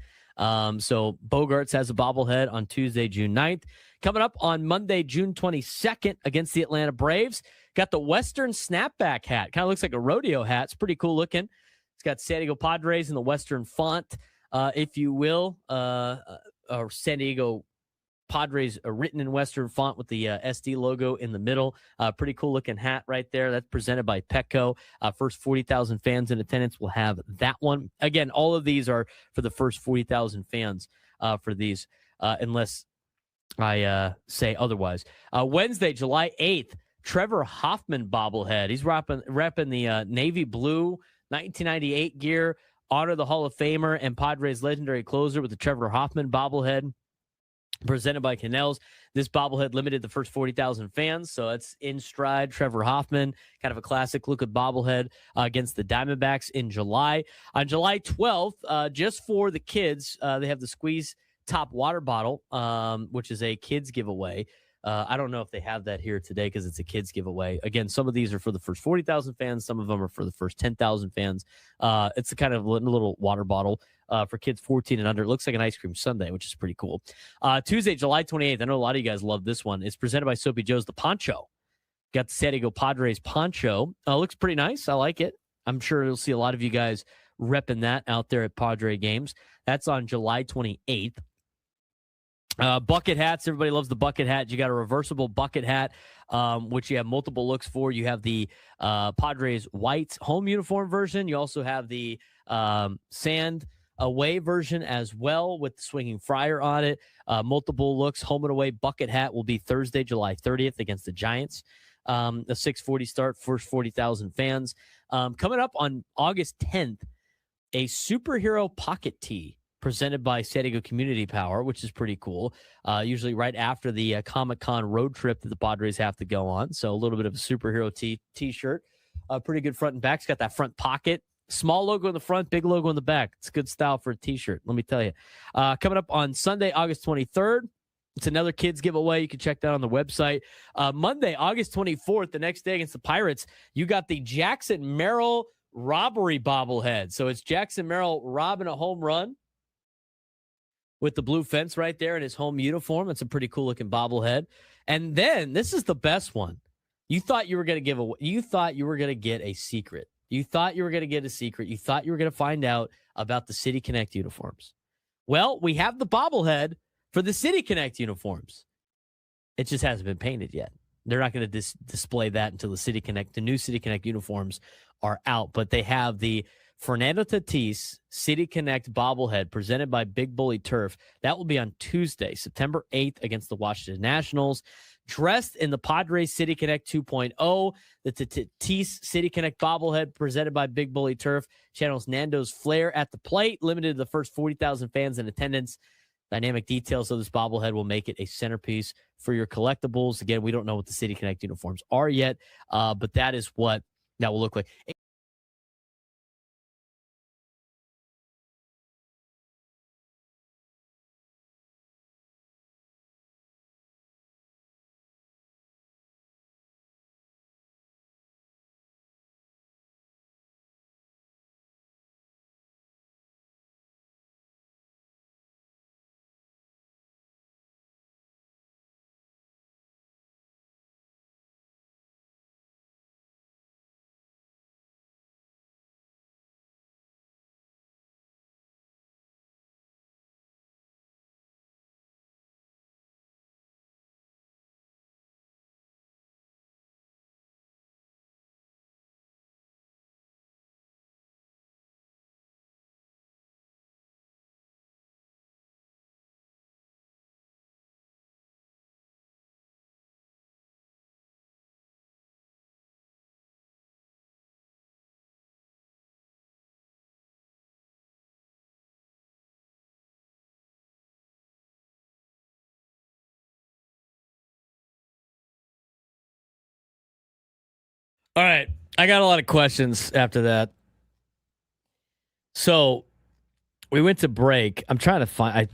Speaker 2: So Bogaerts has a bobblehead on Tuesday, June 9th. Coming up on Monday, June 22nd against the Atlanta Braves. Got the Western snapback hat. Kind of looks like a rodeo hat. It's pretty cool looking. It's got San Diego Padres in the Western font, if you will, or San Diego Padres written in Western font with the SD logo in the middle. Pretty cool looking hat right there. That's presented by Petco. First 40,000 fans in attendance will have that one. Again, all of these are for the first 40,000 fans for these, unless I say otherwise. Wednesday, July 8th, Trevor Hoffman bobblehead. He's repping the navy blue 1998 gear. Honor the Hall of Famer and Padres legendary closer with the Trevor Hoffman bobblehead. Presented by Canals. This bobblehead limited the first 40,000 fans, so it's in stride. Trevor Hoffman, kind of a classic look at bobblehead against the Diamondbacks in July. On July 12th, just for the kids, they have the Squeeze Top water bottle, which is a kids giveaway. I don't know if they have that here today because it's a kids giveaway. Again, some of these are for the first 40,000 fans. Some of them are for the first 10,000 fans. It's a kind of little water bottle for kids 14 and under. It looks like an ice cream sundae, which is pretty cool. Tuesday, July 28th. I know a lot of you guys love this one. It's presented by Soapy Joe's The Poncho. Got the San Diego Padres poncho. Looks pretty nice. I like it. I'm sure you'll see a lot of you guys repping that out there at Padre games. That's on July 28th. Bucket hats. Everybody loves the bucket hat. You got a reversible bucket hat, which you have multiple looks for. You have the Padres white home uniform version. You also have the sand away version as well with the swinging friar on it. Multiple looks. Home and away bucket hat will be Thursday, July 30th against the Giants. A 6:40 start, first 40,000 fans. Coming up on August 10th, a superhero pocket tee presented by San Diego Community Power, which is pretty cool. Usually right after the Comic-Con road trip that the Padres have to go on. So a little bit of a superhero t-shirt. Pretty good front and back. It's got that front pocket Small logo in the front, big logo in the back. It's good style for a T-shirt, let me tell you. Coming up on Sunday, August 23rd, it's another kids giveaway. You can check that on the website. Monday, August 24th, the next day against the Pirates, you got the Jackson Merrill robbery bobblehead. So it's Jackson Merrill robbing a home run with the blue fence right there in his home uniform. It's a pretty cool looking bobblehead. And then this is the best one. You thought you were going to give away. You thought you were going to get a secret. You thought you were going to get a secret. You thought you were going to find out about the City Connect uniforms. Well, we have the bobblehead for the City Connect uniforms. It just hasn't been painted yet. They're not going to display that until the new City Connect uniforms are out. But they have the Fernando Tatis City Connect bobblehead presented by Big Bully Turf. That will be on Tuesday, September 8th against the Washington Nationals. Dressed in the Padres City Connect 2.0, the Tatis City Connect bobblehead presented by Big Bully Turf channels Nando's flair at the plate, limited to the first 40,000 fans in attendance. Dynamic details of this bobblehead will make it a centerpiece for your collectibles. Again, we don't know what the City Connect uniforms are yet, but that is what that will look like. All right. I got a lot of questions after that. So we went to break. I'm trying to find.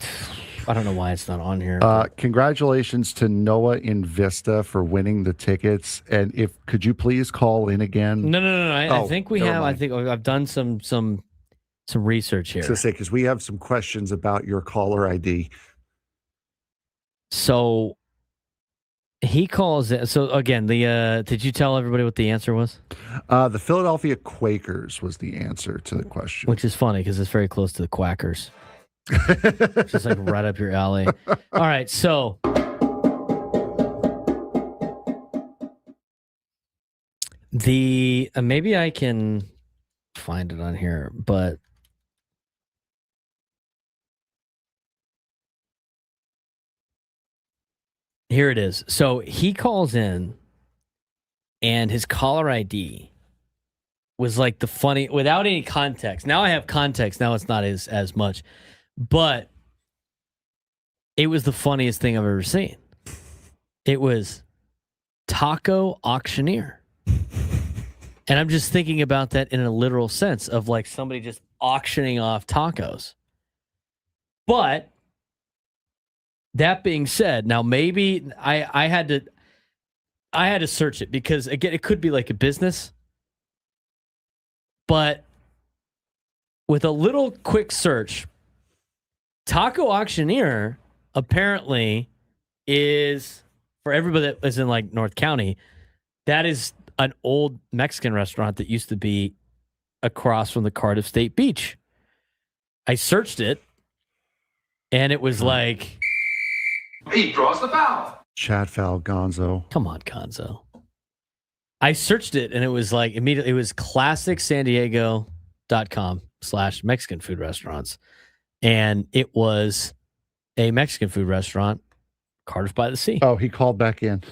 Speaker 2: I don't know why it's not on here.
Speaker 5: Congratulations to Noah in Vista for winning the tickets. And could you please call in again?
Speaker 2: No. I think we have. Mind. I think I've done some research here.
Speaker 5: To say, because we have some questions about your caller ID.
Speaker 2: So he calls it. So again, did you tell everybody what the answer was?
Speaker 5: The Philadelphia Quakers was the answer to the question.
Speaker 2: Which is funny because it's very close to the Quackers. Just like right up your alley. All right, so maybe I can find it on here, but here it is. So he calls in, and his caller ID was like the funny, without any context. Now I have context. Now it's not as much, but it was the funniest thing I've ever seen. It was Taco Auctioneer. And I'm just thinking about that in a literal sense of like somebody just auctioning off tacos. But that being said, now maybe I had to search it because again, it could be like a business. But with a little quick search, Taco Auctioneer apparently is, for everybody that is in like North County, that is an old Mexican restaurant that used to be across from the Cardiff State Beach. I searched it, and it was like...
Speaker 12: He draws the foul.
Speaker 5: Chat foul, Gonzo.
Speaker 2: Come on, Gonzo. I searched it, and it was like immediately, it was classicsandiego.com/Mexican food restaurants. And it was a Mexican food restaurant, Cardiff by the Sea.
Speaker 5: Oh, he called back in.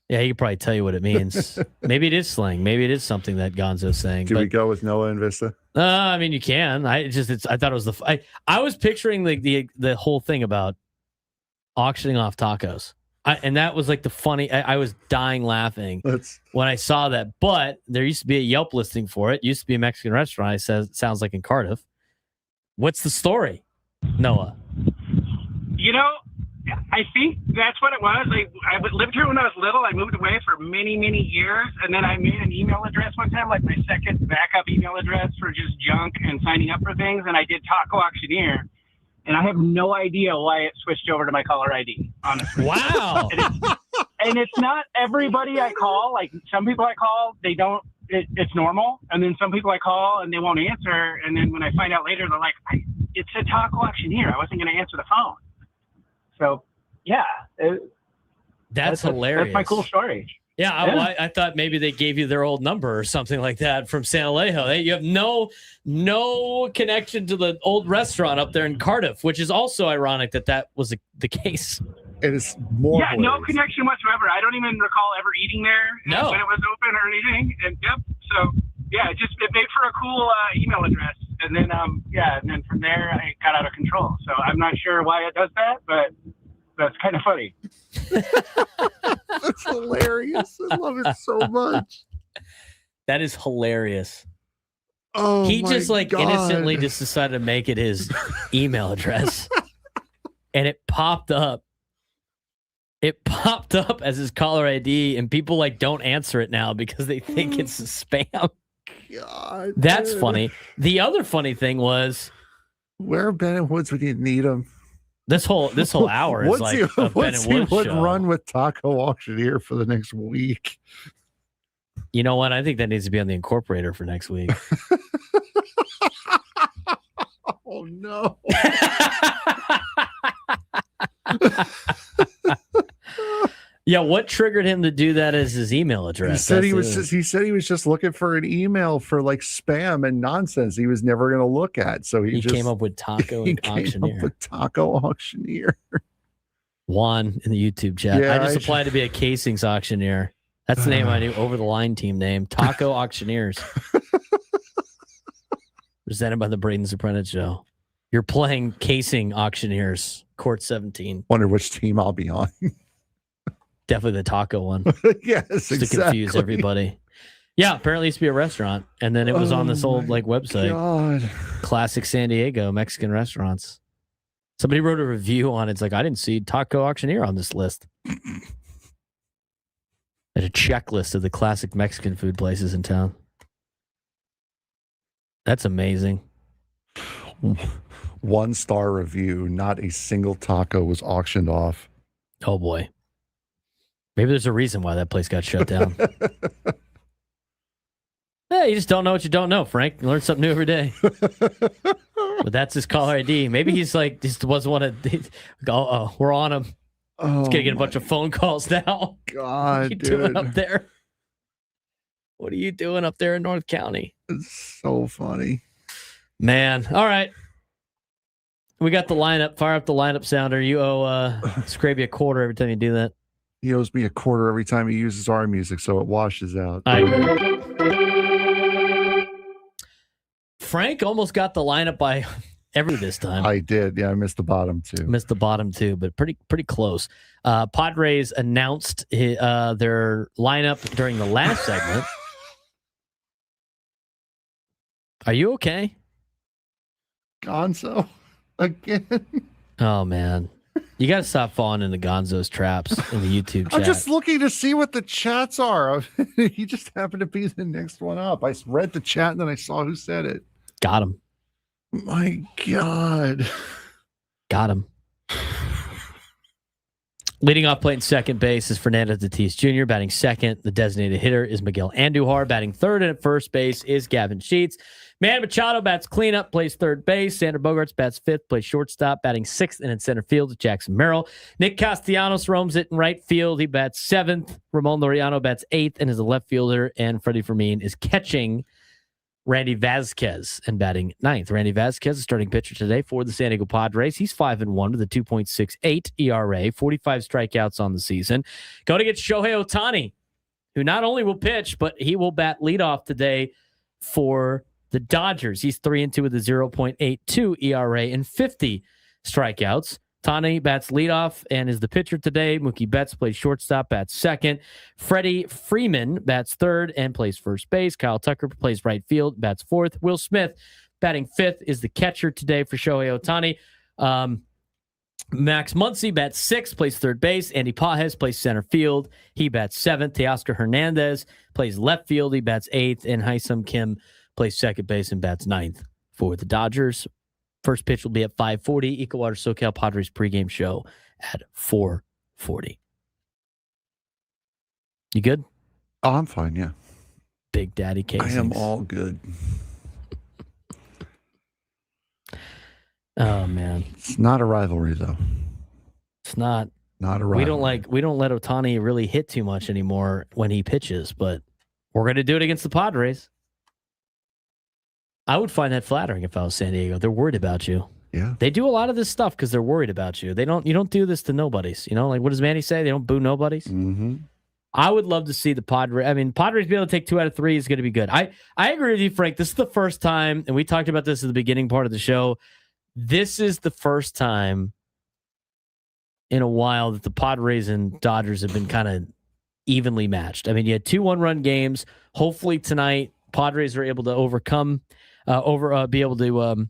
Speaker 2: Yeah, he could probably tell you what it means. Maybe it is slang. Maybe it is something that Gonzo's saying.
Speaker 5: Do we go with Noah and Vista?
Speaker 2: I mean, you can. I thought it was I was picturing the whole thing about auctioning off tacos. And that was like the funny. I was dying laughing when I saw that. But there used to be a Yelp listing for it. Used to be a Mexican restaurant. It sounds like in Cardiff. What's the story, Noah?
Speaker 7: I think that's what it was. I lived here when I was little. I moved away for many, many years, and then I made an email address one time, like my second backup email address for just junk and signing up for things, and I did Taco Auctioneer. And I have no idea why it switched over to my caller ID, honestly.
Speaker 2: Wow.
Speaker 7: And it's not everybody I call. Like, some people I call, they don't, it's normal. And then some people I call and they won't answer. And then when I find out later, they're like, it said Taco Auctioneer. I wasn't going to answer the phone. So, yeah.
Speaker 2: That's hilarious.
Speaker 7: That's my cool story.
Speaker 2: Yeah, I thought maybe they gave you their old number or something like that from San Alejo. Hey, you have no connection to the old restaurant up there in Cardiff, which is also ironic that was the case.
Speaker 5: It is more.
Speaker 7: Yeah, no connection whatsoever. I don't even recall ever eating there when it was open or anything. And so yeah, it made for a cool email address. And then and then from there I got out of control. So I'm not sure why it does that, but that's kind of funny.
Speaker 5: That's hilarious. I love it so much.
Speaker 2: That is hilarious.
Speaker 5: Oh,
Speaker 2: he just
Speaker 5: God.
Speaker 2: innocently just decided to make it his email address, and it popped up. It popped up as his caller ID, and people don't answer it now because they think it's a spam.
Speaker 5: God,
Speaker 2: that's funny. The other funny thing was,
Speaker 5: where are Ben and Woods when you need him?
Speaker 2: This whole hour is like a Ben and Woods show.
Speaker 5: Run with Taco Auctioneer for the next week.
Speaker 2: You know what? I think that needs to be on the Incorporator for next week.
Speaker 5: Oh no.
Speaker 2: Yeah, what triggered him to do that as his email address?
Speaker 5: He said he was just looking for an email for spam and nonsense he was never going to look at. So he just
Speaker 2: came up with Taco and Auctioneer.
Speaker 5: Came up with Taco Auctioneer.
Speaker 2: Juan in the YouTube chat.
Speaker 5: Yeah,
Speaker 2: I just applied to be a casings auctioneer. That's the name I knew. Over the line team name. Taco Auctioneers. Presented by the Braden Surprenant Show. You're playing casing auctioneers. Court 17.
Speaker 5: Wonder which team I'll be on.
Speaker 2: Definitely the taco one.
Speaker 5: Yes,
Speaker 2: just
Speaker 5: exactly.
Speaker 2: to confuse everybody. Yeah, apparently it used to be a restaurant, and then it was on this old website.
Speaker 5: God.
Speaker 2: Classic San Diego Mexican restaurants. Somebody wrote a review on it. It's like, I didn't see Taco Auctioneer on this list. There's a checklist of the classic Mexican food places in town. That's amazing.
Speaker 5: 1-star review. Not a single taco was auctioned off.
Speaker 2: Oh boy. Maybe there's a reason why that place got shut down. Yeah, you just don't know what you don't know, Frank. You learn something new every day. But that's his caller ID. Maybe he's just wasn't want to. We're on him. He's gonna get a bunch of phone calls now.
Speaker 5: God,
Speaker 2: what are you doing up there? What are you doing up there in North County?
Speaker 5: It's so funny,
Speaker 2: man. All right, we got the lineup. Fire up the lineup sounder. You owe Scraby a quarter every time you do that.
Speaker 5: He owes me a quarter every time he uses our music, so it washes out.
Speaker 2: I agree. Frank almost got the lineup by this time.
Speaker 5: I did. Yeah, I missed the bottom two.
Speaker 2: But pretty close. Padres announced their lineup during the last segment. Are you okay?
Speaker 5: Gonzo again.
Speaker 2: Oh man. You got to stop falling into Gonzo's traps in the YouTube chat.
Speaker 5: I'm just looking to see what the chats are. He just happened to be the next one up. I read the chat and then I saw who said it.
Speaker 2: Got him.
Speaker 5: My God.
Speaker 2: Got him. Leading off playing second base is Fernando Tatis Jr. Batting second, the designated hitter is Miguel Andujar. Batting third and at first base is Gavin Sheets. Manny Machado bats cleanup, plays third base. Sander Bogarts bats fifth, plays shortstop. Batting sixth and in center field is Jackson Merrill. Nick Castellanos roams it in right field. He bats seventh. Ramon Laureano bats eighth and is a left fielder. And Freddie Fermin is catching Randy Vasquez and batting ninth. Randy Vasquez is starting pitcher today for the San Diego Padres. He's 5-1 with a 2.68 ERA, 45 strikeouts on the season. Going against Shohei Ohtani, who not only will pitch, but he will bat leadoff today for the Dodgers. He's 3-2 with a 0.82 ERA and 50 strikeouts. Ohtani bats leadoff and is the pitcher today. Mookie Betts plays shortstop, bats second. Freddie Freeman bats third and plays first base. Kyle Tucker plays right field, bats fourth. Will Smith batting fifth is the catcher today for Shohei Ohtani. Max Muncy bats sixth, plays third base. Andy Pajes plays center field. He bats seventh. Teoscar Hernandez plays left field. He bats eighth. And Hyesung Kim plays second base and bats ninth for the Dodgers. First pitch will be at 5:40. EcoWater SoCal Padres pregame show at 4:40. You good?
Speaker 5: Oh, I'm fine, yeah.
Speaker 2: Big Daddy Casings.
Speaker 5: I am all good.
Speaker 2: Oh, man.
Speaker 5: It's not a rivalry, though.
Speaker 2: It's not.
Speaker 5: Not a rivalry.
Speaker 2: We don't let Ohtani really hit too much anymore when he pitches, but we're going to do it against the Padres. I would find that flattering if I was San Diego. They're worried about you.
Speaker 5: Yeah.
Speaker 2: They do a lot of this stuff because they're worried about you. You don't do this to nobodies. Like what does Manny say? They don't boo nobodies.
Speaker 5: Mm-hmm.
Speaker 2: I would love to see the Padres. I mean, Padres being able to take 2 out of 3 is going to be good. I agree with you, Frank. This is the first time, and we talked about this at the beginning part of the show. This is the first time in a while that the Padres and Dodgers have been kind of evenly matched. I mean, you had 2 one-run games. Hopefully tonight, Padres are able to overcome, be able to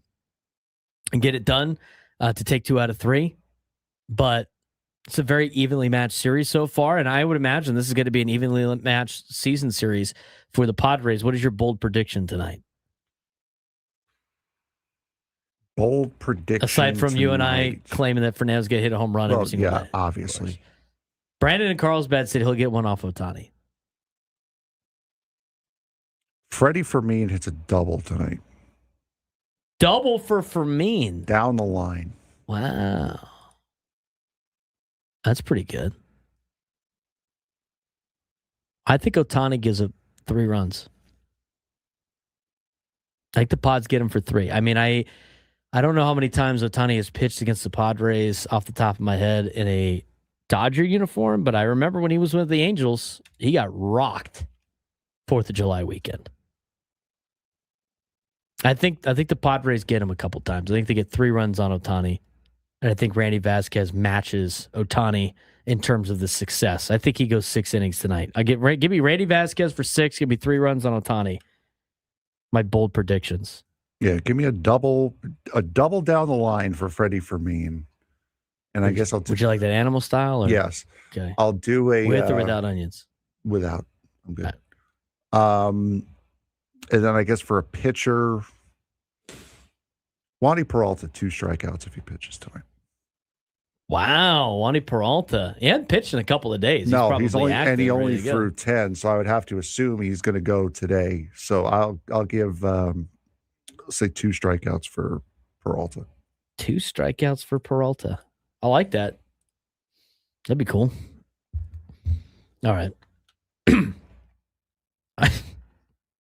Speaker 2: get it done to take 2 out of 3. But it's a very evenly matched series so far, and I would imagine this is going to be an evenly matched season series for the Padres. What is your bold prediction tonight?
Speaker 5: Bold prediction.
Speaker 2: Aside from you and I claiming that Fernando's going to hit a home run every single night.
Speaker 5: Yeah, obviously.
Speaker 2: Brandon and Carlsbad said he'll get one off Ohtani.
Speaker 5: Freddie Fermin hits a double tonight.
Speaker 2: Double for Fermin.
Speaker 5: Down the line.
Speaker 2: Wow. That's pretty good. I think Ohtani gives up 3 runs. I think the Pods get him for 3. I mean, I don't know how many times Ohtani has pitched against the Padres off the top of my head in a Dodger uniform, but I remember when he was with the Angels, he got rocked 4th of July weekend. I think the Padres get him a couple times. I think they get 3 runs on Ohtani, and I think Randy Vasquez matches Ohtani in terms of the success. I think he goes 6 innings tonight. Give me Randy Vasquez for 6. Give me 3 runs on Ohtani. My bold predictions.
Speaker 5: Yeah, give me a double down the line for Freddie Fermin. And I guess I'll
Speaker 2: Would you like that animal style? Or?
Speaker 5: Yes.
Speaker 2: Okay.
Speaker 5: I'll do a
Speaker 2: with or without onions?
Speaker 5: Without. I'm good. And then I guess for a pitcher, Wandy Peralta, 2 strikeouts if he pitches tonight.
Speaker 2: Wow, Wandy Peralta. He hadn't pitched in a couple of days.
Speaker 5: He's only threw 10, so I would have to assume he's going to go today. So I'll give say 2 strikeouts for Peralta.
Speaker 2: 2 strikeouts for Peralta. I like that. That'd be cool. All right.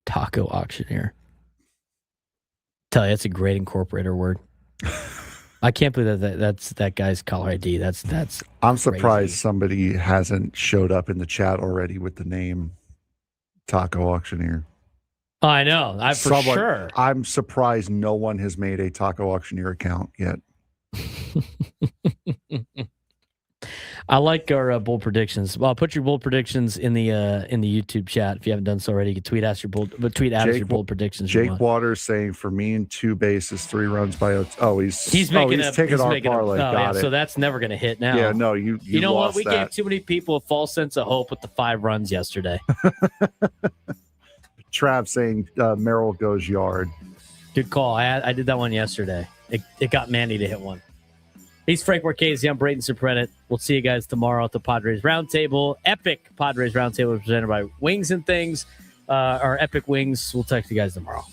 Speaker 2: Taco auctioneer. Tell you, that's a great incorporator word. I can't believe that's that guy's caller ID. That's
Speaker 5: I'm surprised
Speaker 2: crazy.
Speaker 5: Somebody hasn't showed up in the chat already with the name Taco Auctioneer.
Speaker 2: Oh, I know. Sure.
Speaker 5: I'm surprised no one has made a Taco Auctioneer account yet.
Speaker 2: I like our bold predictions. Well, put your bold predictions in the YouTube chat if you haven't done so already. You can tweet at us your bold predictions.
Speaker 5: Jake Waters saying for me in 2 bases, 3 runs by he's taking our parlay. Got it.
Speaker 2: So that's never going to hit now.
Speaker 5: Yeah, no, you
Speaker 2: know
Speaker 5: lost
Speaker 2: what? We gave too many people a false sense of hope with the 5 runs yesterday.
Speaker 5: Trav saying Merrill goes yard.
Speaker 2: Good call. I did that one yesterday. It got Manny to hit one. He's Frank Marchese. I'm Braden Surprenant. We'll see you guys tomorrow at the Padres Roundtable. Epic Padres Roundtable presented by Wings and Things. Our Epic Wings. We'll talk to you guys tomorrow.